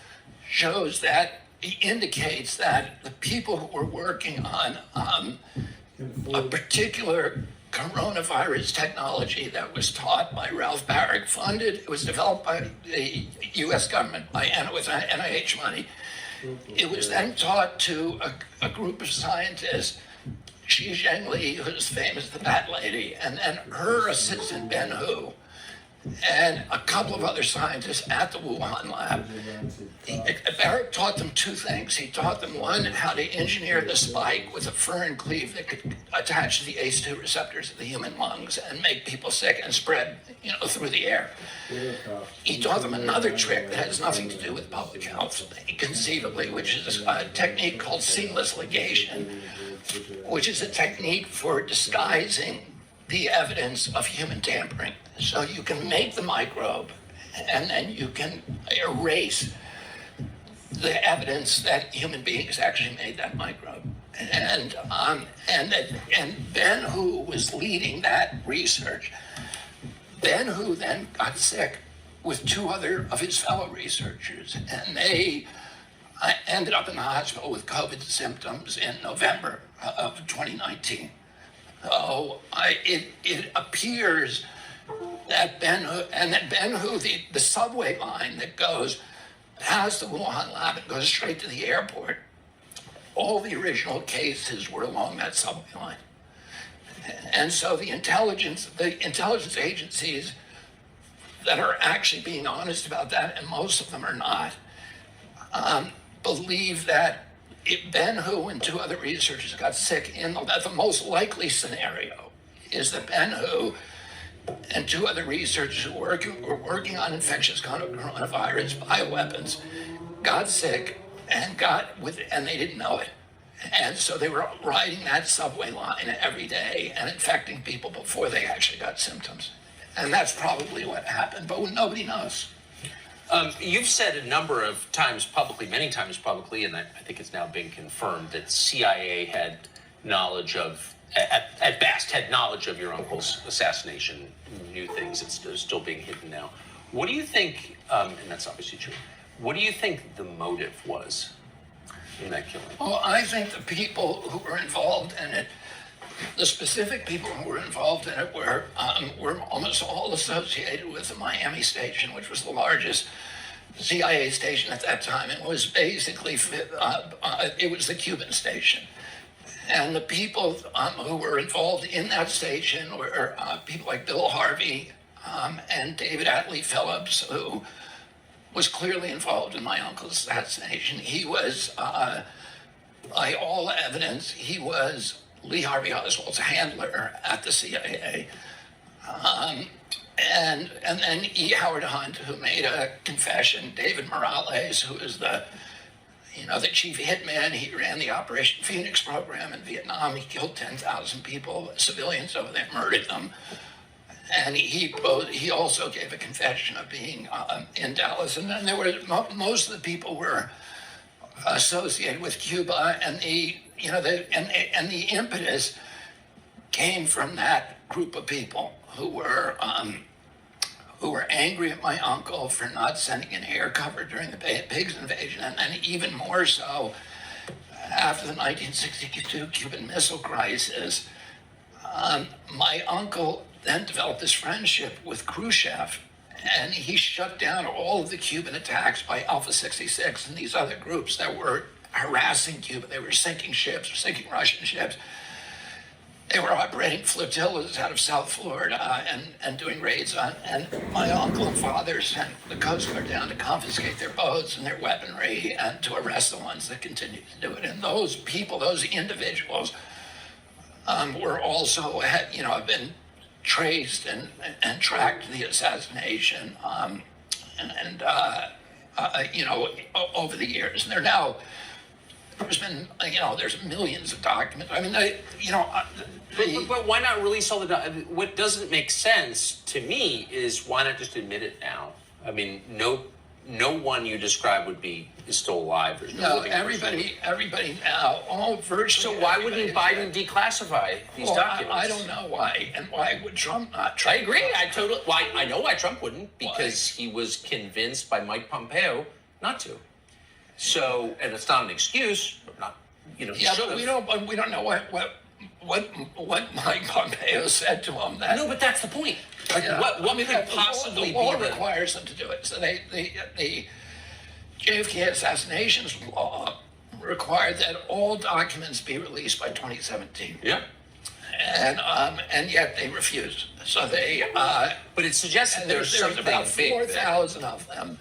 S21: shows that it indicates that the people who were working on a particular coronavirus technology that was taught by Ralph Barrett, it was developed by the U.S. government with NIH money. It was then taught to a group of scientists, Xi Zhengli, who's famous, the Bat Lady, and then her assistant, Ben Hu, and a couple of other scientists at the Wuhan lab. Barrett taught them two things. He taught them, one, how to engineer the spike with a furin cleave that could attach to the ACE2 receptors of the human lungs and make people sick and spread, through the air. He taught them another trick that has nothing to do with public health, conceivably, which is a technique called seamless ligation, which is a technique for disguising the evidence of human tampering. So you can make the microbe, and then you can erase the evidence that human beings actually made that microbe. And Ben Hu was leading that research. Ben Hu then got sick with two other of his fellow researchers, and they ended up in the hospital with COVID symptoms in November of 2019. So it appears that Ben Hu, the subway line that goes past the Wuhan lab and goes straight to the airport, all the original cases were along that subway line. And so the intelligence agencies that are actually being honest about that, and most of them are not, believe that Ben Hu and two other researchers got sick that the most likely scenario is that Ben Hu and two other researchers who were working on infectious coronavirus bioweapons got sick and they didn't know it. And so they were riding that subway line every day and infecting people before they actually got symptoms. And that's probably what happened, but nobody knows.
S20: You've said a number of times publicly, many times publicly, and I think it's now been confirmed that CIA had knowledge of, at best, had knowledge of your uncle's assassination, knew things that's still being hidden now. What do you think, and that's obviously true, what do you think the motive was in that killing?
S21: Well, I think the people who were involved in it, the specific people who were involved in it were almost all associated with the Miami station, which was the largest CIA station at that time. It was basically, it was the Cuban station. And the people who were involved in that station were people like Bill Harvey and David Atlee Phillips, who was clearly involved in my uncle's assassination. He was, by all evidence, he was Lee Harvey Oswald's handler at the CIA. And then E. Howard Hunt, who made a confession, David Morales, who is the chief hitman. He ran the Operation Phoenix program in Vietnam. He killed 10,000 people, civilians over there, murdered them. And he also gave a confession of being in Dallas. And then there were, most of the people were associated with Cuba, and the impetus came from that group of people who were angry at my uncle for not sending an air cover during the Pigs invasion, and then even more so after the 1962 Cuban Missile Crisis. My uncle then developed this friendship with Khrushchev, And he shut down all of the Cuban attacks by Alpha 66 and these other groups that were harassing Cuba. They were sinking ships, sinking Russian ships. They were operating flotillas out of South Florida and doing raids on. And my uncle and father sent the Coast Guard down to confiscate their boats and their weaponry and to arrest the ones that continued to do it. And those people, those individuals, were also have been traced and tracked to the assassination, over the years. And they're now. There's been, there's millions of documents. I mean,
S20: but why not release all the what doesn't make sense to me is why not just admit it now? I mean, no one you describe is still alive. There's no living
S21: everybody now, all virtually.
S20: So why wouldn't Biden declassify these documents?
S21: I don't know why, and why would Trump not try?
S20: I agree. I know why Trump wouldn't, because he was convinced by Mike Pompeo not to. So, and it's not an excuse, but not,
S21: Yeah, but we don't know what Mike Pompeo said to him.
S20: No, but that's the point. What could possibly
S21: the law
S20: be
S21: requires them to do it. So the JFK assassinations law required that all documents be released by 2017.
S20: Yeah.
S21: And yet they refused. So they.
S20: But it suggests that there's
S21: about 4,000 of them.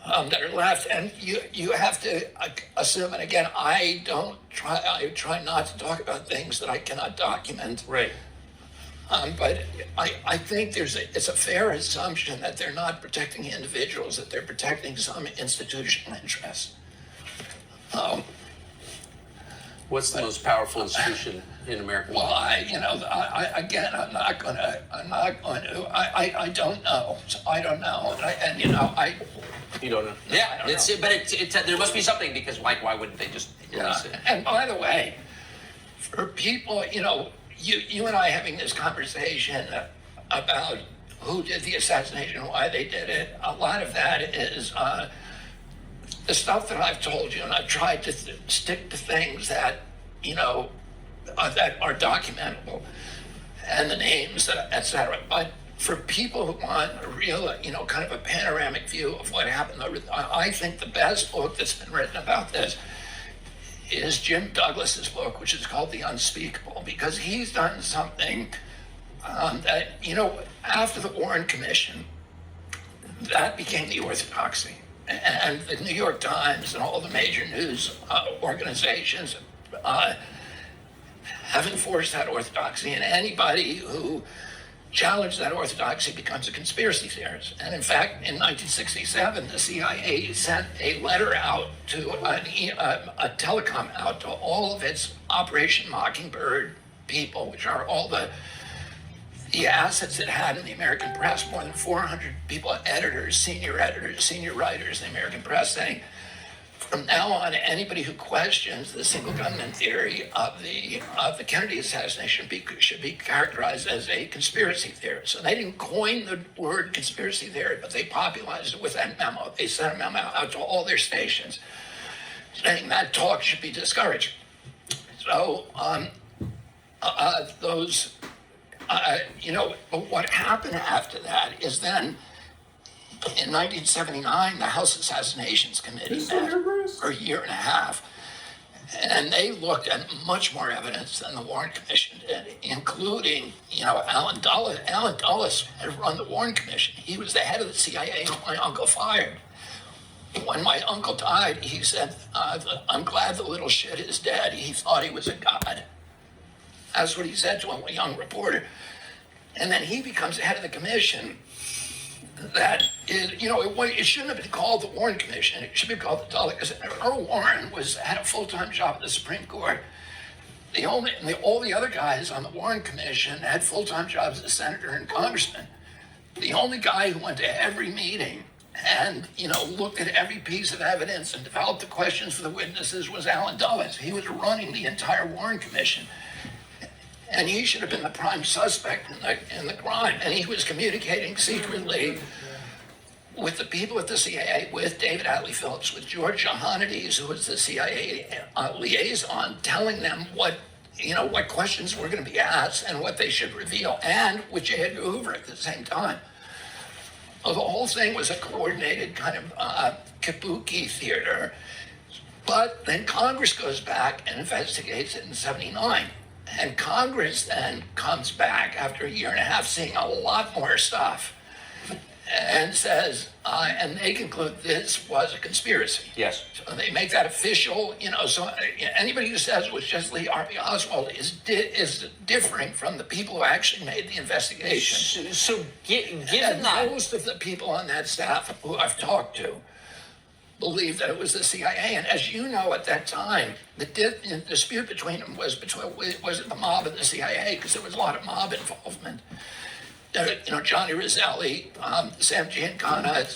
S21: That are left, and you have to assume. And again, I try not to talk about things that I cannot document.
S20: Right.
S21: But I think it's a fair assumption that they're not protecting individuals; that they're protecting some institutional interests.
S20: What's the most powerful institution in America?
S21: Well, I don't know. I don't know.
S20: You don't know. Yeah, it's there must be something, because why wouldn't they just release it?
S21: And by the way, for people, you and I having this conversation about who did the assassination and why they did it, a lot of that is the stuff that I've told you, and I've tried to stick to things that, that are documentable, and the names, etc. But for people who want a real, kind of a panoramic view of what happened, I think the best book that's been written about this is Jim Douglas's book, which is called The Unspeakable, because he's done something that, after the Warren Commission, that became the orthodoxy. And the New York Times and all the major news organizations have enforced that orthodoxy, and anybody who challenged that orthodoxy becomes a conspiracy theorist. And in fact, in 1967, the CIA sent a letter out to a telecom out to all of its Operation Mockingbird people, which are all the assets it had in the American press, more than 400 people, editors, senior writers in the American press, saying, from now on, anybody who questions the single gunman theory of the Kennedy assassination should be characterized as a conspiracy theorist. So they didn't coin the word conspiracy theory, but they popularized it with that memo. They sent a memo out to all their stations saying that talk should be discouraged. So but what happened after that is then, in 1979, the House Assassinations Committee met for a year and a half, and they looked at much more evidence than the Warren Commission did, including, Alan Dulles. Alan Dulles had run the Warren Commission. He was the head of the CIA who my uncle fired. When my uncle died, he said, I'm glad the little shit is dead. He thought he was a god. That's what he said to a young reporter. And then he becomes head of the commission. That is, it shouldn't have been called the Warren Commission. It should be called the Dulles. Because Earl Warren had a full-time job at the Supreme Court. All the other guys on the Warren Commission had full-time jobs as senator and congressman. The only guy who went to every meeting and, looked at every piece of evidence and developed the questions for the witnesses was Alan Dulles. He was running the entire Warren Commission. And he should have been the prime suspect in the crime. And he was communicating secretly with the people at the CIA, with David Atlee Phillips, with George Johannides, who was the CIA liaison, telling them what questions were going to be asked and what they should reveal, and with J. Edgar Hoover at the same time. The whole thing was a coordinated kind of kabuki theater. But then Congress goes back and investigates it in 79. And Congress then comes back after a year and a half seeing a lot more stuff and says, and they conclude this was a conspiracy.
S20: Yes.
S21: So they make that official, so anybody who says it was just Lee Harvey Oswald is differing from the people who actually made the investigation.
S20: So given
S21: and
S20: that...
S21: most of the people on that staff who I've talked to believed that it was the CIA. And as you know, at that time, the dispute between them was it the mob and the CIA, because there was a lot of mob involvement. Johnny Roselli, Sam Giancana,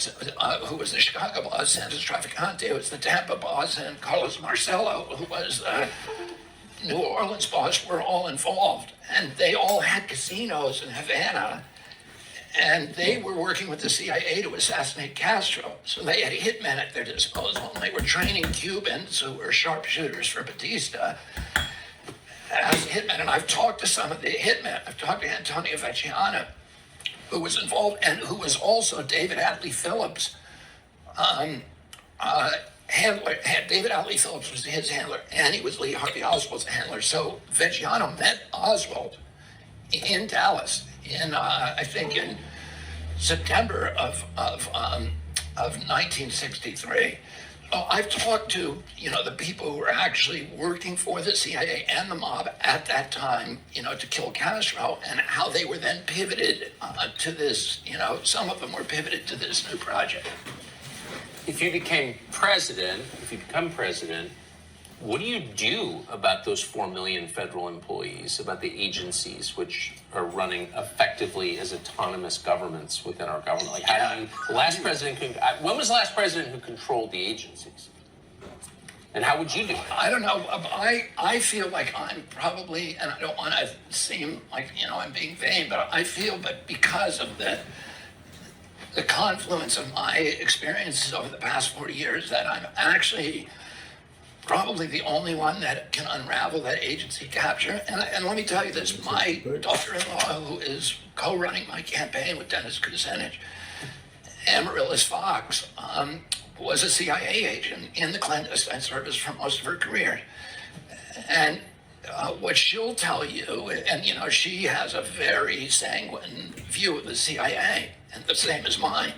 S21: who was the Chicago boss, Santos Trafficante, who was the Tampa boss, and Carlos Marcello, who was the New Orleans boss, were all involved. And they all had casinos in Havana. And they were working with the CIA to assassinate Castro. So they had hitmen at their disposal, and they were training Cubans who were sharpshooters for Batista as hitmen. And I've talked to some of the hitmen. I've talked to Antonio Vecchiano, who was involved, and who was also David Atlee Phillips' handler. David Atlee Phillips was his handler, and he was Lee Harvey Oswald's handler. So Vecchiano met Oswald in Dallas in, I think, in September of 1963. I've talked to, the people who were actually working for the CIA and the mob at that time, to kill Castro, and how they were then pivoted to this, some of them were pivoted to this new project.
S20: If you become president, what do you do about those 4 million federal employees, about the agencies which are running effectively as autonomous governments within our government? Like, how do you, when was the last president who controlled the agencies? And how would you do it?
S21: I don't know. I feel like I'm probably, and I don't want to seem like, I'm being vain, but I feel that because of the confluence of my experiences over the past 40 years, that I'm actually probably the only one that can unravel that agency capture. And let me tell you this, my daughter-in-law, who is co-running my campaign with Dennis Kucinich, Amaryllis Fox, was a CIA agent in the clandestine service for most of her career. And what she'll tell you, and she has a very sanguine view of the CIA, and the same as mine.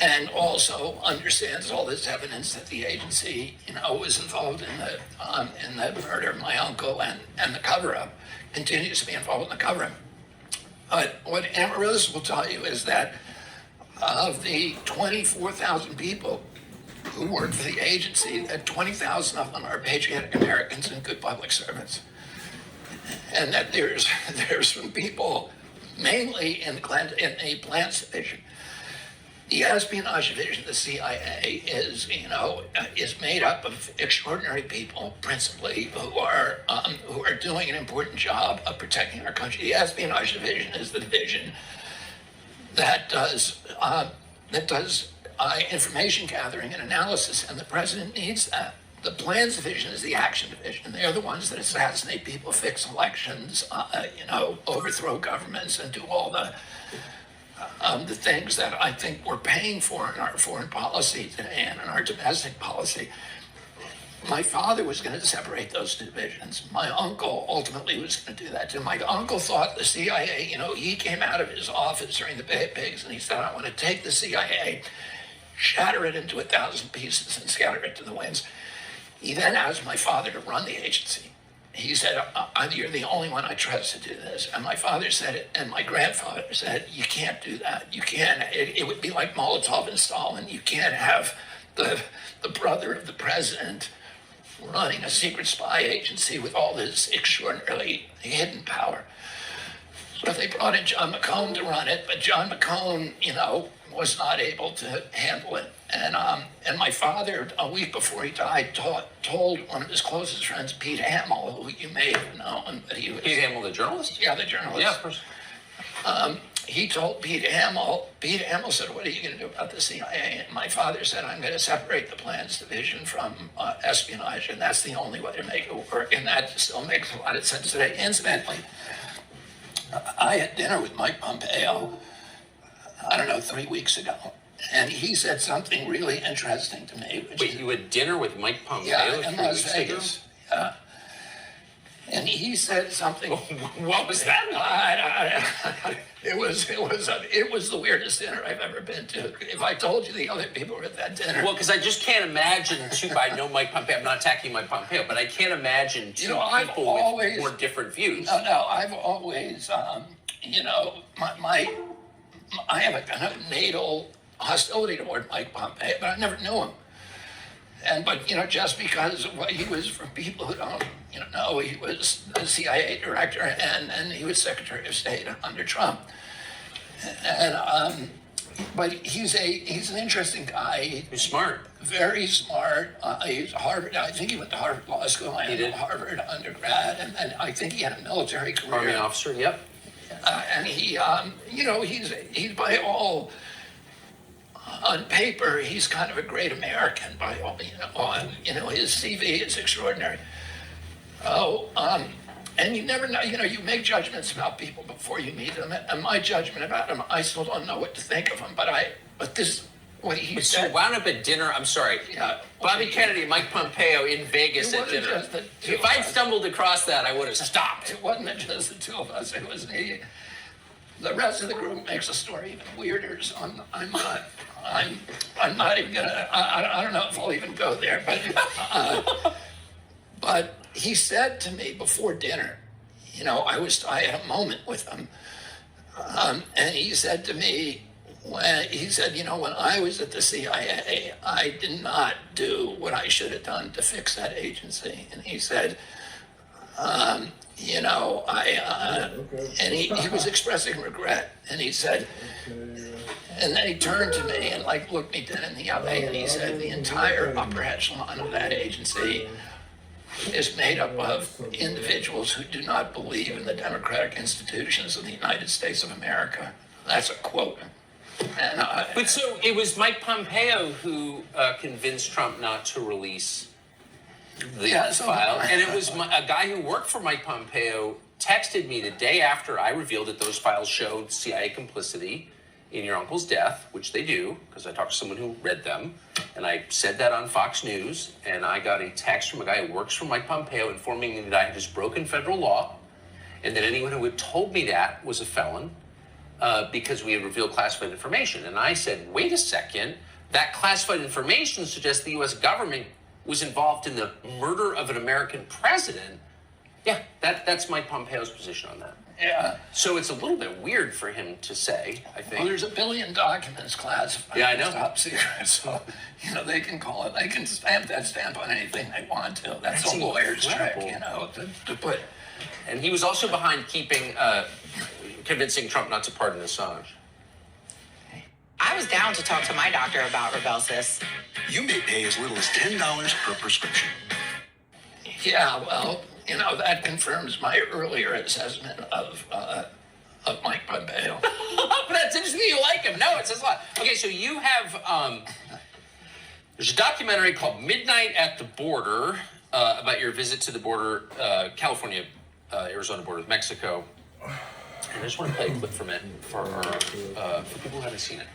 S21: And also understands all this evidence that the agency, was involved in the murder of my uncle and the cover-up, continues to be involved in the cover-up. But what Amaryllis will tell you is that of the 24,000 people who work for the agency, that 20,000 of them are patriotic Americans and good public servants. And that there's some people, mainly in the plants division. The espionage division of the CIA is made up of extraordinary people, principally, who are doing an important job of protecting our country. The espionage division is the division that does information gathering and analysis, and the president needs that. The plans division is the action division. They're the ones that assassinate people, fix elections, overthrow governments, and do all the things that I think we're paying for in our foreign policy today and in our domestic policy. My father was going to separate those two divisions. My uncle ultimately was going to do that too. My uncle thought the CIA, he came out of his office during the Bay of Pigs and he said, I want to take the CIA, shatter it into 1,000 pieces and scatter it to the winds. He then asked my father to run the agency. He said, you're the only one I trust to do this. And my father said it, and my grandfather said, you can't do that. You can't, it would be like Molotov and Stalin. You can't have the brother of the president running a secret spy agency with all this extraordinarily hidden power. So they brought in John McCone to run it, but John McCone, was not able to handle it. And my father, a week before he died, told one of his closest friends, Pete Hamill, who you may have known, but he was...
S20: Pete Hamill, the journalist?
S21: Yeah, the journalist.
S20: Yeah, of course.
S21: He told Pete Hamill said, what are you going to do about the CIA? And my father said, I'm going to separate the plans division from espionage, and that's the only way to make it work. And that still makes a lot of sense today. Incidentally, I had dinner with Mike Pompeo I don't know, 3 weeks ago. And he said something really interesting to me.
S20: Wait, you had dinner with Mike Pompeo
S21: in
S20: 3
S21: Las
S20: weeks
S21: Vegas.
S20: ago?
S21: Yeah. And he said something.
S20: What was that?
S21: It was the weirdest dinner I've ever been to. If I told you the other people were at that dinner.
S20: Well, because I just can't imagine I know Mike Pompeo. I'm not attacking Mike Pompeo, but I can't imagine two people with more different views.
S21: No, I've always, I have a kind of natal hostility toward Mike Pompeo, but I never knew him. But just because he was, for people who don't, know, he was the CIA director and he was Secretary of State under Trump. But he's an interesting guy.
S20: He's smart.
S21: Very smart. He's Harvard. I think he went to Harvard Law School. I did Harvard undergrad, and I think he had a military career.
S20: Army officer. Yep.
S21: And he, he's by all. On paper, he's kind of a great American by all, his CV is extraordinary. And you never know, you make judgments about people before you meet them. And my judgment about him, I still don't know what to think of him, but this, what he said.
S20: So wound up at dinner, I'm sorry.
S21: Yeah.
S20: Bobby Kennedy and Mike Pompeo in Vegas at dinner. If I'd stumbled across that, I would have stopped.
S21: It wasn't just the two of us, it was he. The rest of the group makes the story even weirder, so I'm not even gonna, I don't know if I'll even go there, but he said to me before dinner, I had a moment with him, and he said to me, when I was at the CIA, I did not do what I should have done to fix that agency, and he said, and he was expressing regret, and he said, and then he turned to me and looked me dead in the eye, and he said, the entire upper echelon of that agency is made up of individuals who do not believe in the democratic institutions of the United States of America. That's a quote.
S20: But so it was Mike Pompeo who convinced Trump not to release the file, and it was a guy who worked for Mike Pompeo texted me the day after I revealed that those files showed CIA complicity in your uncle's death, which they do, because I talked to someone who read them, and I said that on Fox News, and I got a text from a guy who works for Mike Pompeo informing me that I had just broken federal law, and that anyone who had told me that was a felon, because we had revealed classified information. And I said, wait a second, that classified information suggests the U.S. government was involved in the murder of an American president. Yeah, that's Mike Pompeo's position on that.
S21: Yeah.
S20: So it's a little bit weird for him to say, I think.
S21: Well, there's 1 billion documents classified.
S20: Yeah, I know.
S21: Top secret. So, they can call it, they can stamp that stamp on anything they want to. That's a lawyer's trick, to put.
S20: And he was also behind convincing Trump not to pardon Assange.
S1: I was down to talk to my doctor about Rybelsus.
S22: You may pay as little as $10 per prescription.
S21: Yeah, well, that confirms my earlier assessment of Mike Pompeo.
S20: That's interesting you like him. No, it says a lot. Okay, so you have, there's a documentary called Midnight at the Border about your visit to the border, California, Arizona border with Mexico. And I just want to play a clip from it for people who haven't seen it.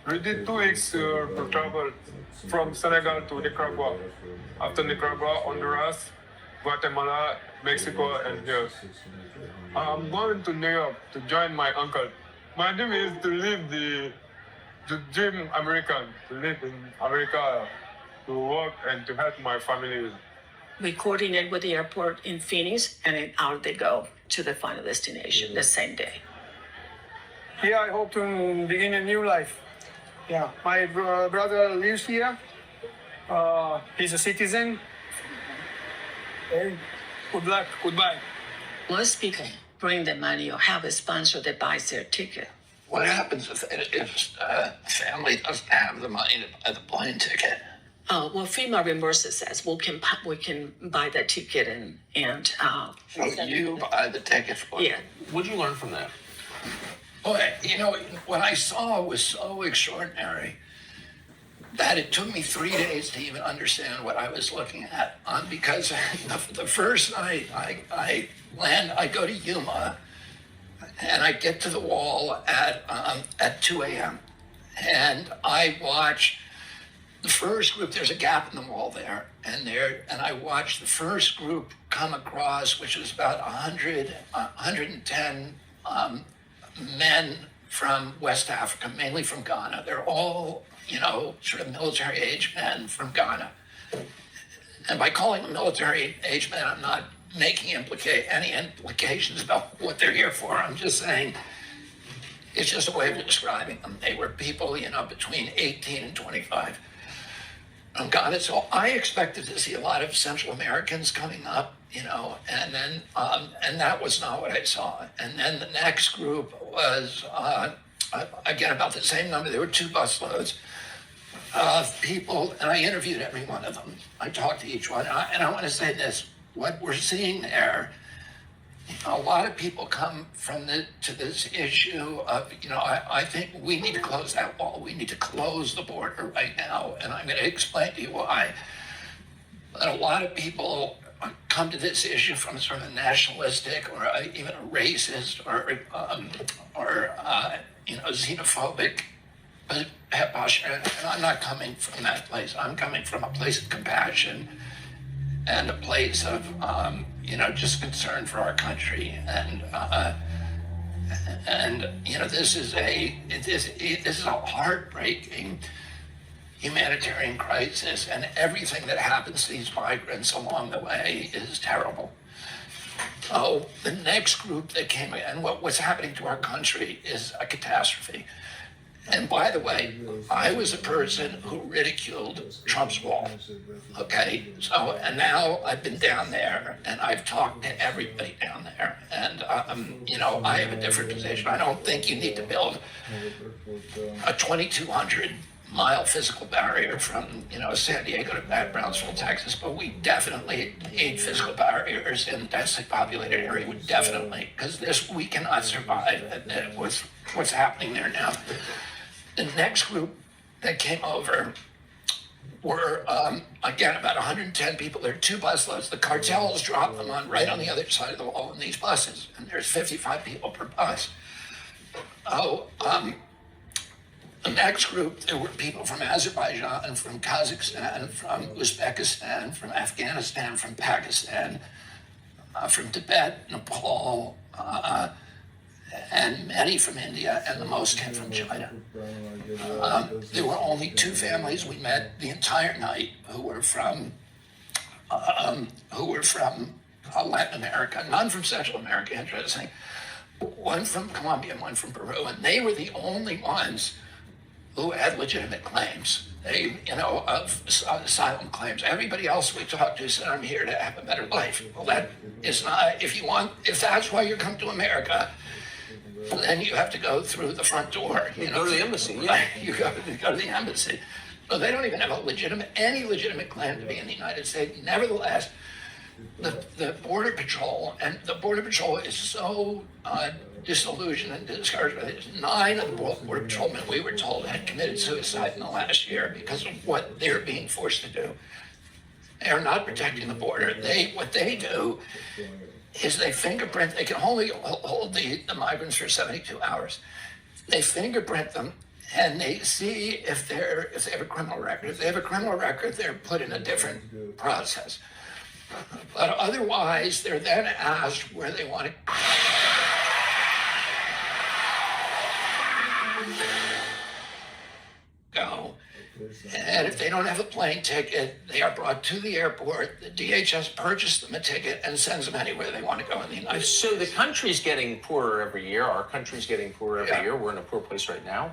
S23: We did 2 weeks for travel from Senegal to Nicaragua. After Nicaragua, Honduras, Guatemala, Mexico, and here. I'm going to New York to join my uncle. My dream is to live to dream American, to live in America, to work and to help my family.
S24: We coordinate with the airport in Phoenix, and then out they go to the final destination the same day.
S23: Here I hope to begin a new life. Yeah, my brother lives here. He's a citizen. And good luck, goodbye.
S24: Most people bring the money or have a sponsor that buys their ticket.
S21: What happens if family doesn't have the money to buy the plane ticket?
S24: Well, FEMA reimburses us. We can buy the ticket and
S21: so you buy the ticket for it?
S24: Yeah.
S20: What did you learn from that?
S21: Boy, what I saw was so extraordinary that it took me 3 days to even understand what I was looking at. Because the first night I land, I go to Yuma, and I get to the wall at 2 a.m. and I watch the first group. There's a gap in the wall there, and I watch the first group come across, which was about 110 men from West Africa, mainly from Ghana. They're all, sort of military age men from Ghana. And by calling them military age men, I'm not making any implications about what they're here for. I'm just saying it's just a way of describing them. They were people, between 18 and 25 from Ghana. So I expected to see a lot of Central Americans coming up, and then, and that was not what I saw. And then the next group was, again, about the same number. There were 2 busloads of people, and I interviewed every one of them. I talked to each one, and I want to say this: what we're seeing there, a lot of people come to this issue of, I think we need to close that wall. We need to close the border right now, and I'm going to explain to you why. But a lot of people come to this issue from sort of a nationalistic or even a racist or xenophobic posture. And I'm not coming from that place. I'm coming from a place of compassion and a place of, just concern for our country. And this is a heartbreaking humanitarian crisis, and everything that happens to these migrants along the way is terrible. Oh, the next group that came in, and what's happening to our country is a catastrophe. And by the way, I was a person who ridiculed Trump's wall. Okay, so, and now I've been down there and I've talked to everybody down there. And, I have a different position. I don't think you need to build a 2,200-mile physical barrier from, San Diego to Brownsville, Texas, but we definitely need physical barriers in a densely populated area. We definitely, because we cannot survive with what's happening there now. The next group that came over were, again, about 110 people. There are 2 busloads. The cartels drop them right on the other side of the wall in these buses, and there's 55 people per bus. The next group, there were people from Azerbaijan, from Kazakhstan, from Uzbekistan, from Afghanistan, from Pakistan, from Tibet, Nepal, and many from India, and the most came from China. There were only 2 families we met the entire night who were from Latin America, none from Central America, interesting. One from Colombia and one from Peru, and they were the only ones who had legitimate claims. Of asylum claims. Everybody else we talked to said, I'm here to have a better life. Well, that is not, if that's why you come to America, then you have to go through the front door.
S20: Go to the embassy, yeah.
S21: You go to the embassy. So they don't even have any legitimate claim to be in the United States. Nevertheless, the Border Patrol, and the Border Patrol is so disillusioned and discouraged by this. 9 of the Border Patrolmen, we were told, had committed suicide in the last year because of what they're being forced to do. They are not protecting the border. What they do is they fingerprint. They can only hold the migrants for 72 hours. They fingerprint them, and they see if they have a criminal record. If they have a criminal record, they're put in a different process. But otherwise, they're then asked where they want to go. And if they don't have a plane ticket, they are brought to the airport. The DHS purchases them a ticket and sends them anywhere they want to go in the United States.
S20: So the country's getting poorer every year. Our country's getting poorer every year. We're in a poor place right now.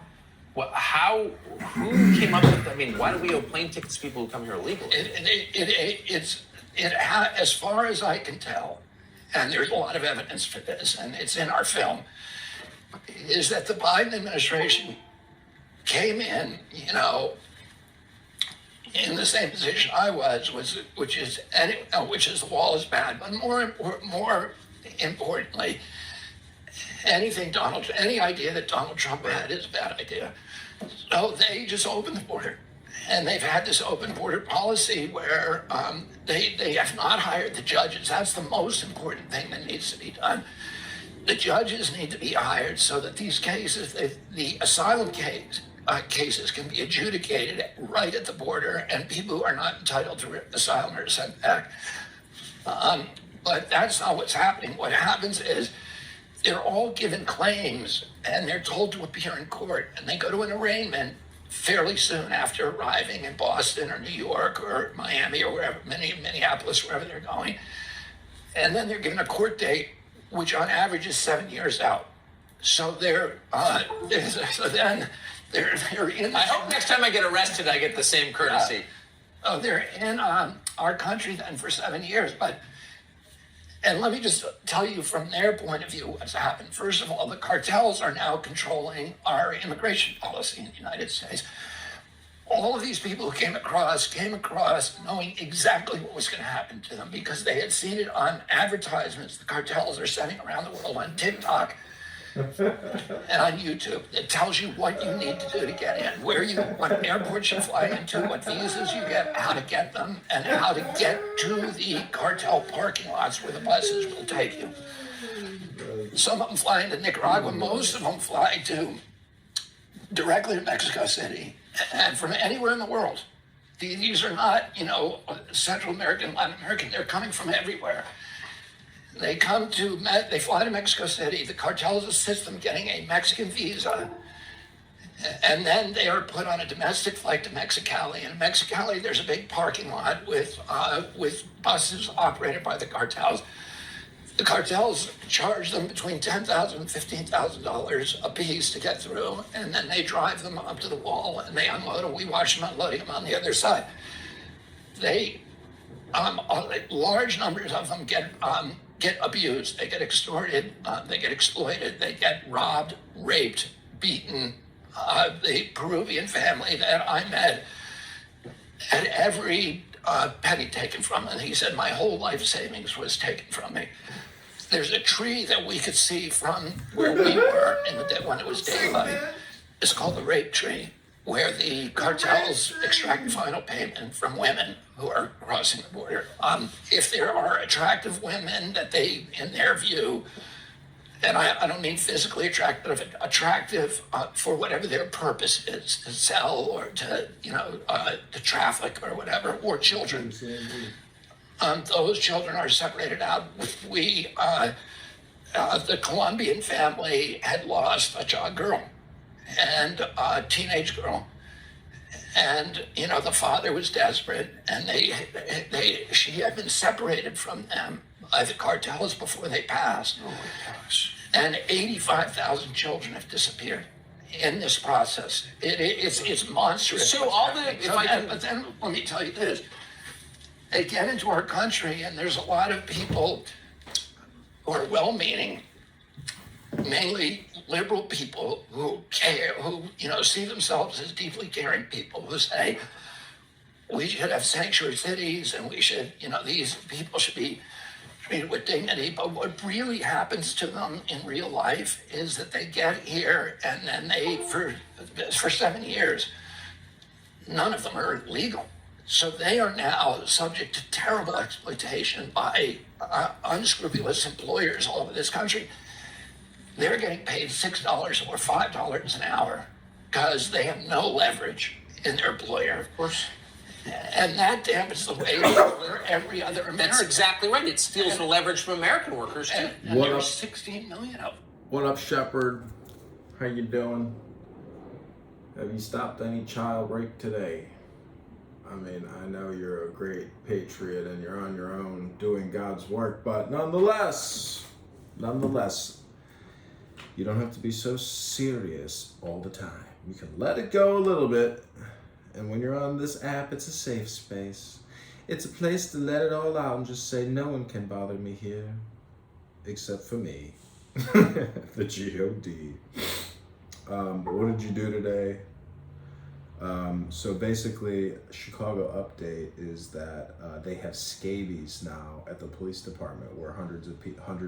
S20: Who came up with, why do we owe plane tickets to people who come here illegally?
S21: As far as I can tell, and there's a lot of evidence for this, and it's in our film, is that the Biden administration came in, in the same position I was, which is the wall is bad, but more importantly, any idea that Donald Trump had is a bad idea. So they just opened the border. And they've had this open border policy where they have not hired the judges. That's the most important thing that needs to be done. The judges need to be hired so that these cases, the asylum cases can be adjudicated right at the border, and people who are not entitled to asylum are sent back. But that's not what's happening. What happens is they're all given claims and they're told to appear in court, and they go to an arraignment fairly soon after arriving in Boston or New York or Miami or wherever, Minneapolis, wherever they're going. And then they're given a court date, which on average is 7 years out. So they're in.
S20: I hope next time I get arrested, I get the same courtesy.
S21: They're in our country then for 7 years. And let me just tell you from their point of view what's happened. First of all, the cartels are now controlling our immigration policy in the United States. All of these people who came across knowing exactly what was going to happen to them because they had seen it on advertisements the cartels are sending around the world on TikTok and on YouTube. It tells you what you need to do to get in, what airports you fly into, what visas you get, how to get them, and how to get to the cartel parking lots where the buses will take you. Some of them fly into Nicaragua. Most of them fly directly to Mexico City and from anywhere in the world. These are not, Central American, Latin American. They're coming from everywhere. They fly to Mexico City. The cartels assist them getting a Mexican visa. And then they are put on a domestic flight to Mexicali. And in Mexicali, there's a big parking lot with buses operated by the cartels. The cartels charge them between $10,000 and $15,000 a piece to get through. And then they drive them up to the wall and they unload them. We watch them unloading them on the other side. Large numbers of them get abused, they get extorted, they get exploited, they get robbed, raped, beaten. The Peruvian family that I met had every penny taken from them. And he said, my whole life savings was taken from me. There's a tree that we could see from where we were when it was daylight. It's called the rape tree, where the cartels extract final payment from women who are crossing the border. If there are attractive women that they, in their view, and I don't mean physically attractive, but attractive for whatever their purpose is, to sell or to traffic or whatever, or children. Those children are separated out. The Colombian family had lost a child girl and a teenage girl. And, the father was desperate, and she had been separated from them by the cartels before they passed. Oh my gosh. And 85,000 children have disappeared in this process. It's monstrous.
S20: So
S21: but then let me tell you this. They get into our country, and there's a lot of people who are well-meaning, mainly liberal people who care, who see themselves as deeply caring people who say we should have sanctuary cities and we should, these people should be treated with dignity. But what really happens to them in real life is that they get here and then for 7 years, none of them are legal. So they are now subject to terrible exploitation by unscrupulous employers all over this country. They're getting paid $6 or $5 an hour because they have no leverage in their employer. Of course. And that dampens the wage for every other American.
S20: That's exactly right. It steals the leverage from American workers, too.
S21: And there's 16 million of them.
S4: What up, Shepard? How you doing? Have you stopped any child rape today? I mean, I know you're a great patriot and you're on your own doing God's work, but nonetheless, you don't have to be so serious all the time. You can let it go a little bit. And when you're on this app, it's a safe space. It's a place to let it all out and just say, no one can bother me here, except for me, the G-O-D. What did you do today? So basically, Chicago update is that they have scabies now at the police department, where hundreds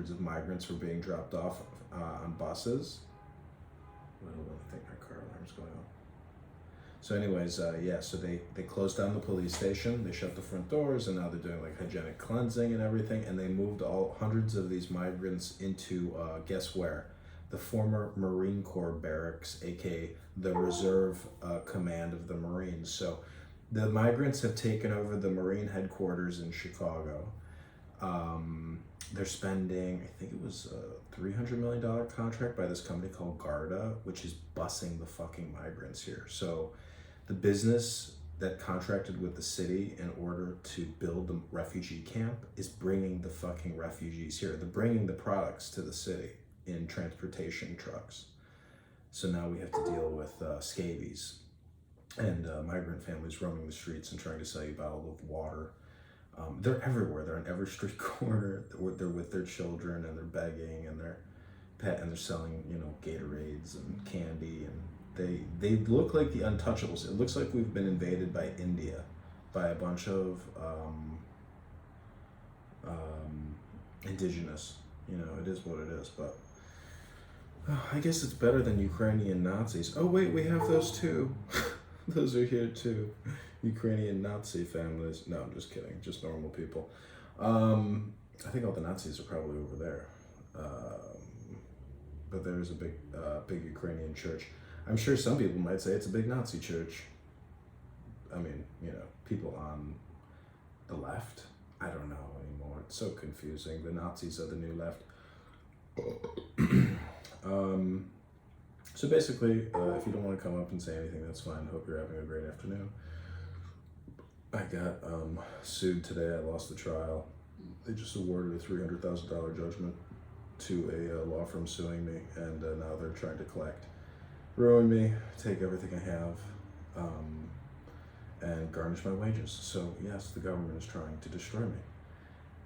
S4: of migrants were being dropped off on buses. I don't really think my car alarm's going on. So anyways, so they closed down the police station, they shut the front doors, and now they're doing like hygienic cleansing and everything, and they moved hundreds of these migrants into, guess where? The former Marine Corps barracks, aka the Reserve Command of the Marines. So the migrants have taken over the Marine headquarters in Chicago. They're spending, I think it was a $300 million contract by this company called Garda, which is busing the fucking migrants here. So the business that contracted with the city in order to build the refugee camp is bringing the fucking refugees here. They're bringing the products to the city in transportation trucks. So now we have to deal with scabies and migrant families roaming the streets and trying to sell you a bottle of water. They're everywhere. They're on every street corner. They're with their children and they're begging and they're selling, Gatorades and candy, and they look like the untouchables. It looks like we've been invaded by India, by a bunch of indigenous. It is what it is. But I guess it's better than Ukrainian Nazis. Oh wait, we have those too. Those are here too. Ukrainian Nazi families. No, I'm just kidding. Just normal people. I think all the Nazis are probably over there. But there's a big Ukrainian church. I'm sure some people might say it's a big Nazi church. I mean, people on the left. I don't know anymore. It's so confusing. The Nazis are the new left. So basically, if you don't want to come up and say anything, that's fine. Hope you're having a great afternoon. I got sued today. I lost the trial. They just awarded a $300,000 judgment to a law firm suing me, and now they're trying to ruin me, take everything I have, and garnish my wages. So yes, the government is trying to destroy me,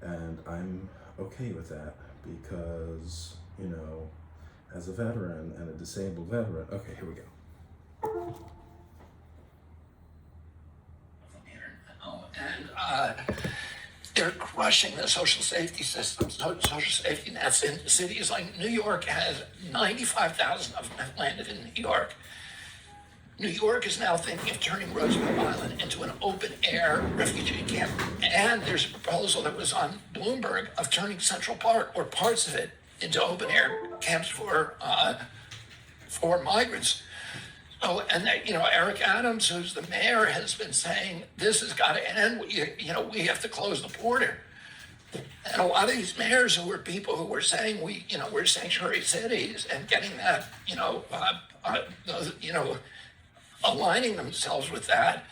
S4: and I'm okay with that because, as a veteran and a disabled veteran. Okay, here we go.
S21: And they're crushing the social safety system, social safety nets in cities like New York. Has 95,000 of them have landed in New York. New York is now thinking of turning Roosevelt Island into an open-air refugee camp. And there's a proposal that was on Bloomberg of turning Central Park, or parts of it, into open-air camps for migrants. Oh, and Eric Adams, who's the mayor, has been saying this has got to end. We have to close the border. And a lot of these mayors who were people who were saying we're sanctuary cities and getting that, aligning themselves with that,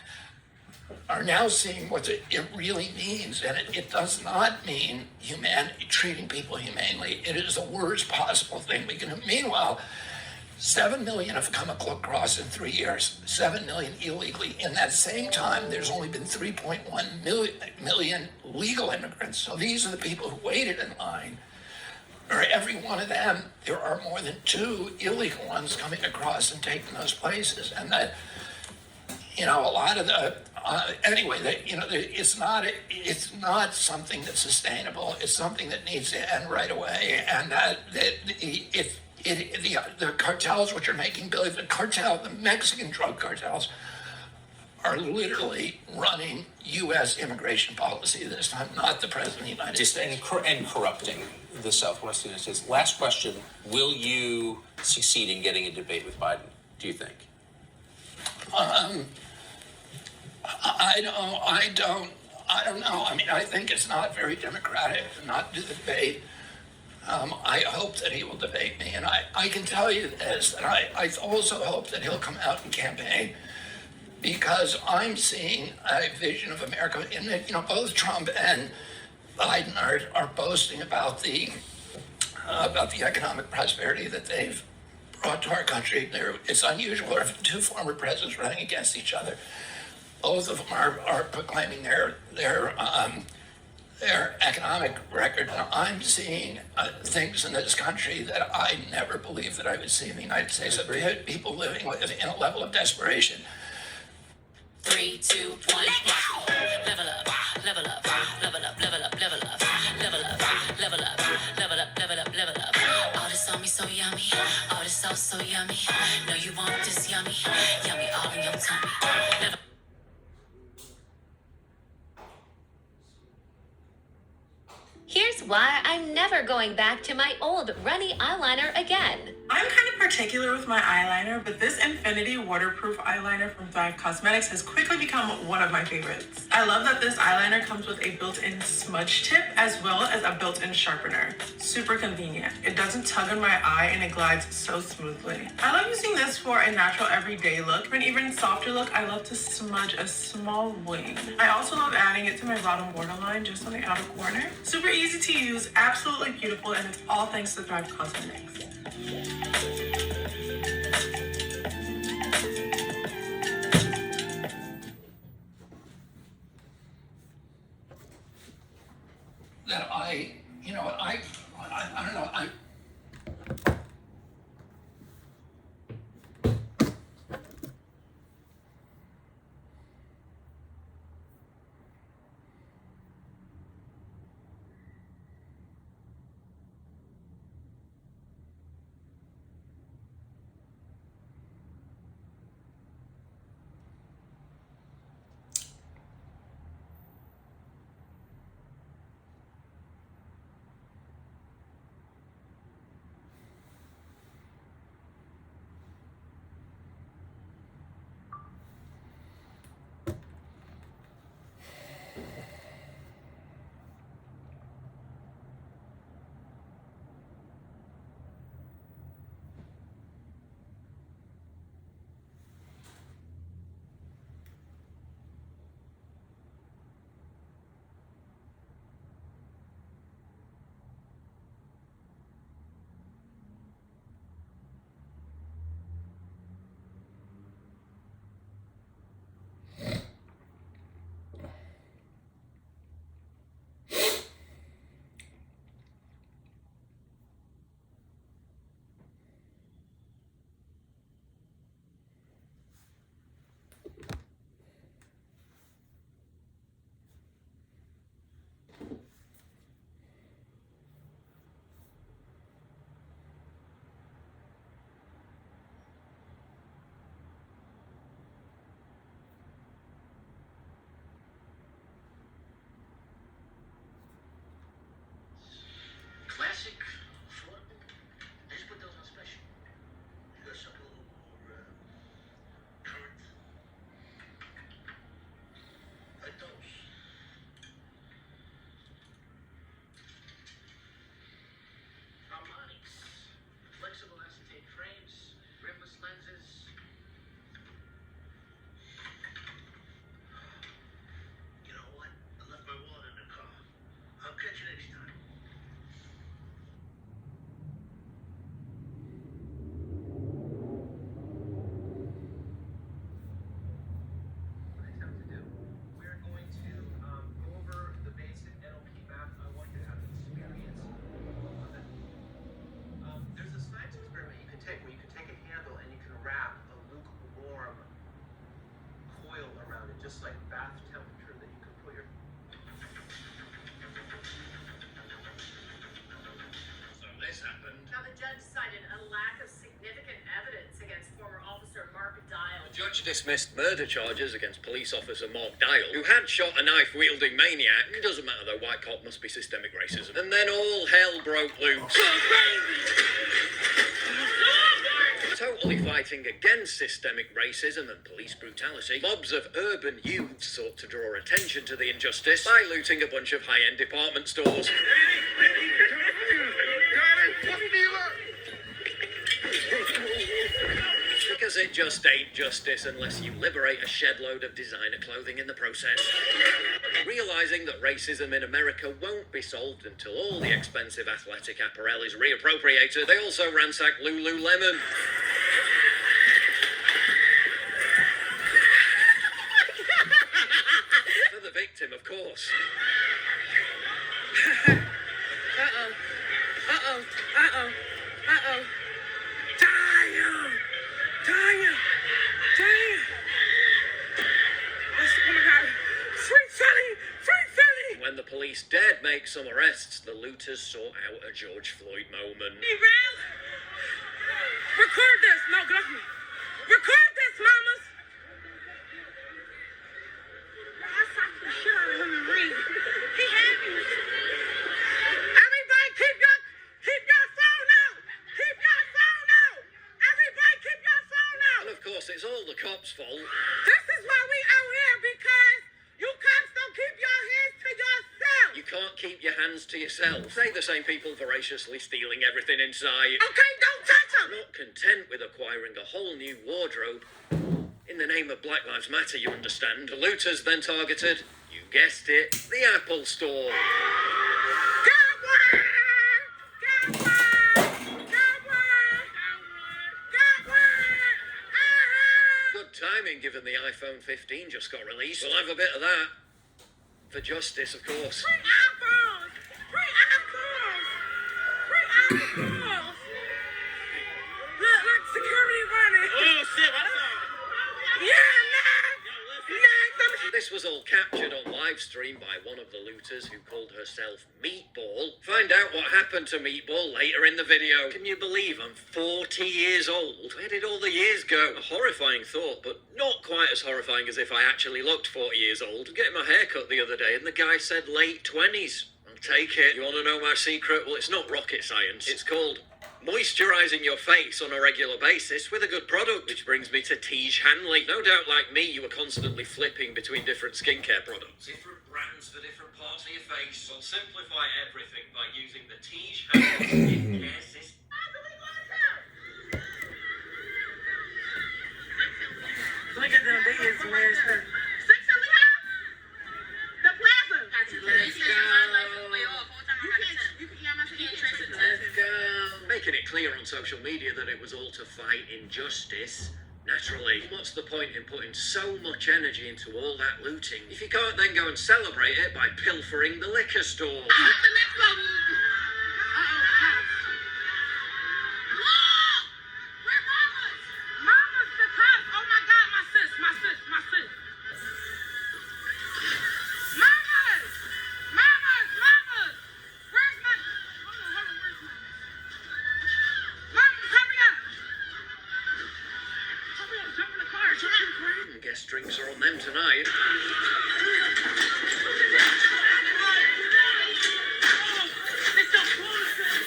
S21: are now seeing what it really means. And it does not mean treating people humanely. It is the worst possible thing we can do. Meanwhile, 7 million have come across in 3 years, 7 million illegally. In that same time, there's only been 3.1 million legal immigrants. So these are the people who waited in line. For every one of them, there are more than 2 illegal ones coming across and taking those places. And that, a lot of the, it's not something that's sustainable. It's something that needs to end right away. And the cartels which are making billions, the Mexican drug cartels are literally running U.S. immigration policy this time, not the President of the United States.
S20: And corrupting the Southwest United States. Last question, will you succeed in getting a debate with Biden, do you think?
S21: I don't know. I mean, I think it's not very democratic not to debate. I hope that he will debate me, and I can tell you this, that I also hope that he'll come out and campaign, because I'm seeing a vision of America in that, both Trump and Biden are boasting about the economic prosperity that they've brought to our country. It's unusual to have 2 former presidents running against each other. Both of them are proclaiming their economic record. And I'm seeing things in this country that I never believed that I would see in the United States. People living in a level of desperation.
S3: 3, 2, 1, level up, level up, level up, level up, level up, level up, level up, level up, level up, level up. Oh, this on me so yummy. Oh, this so so yummy. No, you want this yummy, yummy all in your tummy. Never.
S5: Here's why I'm never going back to my old runny eyeliner again.
S6: I'm kind of particular with my eyeliner, but this Infinity waterproof eyeliner from Thrive Cosmetics has quickly become one of my favorites. I love that this eyeliner comes with a built-in smudge tip as well as a built-in sharpener. Super convenient. It doesn't tug on my eye and it glides so smoothly. I love using this for a natural everyday look. For an even softer look, I love to smudge a small wing. I also love adding it to my bottom borderline just on the outer corner. Super easy to use, absolutely beautiful, and it's all thanks to Thrive Cosmetics.
S21: That I don't know,
S8: Classic, affordable. They just put those on special. You got something a little more current. Like those. Harmonics. Flexible acetate frames, rimless lenses. You know what? I left my wallet in the car. I'll catch you next time.
S9: Just like bath temperature that you can put your.
S8: So this happened.
S25: Now the judge cited a lack of significant evidence against former officer Mark Dial.
S26: The judge dismissed murder charges against police officer Mark Dial, who had shot a knife-wielding maniac. It doesn't matter though, white cop must be systemic racism. And then all hell broke loose. Totally fighting against systemic racism and police brutality, mobs of urban youths sought to draw attention to the injustice by looting a bunch of high-end department stores. Because it just ain't justice unless you liberate a shed load of designer clothing in the process. Realising that racism in America won't be solved until all the expensive athletic apparel is reappropriated, they also ransacked Lululemon. For the victim, of course. When the police dared make some arrests, the looters sought out a George Floyd moment.
S25: Hey, Ralph!
S7: Record this. No, get off me. Record this, mamas. I sucked the shit out of him and read. He had me. Everybody keep your phone out. Keep your phone out. Everybody keep your phone out.
S26: And of course, it's all the cops' fault.
S7: This is why we out here, because you cops don't keep your hands to yourself.
S26: You can't keep your hands to yourself. Say the same people voraciously stealing everything inside.
S7: Okay, don't touch them.
S26: Not content with acquiring a whole new wardrobe, in the name of Black Lives Matter, you understand, the looters then targeted, you guessed it, the Apple Store. Good timing, given the iPhone 15 just got released. We'll have a bit of that. For justice, of course.
S7: Free apples. Free apples. Free apples. Look, security running.
S26: Oh, shit, I saw
S7: it. Yeah,
S26: This was all captured on live stream by one of the looters who called herself Meatball. Find out what happened to Meatball later in the video. Can you believe I'm 40 years old? Where did all the years go? A horrifying thought, but not quite as horrifying as if I actually looked 40 years old. Getting my hair cut the other day and the guy said late 20s. I'll take it. You want to know my secret? Well, it's not rocket science. It's called moisturising your face on a regular basis with a good product, which brings me to Tiege Hanley. No doubt, like me, you were constantly flipping between different skincare products. Different brands for different parts of your face. I'll simplify everything by using the Tiege Hanley skincare system.
S7: Look at them, they is wearing stuff. The plaza. Let's go.
S26: Making it clear on social media that it was all to fight injustice. Naturally, what's the point in putting so much energy into all that looting if you can't then go and celebrate it by pilfering the liquor store? Guess drinks are on them tonight.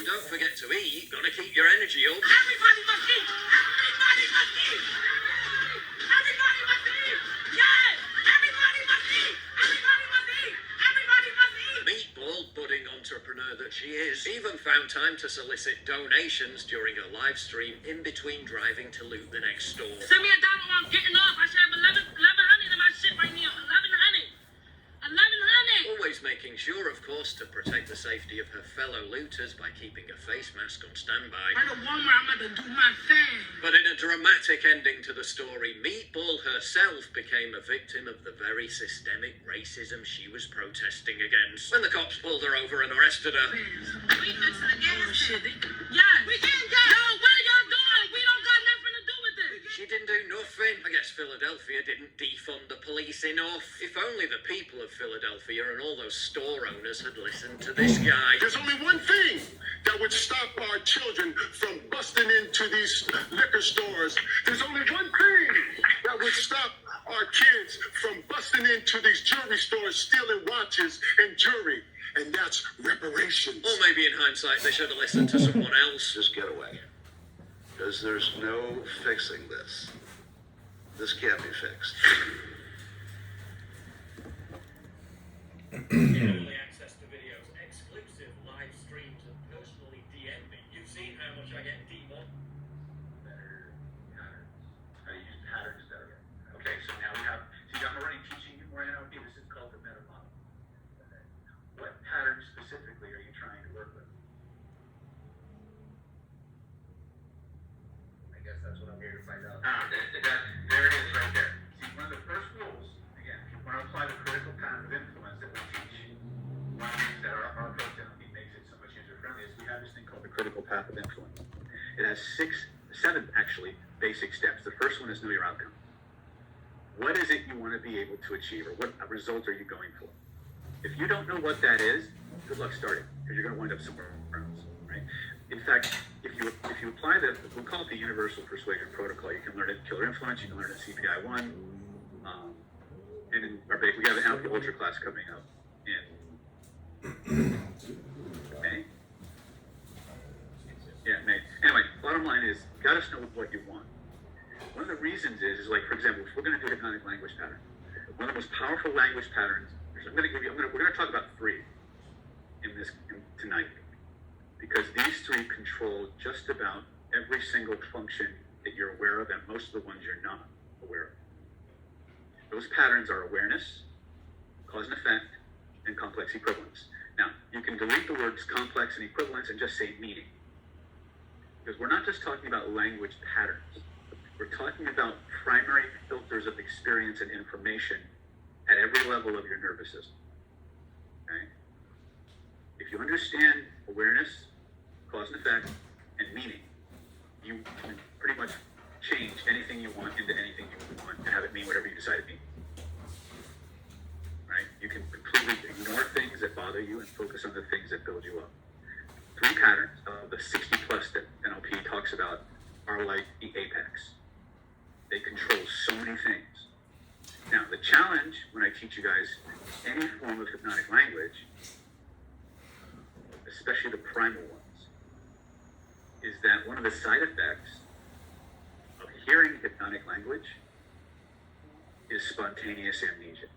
S26: Don't forget to eat. Gotta keep your energy up.
S7: Everybody must eat. Everybody must eat. Everybody must eat. Yes. Everybody must eat. Everybody must eat. Everybody must eat.
S26: Meatball, budding entrepreneur that she is, even found time to solicit donations during her live stream in between driving to loot the next store.
S7: Send me $1 or I'm getting off. I should have 1100 in my shit right now. 1100. 1100.
S26: Always making sure, of course, to protect the safety of her fellow looters by keeping a face mask on standby.
S7: I know one where I'm going to do my thing.
S26: But in a dramatic ending to the story, Meatball herself became a victim of the very systemic racism she was protesting against when the cops pulled her over and arrested her.
S7: We fixing the gas shit. Yes. We getting gas. No, what are y'all doing? We don't got nothing to do with this.
S26: She didn't do nothing. I guess Philadelphia didn't defund the police enough. If only the people of Philadelphia and all those store owners had listened to this guy.
S10: There's only one thing that would stop our children from busting into these liquor stores. There's only one thing that would stop our kids from busting into these jewelry stores, stealing watches and jewelry. And that's reparations.
S26: Or maybe in hindsight, they should have listened to someone else.
S11: Just get away. Because there's no fixing this. This can't be fixed.
S26: Early access to videos, exclusive live streams, and personally DM me. You've seen how much I get demon.
S12: Better patterns. How to use patterns better. Okay, so now we have, see, I'm already teaching you more NLP. This is called the meta model. Okay. What patterns specifically are you trying to work with? I guess that's what I'm here to find out. There it is right there. See, one of the first rules, again, if you want to apply the critical pattern of influence that we teach, one of the things that our approach NLP makes it so much user-friendly is we have this thing called the critical path of influence. It has seven actually, basic steps. The first one is know your outcome. What is it you want to be able to achieve, or what result are you going for? If you don't know what that is, good luck starting, because you're going to wind up somewhere else, right? In fact, if you apply we'll call it the Universal Persuasion Protocol. You can learn it in Killer Influence. You can learn it in CPI 1. And in our we have an NLP Ultra class coming up in May. Yeah, May. Anyway, bottom line is, you got to know what you want. One of the reasons is like, for example, if we're going to do hypnotic language pattern, one of the most powerful language patterns, we're going to talk about 3 tonight, because these 3 control just about every single function that you're aware of, and most of the ones you're not aware of. Those patterns are awareness, cause and effect, and complex equivalence. Now, you can delete the words complex and equivalence and just say meaning. Because we're not just talking about language patterns. We're talking about primary filters of experience and information at every level of your nervous system. Okay? If you understand awareness, cause and effect, and meaning, you can pretty much change anything you want into anything you want and have it mean whatever you decide it means. Right? You can completely ignore things that bother you and focus on the things that build you up. 3 patterns of the 60 plus that NLP talks about are like the apex. They control so many things. Now, the challenge when I teach you guys any form of hypnotic language, especially the primal ones, is that one of the side effects of hearing hypnotic language is spontaneous amnesia.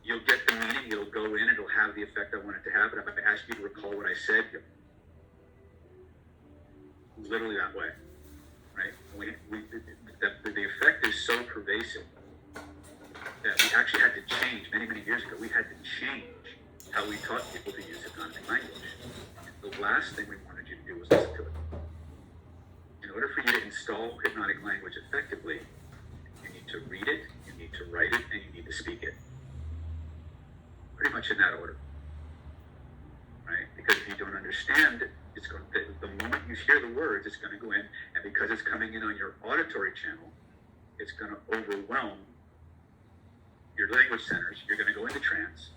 S12: You'll get the meaning, it'll go in, it'll have the effect I want it to have, but if I ask you to recall what I said, literally that way, right? The effect is so pervasive that we actually had to change, many, many years ago, we had to change how we taught people to use hypnotic language. The last thing we wanted you to do was listen to it. In order for you to install hypnotic language effectively, you need to read it, you need to write it, and you need to speak it. Pretty much in that order, right? Because if you don't understand it, it's going to, the moment you hear the words, it's going to go in, and because it's coming in on your auditory channel, it's going to overwhelm your language centers. You're going to go into trance.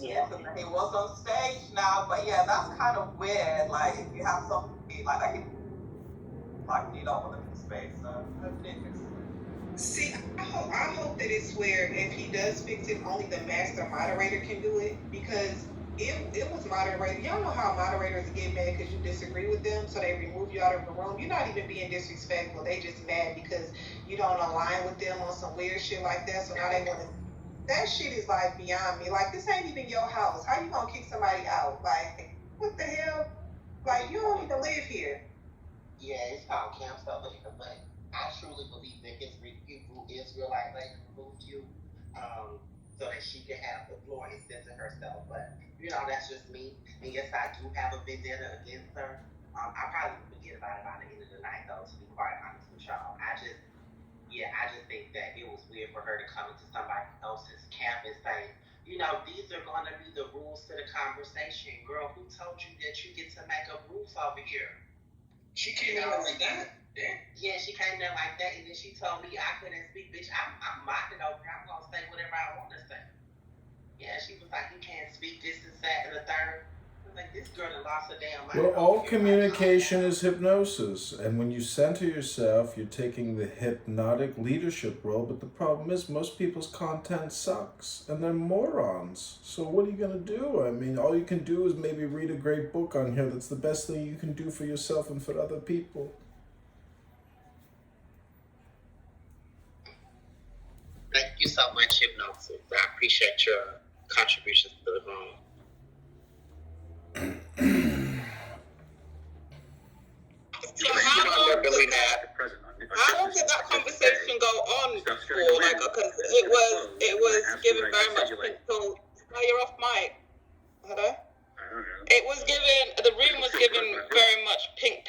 S17: Yeah, he was on stage now, but yeah, that's kind of weird. Like, if you have something like you don't want to be space, so see, I hope that it's where if he does fix it, only the master moderator can do it, because it was moderator. Y'all know how moderators get mad because you disagree with them, so they remove you out of the room. You're not even being disrespectful. They just mad because you don't align with them on some weird shit like that. So now they want to. That shit is like beyond me. Like, this ain't even your house. How you gonna kick somebody out? Like, what the hell? Like, you don't even live here.
S13: Yeah, it's called camps over here, but I truly believe that his Hebrew Israelite lady removed you, so that she can have the floor and censor herself. But you know, that's just me. And yes, I do have a vendetta against her. I probably forget about it by the end of the night, though. To be quite honest with y'all, I just think that it was weird for her to come into somebody else's camp and say, you know, these are going to be the rules to the conversation. Girl, who told you that you get to make up rules over here? She came in like that? Yeah, she came in like that, and then she told me I couldn't speak. Bitch, I'm minding over here. I'm going to say whatever I want to say. Yeah, she was like, you can't speak this and that and the third. I was like, this girl done lost her damn mind.
S4: Well, all communication is hypnosis, and when you center yourself, you're taking the hypnotic leadership role, but the problem is most people's content sucks, and they're morons. So what are you going to do? I mean, all you can do is maybe read a great book on here. That's the best thing you can do for yourself and for other people.
S13: Thank you so much, Hypnosis. I appreciate your contributions to the room. So how
S2: for, like, because it was given very much pink pill. Now you're off mic. Hello? It was given, the room was given very much pink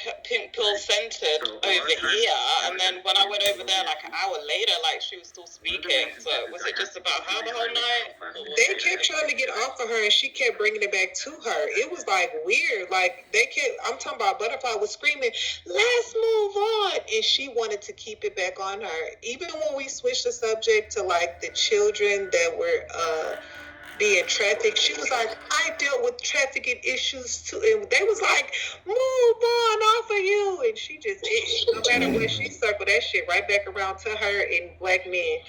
S2: pill centered over here, and then when I went over there like an hour later, like she was still speaking. So was it just about her the whole night?
S14: They kept trying to get off of her, and she kept bringing it back to her. It was like weird. Like they kept. I'm talking about Butterfly was screaming, "Let's move on," and she wanted to keep it back on her. Even when we switched the subject to like the children that were being trafficked, she was like, I dealt with trafficking issues too, and they was like, move on off of you, and she just, no matter what, she circled that shit right back around to her and black men.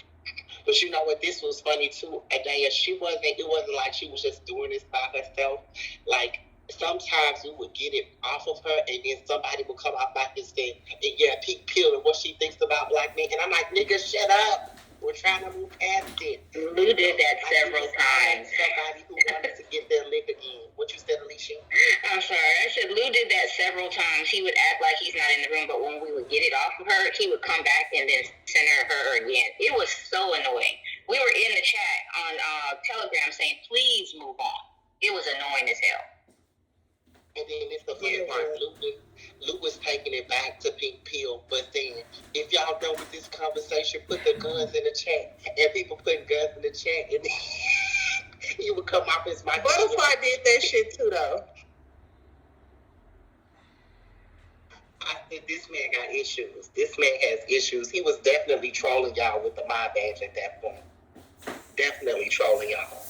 S13: But you know what, this was funny too, Adaya, it wasn't like she was just doing this by herself. Like, sometimes we would get it off of her, and then somebody would come out back and say, yeah, pink pill, and what she thinks about black men, and I'm like, nigga, shut up. We're trying to move past it.
S5: Lou did that several times.
S13: Somebody who wanted to get their lick again. What you said, Alicia?
S5: I'm sorry. I said Lou did that several times. He would act like he's not in the room, but when we would get it off of her, he would come back and then send her again. It was so annoying. We were in the chat on Telegram saying, please move on. It was annoying as hell.
S13: And then it's the funny part. Lou was taking it back to pink pill, but then if y'all done with this conversation, put the guns in the chat, and people putting guns in the chat, and he would come off his mic.
S14: Butterfly did that shit too, though.
S13: I said, this man got issues. This man has issues. He was definitely trolling y'all with the my badge at that point. Definitely trolling y'all.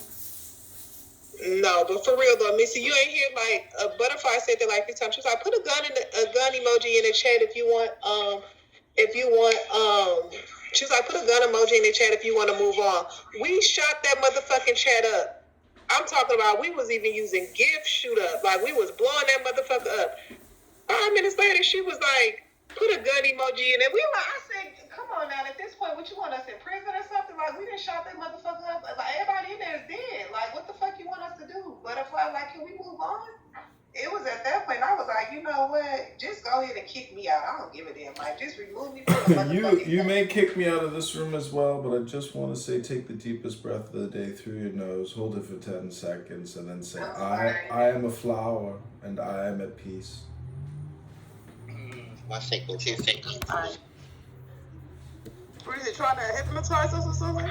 S14: No, but for real though, Missy, you ain't hear like Butterfly said that like 3 times. She was like, put a gun emoji in the chat if you want. She was like, put a gun emoji in the chat if you want to move on. We shot that motherfucking chat up. I'm talking about we was even using GIF shoot up, like we was blowing that motherfucker up. 5 minutes later, she was like, put a gun emoji in it. We were like, I said, come on now, at this point, what you want us in prison or something? Like, we didn't shot that motherfucker up. Like, everybody in there is dead. Like, what the fuck you want us to do? Butterfly, like, can we move on? It was at that point, I was like, you know what? Just go ahead and kick me out. I don't give a damn. Like, just remove me from the motherfucking
S4: You may kick me out of this room as well, but I just want to say, take the deepest breath of the day through your nose, hold it for 10 seconds, and then say, I am a flower, and I am at peace.
S13: My second 10 seconds.
S14: What is it, trying to hypnotize us or something?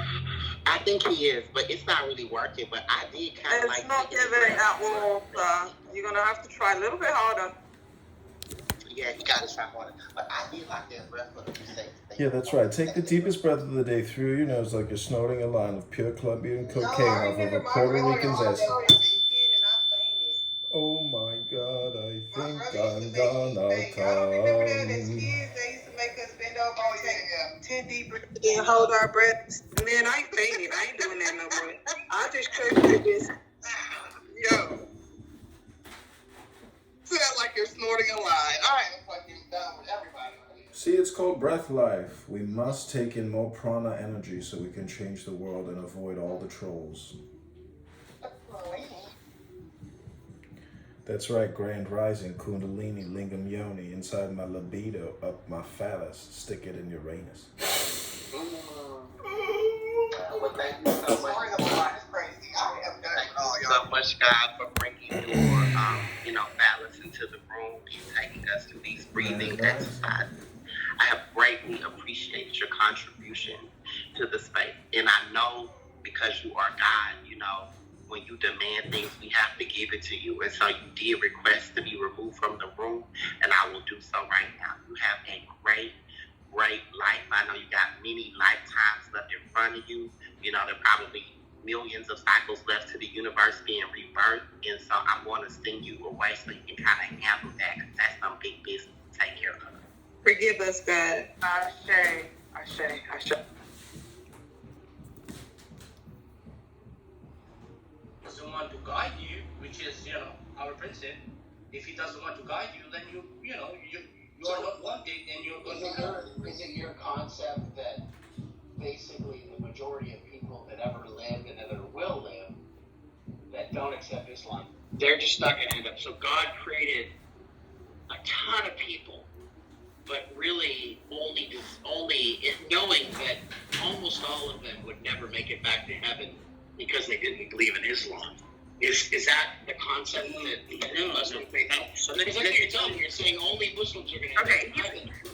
S13: I think he is, but it's not really working. But I did kind of like.
S14: It's not giving out well, you're gonna have to try a little bit harder.
S13: Yeah, you gotta try harder. But I did like that breath for the say.
S4: Yeah, that's right. Take the deepest breath of the day through your nose like you're snorting a line of pure Colombian cocaine off of a Puerto Rican's ass. Oh my God, I think I'm gonna come.
S14: They used to make us bend over and take 10 deep breaths and hold our breath. Man, I ain't fainting. I ain't doing that no more. I just trusted this.
S13: Yo. Sound like you're snorting a line. I am fucking done with everybody.
S4: See, it's called breath life. We must take in more prana energy so we can change the world and avoid all the trolls. That's right, Grand Rising, Kundalini, Lingam Yoni, inside my libido, up my phallus, stick it in Uranus.
S13: Well, thank you so much. It's crazy. I have done it all, y'all. So much, God, for bringing your, balance into the room and taking us through these breathing exercises. I have greatly appreciated your contribution to the space. And I know because you are God, when you demand things, we have to give it to you. And so you did request to be removed from the room, and I will do so right now. You have a great, great life. I know you got many lifetimes left in front of you. There are probably millions of cycles left to the universe being rebirthed. And so I want to send you away so you can kind of handle that, because that's some big business to take care of.
S14: Forgive us, God.
S2: Ashe.
S8: Someone to guide you, which is, our principle. If he doesn't want to guide you, then you are not wanted, and you're going to.
S13: Is it your concept that basically the majority of people that ever lived and ever will live that don't accept Islam, they're just not going to end up? So God created a ton of people
S1: but really only knowing that almost all of them would never make it back to heaven because they didn't believe in Islam. Is that the concept that Muslims may have? So that's what you're telling me. You're saying only Muslims are going to
S2: Okay,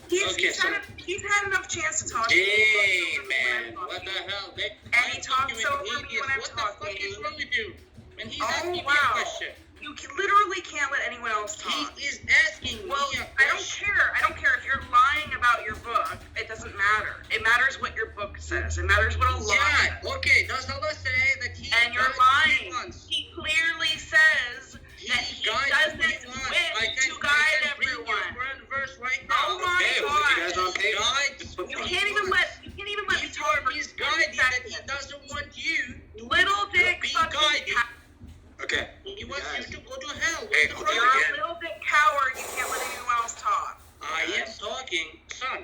S2: he's had enough chance to talk to me.
S1: Hey, man, what the hell?
S2: And he talks over me when I'm talking.
S1: What the fuck is wrong with you? And he's
S2: Oh,
S1: asking me a
S2: wow.
S1: question.
S2: You literally can't let anyone else talk.
S1: He is asking me
S2: Well,
S1: a
S2: I don't
S1: question.
S2: care. I don't care if you're lying about your book. It doesn't matter. It matters what your book says. It matters what Allah says.
S1: Yeah, okay. Does Allah say that he
S2: And you're
S1: does what he
S2: lying.
S1: wants?
S2: He clearly says that he doesn't wish to guide everyone.
S1: Verse right now.
S2: Oh my
S1: Okay,
S2: God! You can't even let me talk for
S1: he's guiding that he doesn't want you
S2: little dick
S1: to be
S2: fucking
S1: guided.
S11: Okay.
S1: He wants you to go to hell.
S11: Hey,
S1: What's
S11: I'll
S1: the
S11: do it
S1: problem?
S11: again.
S2: You're a little bit coward. You can't let anyone else talk.
S1: I am talking, son.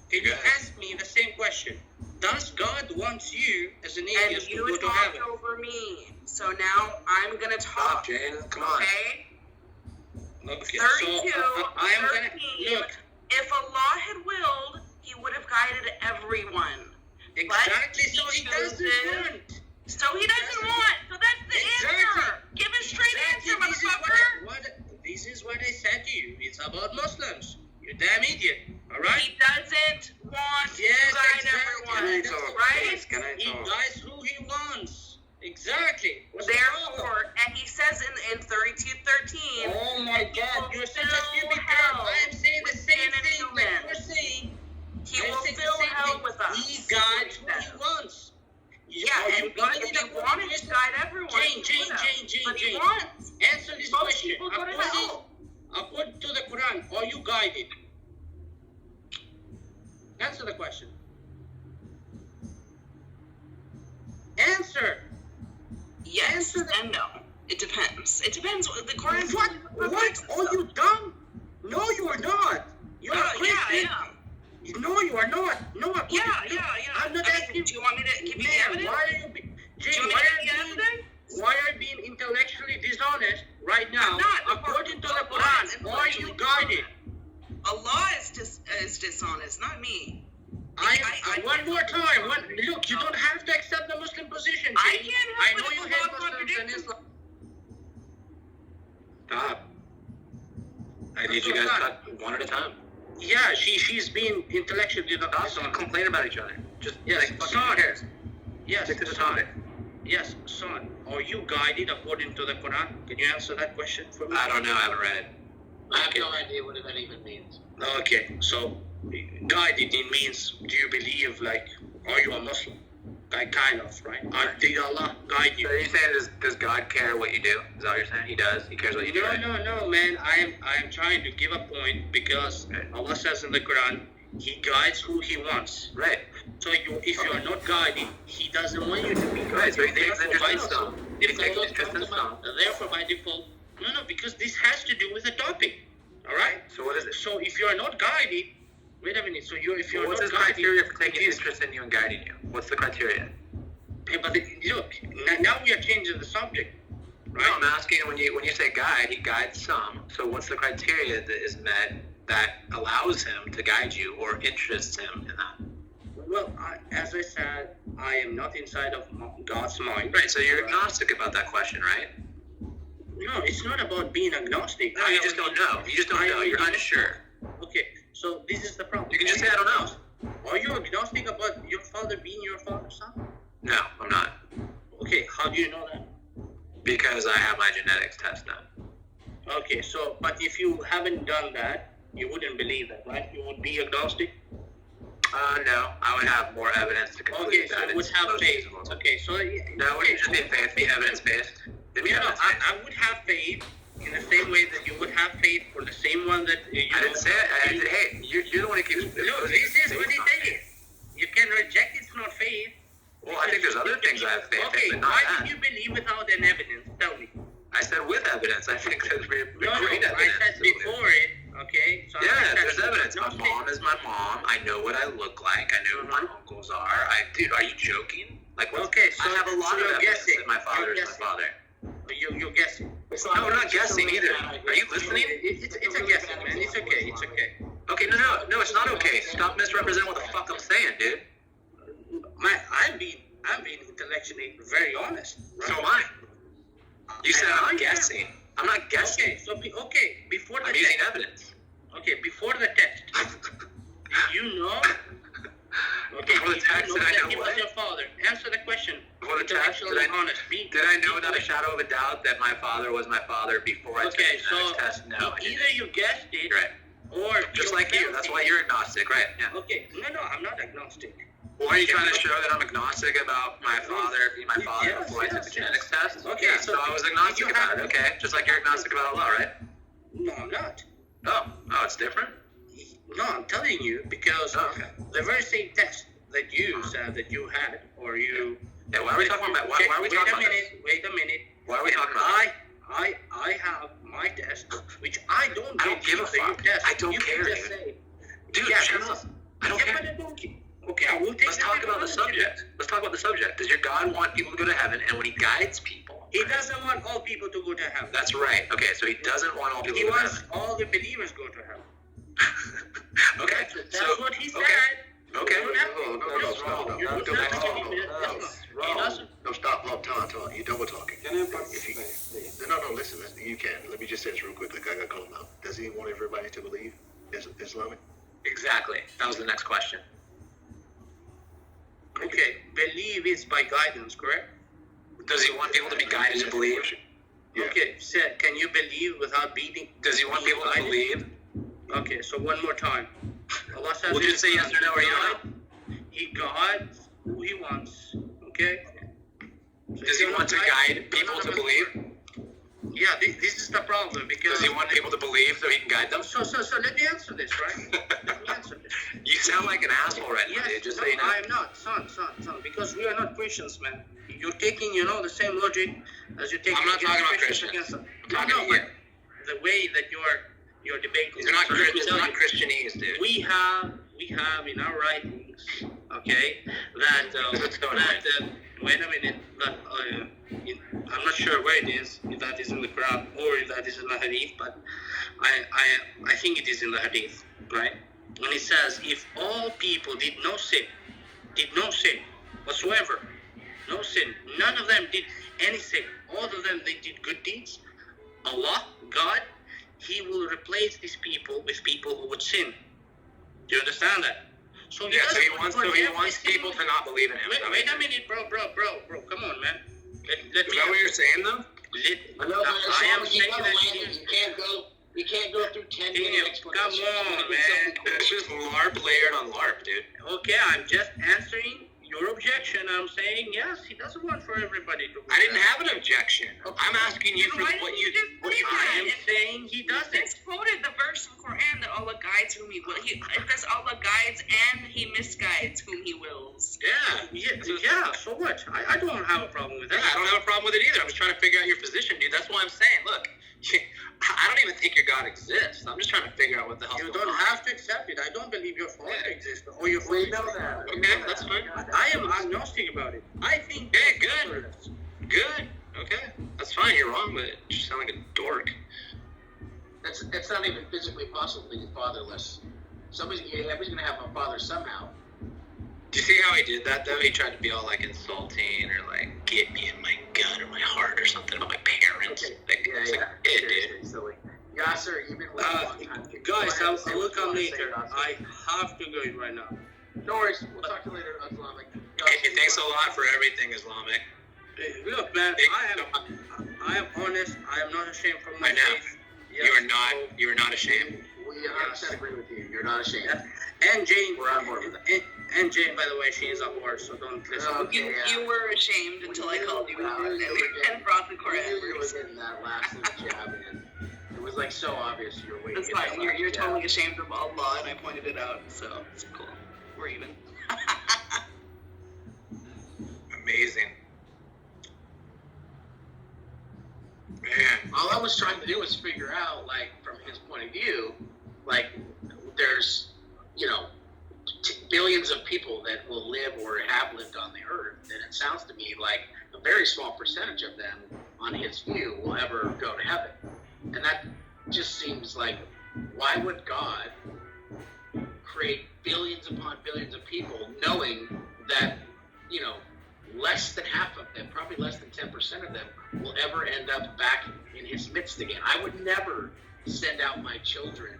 S1: Can you ask me the same question? Does God want you as an
S2: And
S1: atheist to
S2: you
S1: go to
S2: talked
S1: heaven?
S2: over me. So now I'm gonna talk.
S11: Jane, come on.
S2: Okay?
S1: Okay,
S2: 32,
S1: so I am
S2: 13.
S1: gonna look.
S2: If Allah had willed, He would have guided everyone.
S1: Exactly. So he doesn't
S2: chooses-
S1: want.
S2: So He doesn't want. So that's the answer. Give a straight answer, motherfucker.
S1: This is what I said to you. It's about Muslims. You damn idiot. All right.
S2: He doesn't want to guide everyone. Right?
S1: He guides who he wants. Exactly.
S2: Therefore, and he says in 32:13.
S1: Oh my God, you're such a stupid girl. I am saying the same thing that you're saying.
S2: He will fill hell with us.
S1: He guides who he wants.
S2: Yeah, and if he wanted to guide everyone,
S1: Jane,
S2: but he wants.
S1: answer this
S2: Most
S1: question.
S2: people go to hell.
S1: According to the Quran, are you guided? Answer the question. Answer.
S2: Yes and no. It depends. It depends. The Quran.
S1: What? Are you dumb? No, you are not. You're a Christian.
S2: Yeah, I am.
S1: No, you are not. No,
S2: Yeah.
S1: I'm not asking.
S2: Do you want me to give you the evidence?
S1: Why are you Jane,
S2: Do you want me to give you the evidence?
S1: why are you being intellectually dishonest right now?
S2: I'm not.
S1: According to the Quran, are you guided?
S2: Allah is dishonest, not me.
S1: One more time. Look, you don't have to accept the Muslim position. Jane.
S2: I can't
S1: I
S2: help
S1: know
S2: it
S1: you
S2: if
S1: hate
S2: Allah
S1: Muslims and
S2: contradicts
S1: Islam.
S11: Stop. I need you guys to talk one at a time.
S1: Yeah, she's being intellectually dishonest.
S11: Don't complain about each other. Just
S1: Yes, son. Yes,
S11: stick to the
S1: son.
S11: topic.
S1: Yes, son. Are you guided according to the Quran? Can you answer that question for me?
S11: I don't know. I haven't read it.
S1: I have no idea what that even means. Okay, so guided it means, do you believe, like, are you a Muslim? Like, kind of, right? Did Allah guide you?
S11: So you're saying does God care what you do? Is that what you're saying? He does. He cares what you do. Right?
S1: No, man. I am trying to give a point because Allah says in the Quran, He guides who He wants.
S11: Right.
S1: So if you are not guided, He doesn't want you to be guided.
S11: Right. So he takes
S1: Therefore,
S11: interest
S1: by
S11: in stone. He takes
S1: default,
S11: interest in stone.
S1: therefore, by default, no, because this has to do with the topic. All right.
S11: So what is it?
S1: So if you are not guided, wait a minute. So if you're
S11: what's
S1: not
S11: his
S1: guided,
S11: criteria for taking interest in you and guiding you? What's the criteria?
S1: Yeah, but look, now we are changing the subject, right?
S11: No, I'm asking when you say guide, he guides some. So what's the criteria that is met that allows him to guide you or interests him in that?
S1: Well, as I said, I am not inside of God's mind.
S11: Right. So you're agnostic about that question, right?
S1: No, it's not about being agnostic.
S11: No, you just don't know. You just don't know. You're unsure.
S1: Okay, so this is the problem.
S11: You can just say I don't know.
S1: Are you agnostic about your father being your father's son?
S11: No, I'm not.
S1: Okay, how do you know that?
S11: Because I have my genetics test done.
S1: Okay, so, but if you haven't done that, you wouldn't believe that, right? You would be agnostic?
S11: No, I would have more evidence to conclude that.
S1: Okay, so you would have faith. Okay, so...
S11: No, it wouldn't just be faith, be evidence-based.
S1: I would have faith in the same way that you would have faith for the same one that you
S11: I didn't say it. I said, hey, you're the one who keeps...
S1: Look, this is what he said. You can reject it's not faith.
S11: Well, I think there's other things I have faith in, but not
S1: why
S11: that.
S1: did you believe without an evidence? Tell me.
S11: I said with evidence. I think there's great evidence.
S1: I said before it, okay? So
S11: yeah, there's evidence. My mom is my mom. I know what I look like. I know who my uncles are. Dude, are you joking? Like,
S1: okay, so
S11: I have a lot of evidence that my father is my father.
S1: You're guessing.
S11: No, we're not guessing either. Are you listening?
S1: It's a guessing, man. It's okay.
S11: Okay, no, it's not okay. Stop misrepresenting what the fuck I'm saying, dude.
S8: I'm being intellectually very honest. Right?
S11: So am I. You said I'm guessing. I'm not guessing.
S8: Okay, before the
S11: I'm
S8: test.
S11: using evidence.
S8: Okay, before the test. You know. Okay,
S11: before the test, did I know
S8: he
S11: what?
S8: was your father. Answer the question.
S11: Before the test, did I know without a shadow of a doubt that my father was my father before I took the genetics test? No.
S8: Either you guessed it,
S11: right,
S8: or
S11: just like you. That's why you're agnostic, right? Yeah.
S8: Okay. No, I'm not agnostic.
S11: Well, are you trying to show that I'm agnostic about my father being my father before I took the genetics test?
S8: Okay,
S11: yeah, so I was agnostic about it. Okay, just like you're agnostic about Allah, right?
S8: No, I'm not.
S11: Oh, it's different.
S8: No, I'm telling you because the very same test that you said that you had, or you.
S11: Yeah, why are we talking about? Why are we talking about this?
S8: Wait a minute.
S11: Why are we talking about this?
S8: I have my test, which I don't
S11: give a fuck. I don't care,
S8: dude.
S11: Dude, shut up. I don't care.
S8: But I don't care. Okay, I will take.
S11: Let's talk about the subject. Let's talk about the subject. Does your God want people to go to heaven? And when He guides people,
S8: He doesn't want all people to go to heaven.
S11: That's right. Okay, so He doesn't want all people to go to heaven.
S8: He wants all the believers go to heaven.
S11: Okay,
S8: that's what He said.
S11: Okay.
S10: No, stop. Time. You double talking. No, listen. You can. Let me just say this real quick. I got to call him out. Does He want everybody to believe Islamic?
S11: Exactly. That was the next question.
S8: Okay, believe is by guidance, correct?
S11: Does He want people to be guided to believe?
S10: Yeah.
S8: Okay, said, can you believe without being?
S11: Does He want people to believe?
S8: Okay, so one more time. Allah says,
S11: we'll just say yes or no or yes.
S8: He guides who He wants. Okay. So
S11: does He want to guide people to believe?
S8: Yeah, this is the problem because.
S11: Does He want people to believe so He can guide them?
S8: So let me answer this, right? Let me answer this.
S11: You sound like an asshole right now, dude. Just so you know.
S8: I am not, son. Because we are not Christians, man. You're taking, the same logic as you're taking.
S11: I'm not talking about Christians. I'm talking about you.
S8: The way that you're debating.
S11: These are not Christians. They're not Christianese, dude.
S8: We have in our writings, okay, that wait a minute, I'm not sure where it is, if that is in the Quran or if that is in the Hadith, but I think it is in the Hadith, right? And it says, if all people did no sin whatsoever, no sin, none of them did any sin, all of them they did good deeds, Allah, God, He will replace these people with people who would sin. Do you understand that? So
S11: He wants people to not believe in Him.
S8: Wait a minute, bro. Come on, man.
S11: Is that what you're saying, though?
S8: I am saying that
S13: you can't go through 10 minutes.
S8: Come on, man.
S11: It's just LARP layered on LARP, dude.
S8: Okay, I'm just answering your objection. I'm saying yes, He doesn't want for everybody to.
S11: I didn't have an objection. Okay. I'm asking you for what you.
S8: I am saying He doesn't.
S15: It's quoted the verse from Quran that Allah guides whom He will. It says Allah guides and He misguides whom He wills.
S8: Yeah. So what? I don't have a problem with that.
S11: Yeah, I don't have a problem with it either. I'm just trying to figure out your position, dude. That's why I'm saying, look, I don't even think your God exists. I'm just trying to figure out what the hell.
S8: You don't have to accept it. I don't believe your father exists or your father.
S13: We know that.
S11: Okay, that's fine.
S8: I am agnostic about it. I think.
S11: Hey, good. Okay, that's fine. You're wrong, but you sound like a dork.
S13: It's not even physically possible to be fatherless. Everybody's gonna have a father somehow.
S11: Do you see how he did that though? He tried to be all like insulting or like get me in my gut or my heart or something about my parents.
S13: Okay.
S11: Dude.
S13: Silly. Yasser, you've been waiting a long time.
S8: Guys, I will come later. I have to go right now.
S13: No worries. We'll talk to you later, Islamic.
S11: Hey, thanks a lot for everything, Islamic.
S8: Hey, look, man, I am honest. I am not ashamed from my faith.
S11: Yes. You are not ashamed.
S13: We 100% agree with you. You're not ashamed.
S8: And Jane,
S13: we're on board with that.
S8: And Jane, by the way, she is a whore, so don't listen.
S15: You were ashamed until I called you out and brought the Quran.
S13: You were getting that last little jab in. It was like so obvious you were waiting.
S15: That's fine. You're totally ashamed of Allah, and I pointed it out, so it's cool. We're even.
S11: Amazing.
S13: Man, all I was trying to do was figure out, like, from his point of view, like, there's, billions of people that will live or have lived on the earth, and it sounds to me like a very small percentage of them, on his view, will ever go to heaven. And that just seems like, why would God
S1: create billions upon billions of people knowing that, you know, less than half of them, probably less than 10% of them, will ever end up back in his midst again. I would never send out my children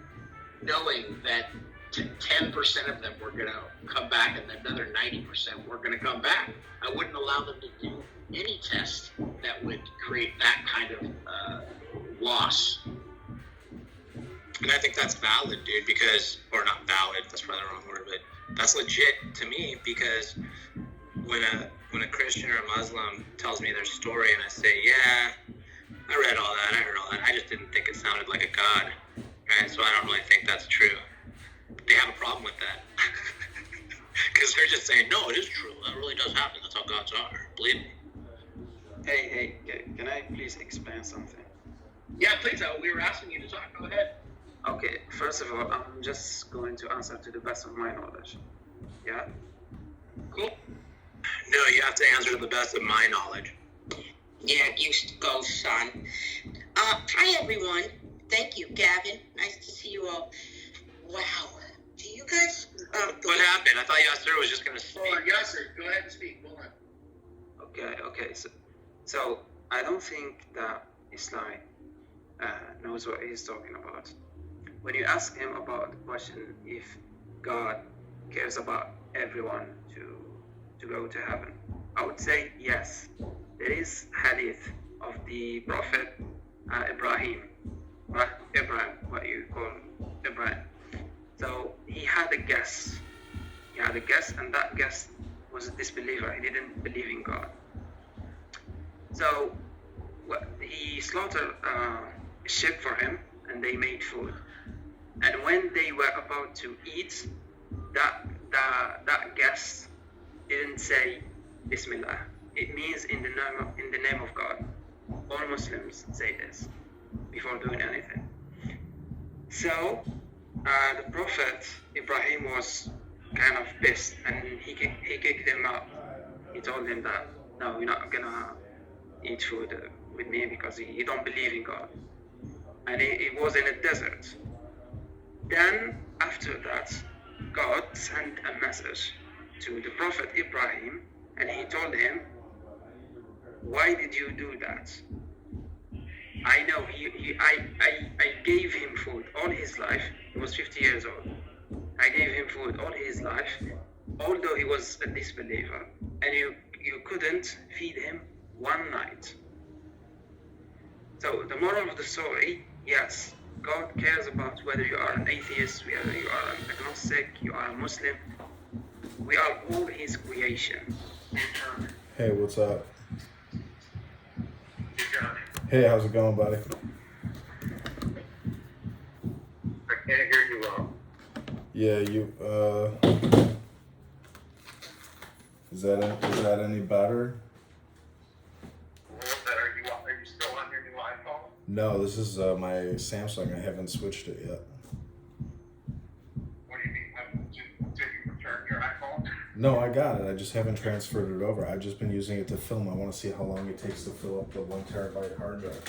S1: knowing that 10% of them were going to come back and another 90% were going to come back. I wouldn't allow them to do any test that would create that kind of loss.
S11: And I think that's valid, dude, because, or not valid, that's probably the wrong word, but that's legit to me, because when a Christian or a Muslim tells me their story and I say, yeah, I read all that, I heard all that, I just didn't think it sounded like a God, right? So I don't really think that's true. They have a problem with that. Because they're just saying, no, it is true, that really does happen, that's how gods are, believe me.
S16: Hey, can I please explain something?
S1: Yeah, please, we were asking you to talk, go ahead.
S16: Okay, first of all, I'm just going to answer to the best of my knowledge. Yeah?
S1: Cool.
S11: No, you have to answer to the best of my knowledge.
S5: Yeah, you go, son. Hi, everyone. Thank you, Gavin. Nice to see you all. Wow. Do you guys...
S11: What happened? I thought Yasser was just going to speak.
S1: Hold on, Yasser, go ahead and speak. Hold on.
S16: Okay, so I don't think that Islam knows what he's talking about. When you ask him about the question if God cares about everyone to go to heaven, I would say yes. There is hadith of the Prophet Ibrahim, what you call Ibrahim. So he had a guest, and that guest was a disbeliever. He didn't believe in God. So he slaughtered a sheep for him, and they made food. And when they were about to eat, that guest didn't say Bismillah. It means in the name of God. All Muslims say this before doing anything. So the Prophet Ibrahim was kind of pissed, and he kicked him out. He told him that, no, you're not gonna eat food with me because you don't believe in God. And it was in a desert. Then after that, God sent a message to the Prophet Ibrahim, and he told him, why did you do that? I know I gave him food all his life. He was 50 years old. I gave him food all his life, although he was a disbeliever, and you couldn't feed him one night. So the moral of the story, yes, God cares about whether you are an atheist, whether you are an agnostic, you are a Muslim. We are all his creation.
S4: Hey, what's up? Hey, how's it going, buddy?
S12: I can't hear you well.
S4: Yeah, is that any better?
S12: Are you still on your new iPhone?
S4: No, this is my Samsung. I haven't switched it yet.
S12: What do you mean? Did you return your iPhone?
S4: No, I got it. I just haven't transferred it over. I've just been using it to film. I want to see how long it takes to fill up the 1 terabyte hard drive.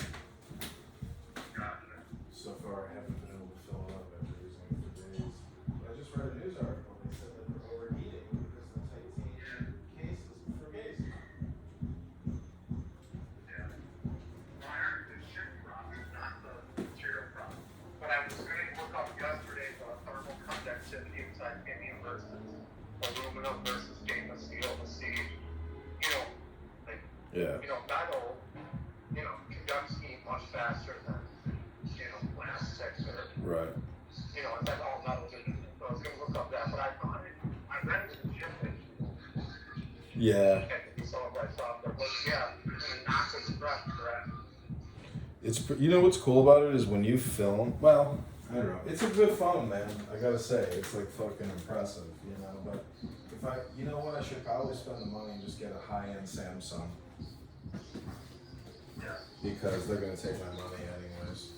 S4: So far, I haven't been able to fill it up after using it for days. But I just read a news article. They said that they're overheating because the titanium cases for gays.
S12: Yeah. Well, I heard the ship problem, not the material problem. But I was going to look up yesterday the thermal conductivity of titanium versus aluminum versus stainless steel to see, metal, conducts heat much faster than, plastics or,
S4: Right.
S12: it's like all metal. So I was going to look up that, but I read it in the ship.
S4: Yeah. You know what's cool about it is when you film, well, I don't know, it's a good phone, man, I gotta say, it's like fucking impressive, but if you know what, I should probably spend the money and just get a high-end Samsung.
S12: Yeah.
S4: Because they're gonna take my money anyways.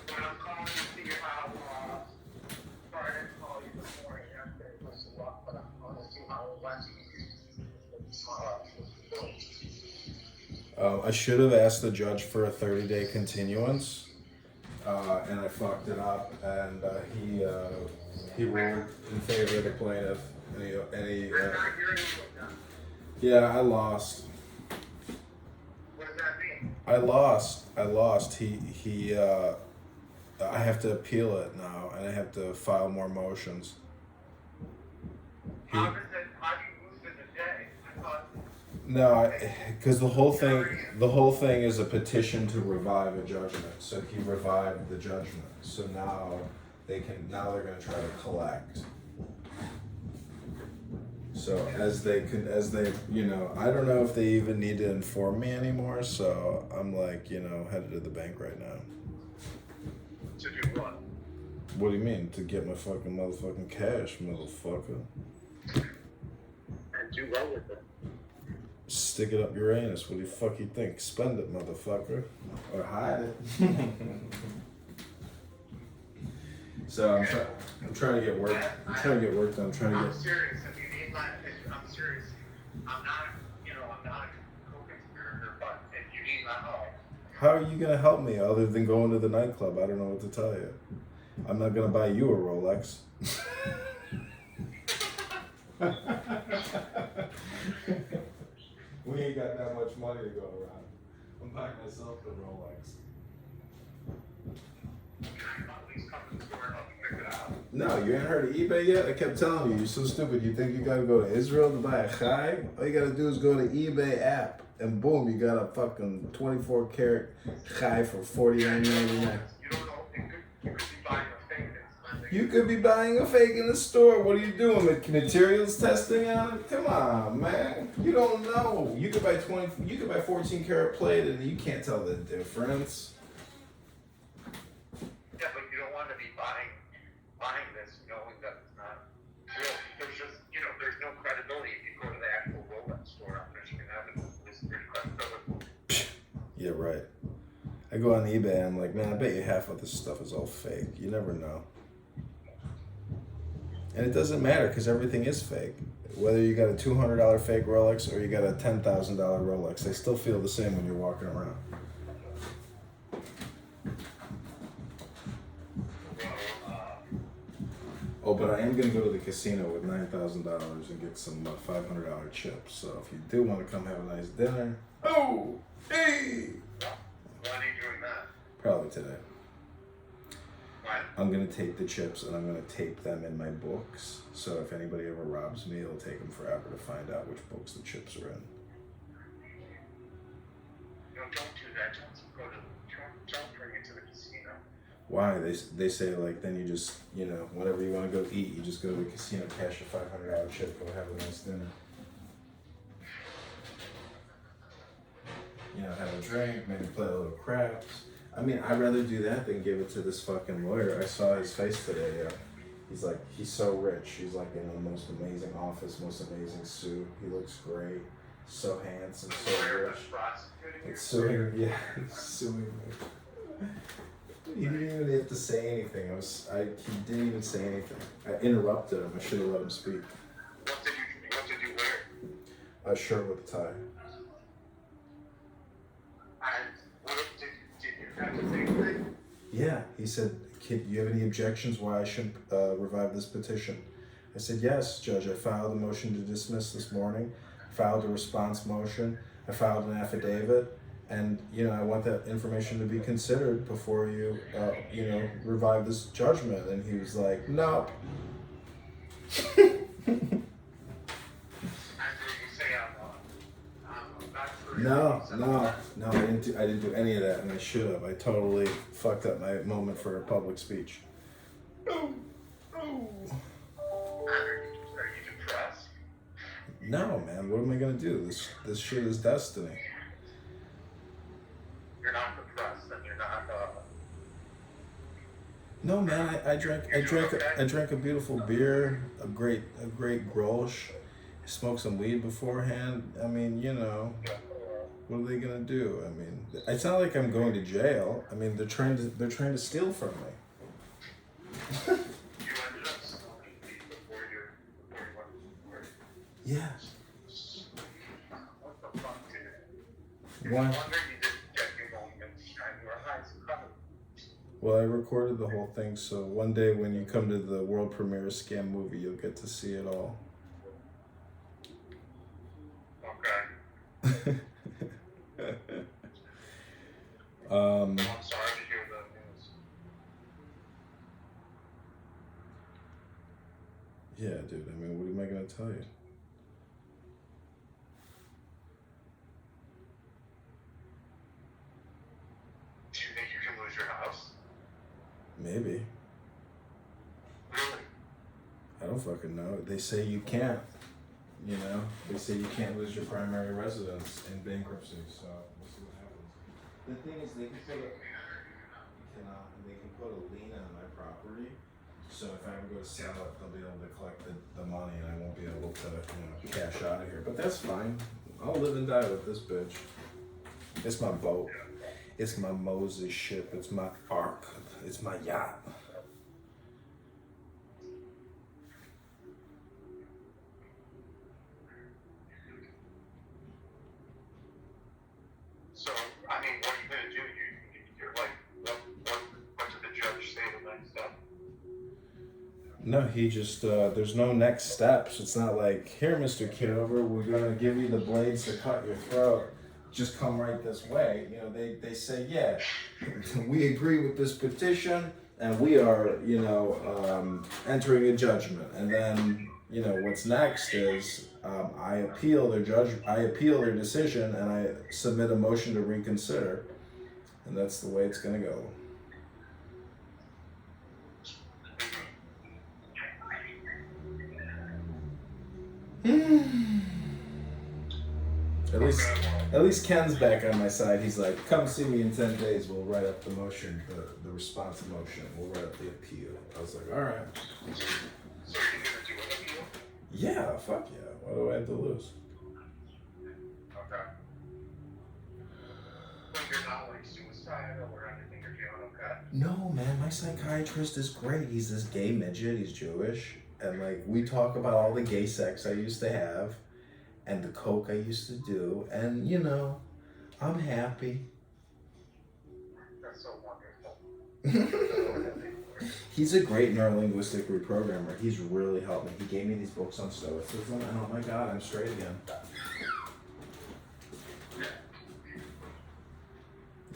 S12: When I'm calling to see how, sorry I didn't call you this morning yesterday, was a lot, but I'm calling to see how it went.
S4: I should have asked the judge for a 30-day continuance. and I fucked it up, and he ruled in favor of the plaintiff, yeah, I lost.
S12: What does that mean?
S4: I lost. I have to appeal it now, and I have to file more motions.
S12: How do you lose in a day? I thought.
S4: No, because the whole thing is a petition to revive a judgment. So he revived the judgment. So now they're going to try to collect. So as they, I don't know if they even need to inform me anymore. So I'm like, headed to the bank right now.
S12: To do what?
S4: What do you mean? To get my fucking motherfucking cash, motherfucker.
S12: And do what with it?
S4: Stick it up your anus. What do you fuck you think? Spend it, motherfucker. Or hide it. So I'm trying to get work. I'm trying to get work done.
S12: I'm serious. If you need my opinion, I'm serious. I'm not a co-conspirator, but if you need my help.
S4: How are you gonna help me other than going to the nightclub? I don't know what to tell you. I'm not gonna buy you a Rolex. We ain't got that much money to go around. I'm buying myself the Rolex. No, you ain't heard of eBay yet? I kept telling you, you're so stupid. You think you gotta go to Israel to buy a chai? All you gotta do is go to eBay app, and boom, you got a fucking 24 karat chai for $49.99. You could be buying a fake in the store. What are you doing? Materials testing on it? Come on, man. You don't know. You could buy 14 karat plate, and you can't tell the difference.
S12: Yeah, but you don't want to be buying this knowing that it's not real. There's just, there's no credibility if you go to the actual Rolex store out Michigan Avenue. There's credibility.
S4: Yeah, right. I go on eBay, I'm like, man, I bet you half of this stuff is all fake. You never know. And it doesn't matter because everything is fake. Whether you got a $200 fake Rolex or you got a $10,000 Rolex, they still feel the same when you're walking around. Oh, but I am going to go to the casino with $9,000 and get some $500 chips. So if you do want to come have a nice dinner, oh, hey!
S12: When are you doing that?
S4: Probably today.
S12: What?
S4: I'm going to tape the chips and I'm going to tape them in my books. So if anybody ever robs me, it'll take them forever to find out which books the chips are in.
S12: No, don't do that. Don't bring it to the casino.
S4: Why? They say like then you just, whenever you want to go eat, you just go to the casino, cash a $500 chip, go have a nice dinner. Have a drink, maybe play a little craps. I mean, I'd rather do that than give it to this fucking lawyer. I saw his face today. He's so rich. He's like in the most amazing office, most amazing suit. He looks great. So handsome, so rich. It's suing, yeah, he's suing me. He didn't even have to say anything. He didn't even say anything. I interrupted him. I should have let him speak.
S12: What did you wear?
S4: A shirt with a tie.
S12: Did you have to say anything?
S4: Yeah, he said, "Kid, you have any objections why I shouldn't revive this petition?" I said, "Yes, Judge. I filed a motion to dismiss this morning. I filed a response motion. I filed an affidavit. And, I want that information to be considered before you, revive this judgment." And he was like, "No." No, I didn't do any of that, and I should have. I totally fucked up my moment for a public speech.
S12: Are you depressed?
S4: No, man. What am I gonna do? This shit is destiny.
S12: You're not depressed, and you're not.
S4: No, man. I drank a beautiful beer, a great Grolsch. I smoked some weed beforehand. I mean, what are they gonna do? I mean, it's not like I'm going to jail. I mean, they're trying to steal from me.
S12: You ended up smoking weed before you went to work.
S4: Yeah.
S12: What the fuck, dude?
S4: One.
S12: No wonder you didn't get your moment to shine your eyes covered.
S4: Well, I recorded the whole thing, so one day when you come to the world premiere of Scam Movie, you'll get to see it all.
S12: Okay. I'm sorry to hear that news.
S4: Yeah, dude, I mean, what am I gonna tell you?
S12: Do you think you can lose your house?
S4: Maybe.
S12: Really?
S4: I don't fucking know. They say you can't. You know, they say you can't lose your primary residence in bankruptcy. So we'll see what happens. The thing is, they can put a lien on my property. So if I ever go to sell it, they'll be able to collect the money, and I won't be able to, cash out of here. But that's fine. I'll live and die with this bitch. It's my boat. It's my Moses ship. It's my ark. It's my yacht.
S12: So, I mean, what are you gonna do? You're like, what did the judge say the next step?
S4: No, he just, there's no next steps. It's not like, here, Mr. Kitover, we're gonna give you the blades to cut your throat. Just come right this way. You know, they say, yeah, we agree with this petition, and we are, entering a judgment. And then, what's next is, I appeal their decision, and I submit a motion to reconsider. And that's the way it's gonna go. At least Ken's back on my side. He's like, come see me in 10 days. We'll write up the motion, the response motion. We'll write up the appeal. I was like, all right.
S12: So you're gonna do an appeal?
S4: Yeah, fuck yeah. What do I have to lose?
S12: Okay. But you're not like suicidal or anything. You're feeling okay?
S4: No, man. My psychiatrist is great. He's this gay midget. He's Jewish. And like, we talk about all the gay sex I used to have. And the coke I used to do, and I'm happy.
S12: That's so wonderful.
S4: He's a great neurolinguistic reprogrammer. He's really helped me. He gave me these books on stoicism, and oh my god, I'm straight again.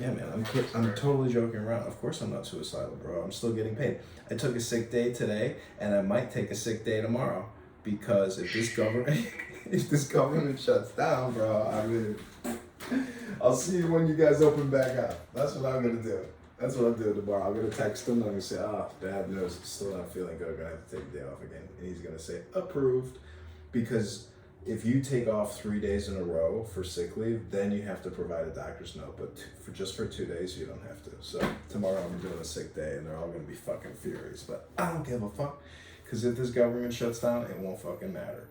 S4: Yeah, man, I'm totally joking around. Of course I'm not suicidal, bro. I'm still getting paid. I took a sick day today, and I might take a sick day tomorrow, because if this government shuts down, bro, I'll see you when you guys open back up. That's what I'm gonna do. That's what I'm doing tomorrow. I'm gonna text him and I'm gonna say, bad news, still not feeling good, I'm gonna have to take a day off again. And he's gonna say, approved. Because if you take off 3 days in a row for sick leave, then you have to provide a doctor's note. But for 2 days, you don't have to. So tomorrow I'm doing a sick day and they're all gonna be fucking furious. But I don't give a fuck. Because if this government shuts down, it won't fucking matter.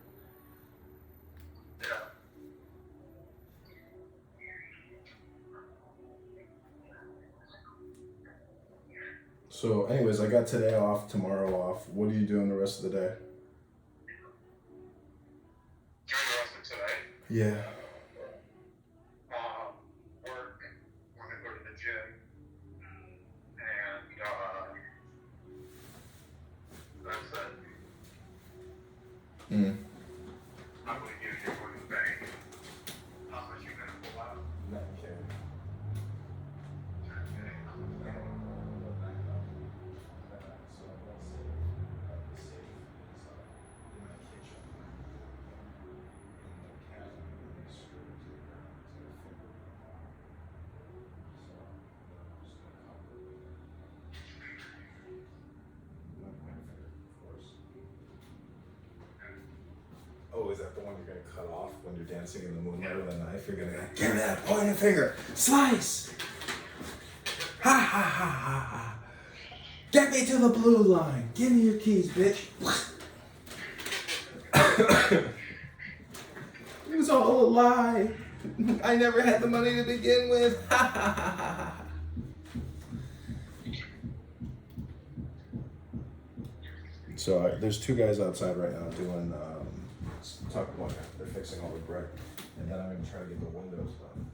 S4: So anyways, I got today off, tomorrow off. What are you doing the rest of the day?
S12: During the rest of today?
S4: Yeah.
S12: Work, want to go to the gym, and that's it. I'm going to give you going to the bank. How much you going to pull out?
S4: Not kidding. Oh, is that the one you're gonna cut off when you're dancing in the moonlight with a knife? You're gonna give me that pointer finger, slice! Ha ha ha ha ha! Get me to the blue line. Give me your keys, bitch. It was all a lie. I never had the money to begin with. Ha ha ha ha ha. So there's 2 guys outside right now doing tuck point. They're fixing all the brick, and then I'm gonna try to get the windows done.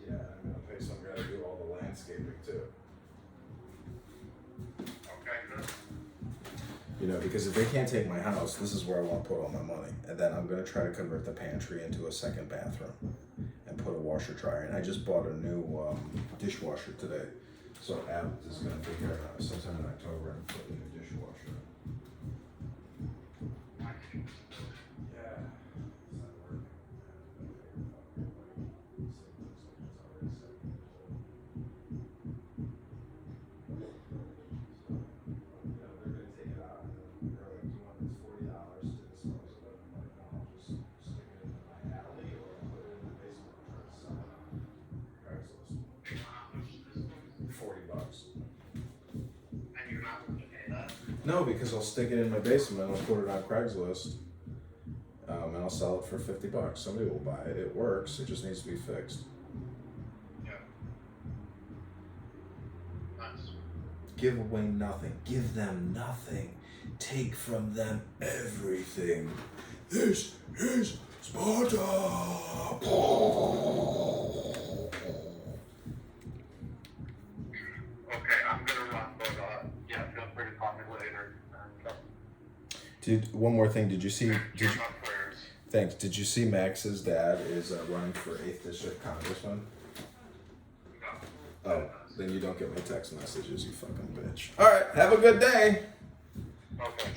S4: Yeah, I'm gonna pay some guy to do all the land You know, because if they can't take my house, this is where I want to put all my money. And then I'm going to try to convert the pantry into a second bathroom and put a washer dryer in. I just bought a new dishwasher today. So Ab is going to figure out sometime in October and put a new dishwasher in. Yeah. No, because I'll stick it in my basement, I'll put it on Craigslist, and I'll sell it for $50. Somebody will buy it. It works. It just needs to be fixed.
S12: Yeah. Nice.
S4: Give away nothing. Give them nothing. Take from them everything. This is Sparta.
S12: Okay, I'm gonna run, but yeah, feel free to call me later.
S4: One more thing. Did you see? Thanks. Did you see Max's dad is running for 8th District Congressman? No. Oh, then you don't get my text messages, you fucking bitch. All right. Have a good day.
S12: Okay.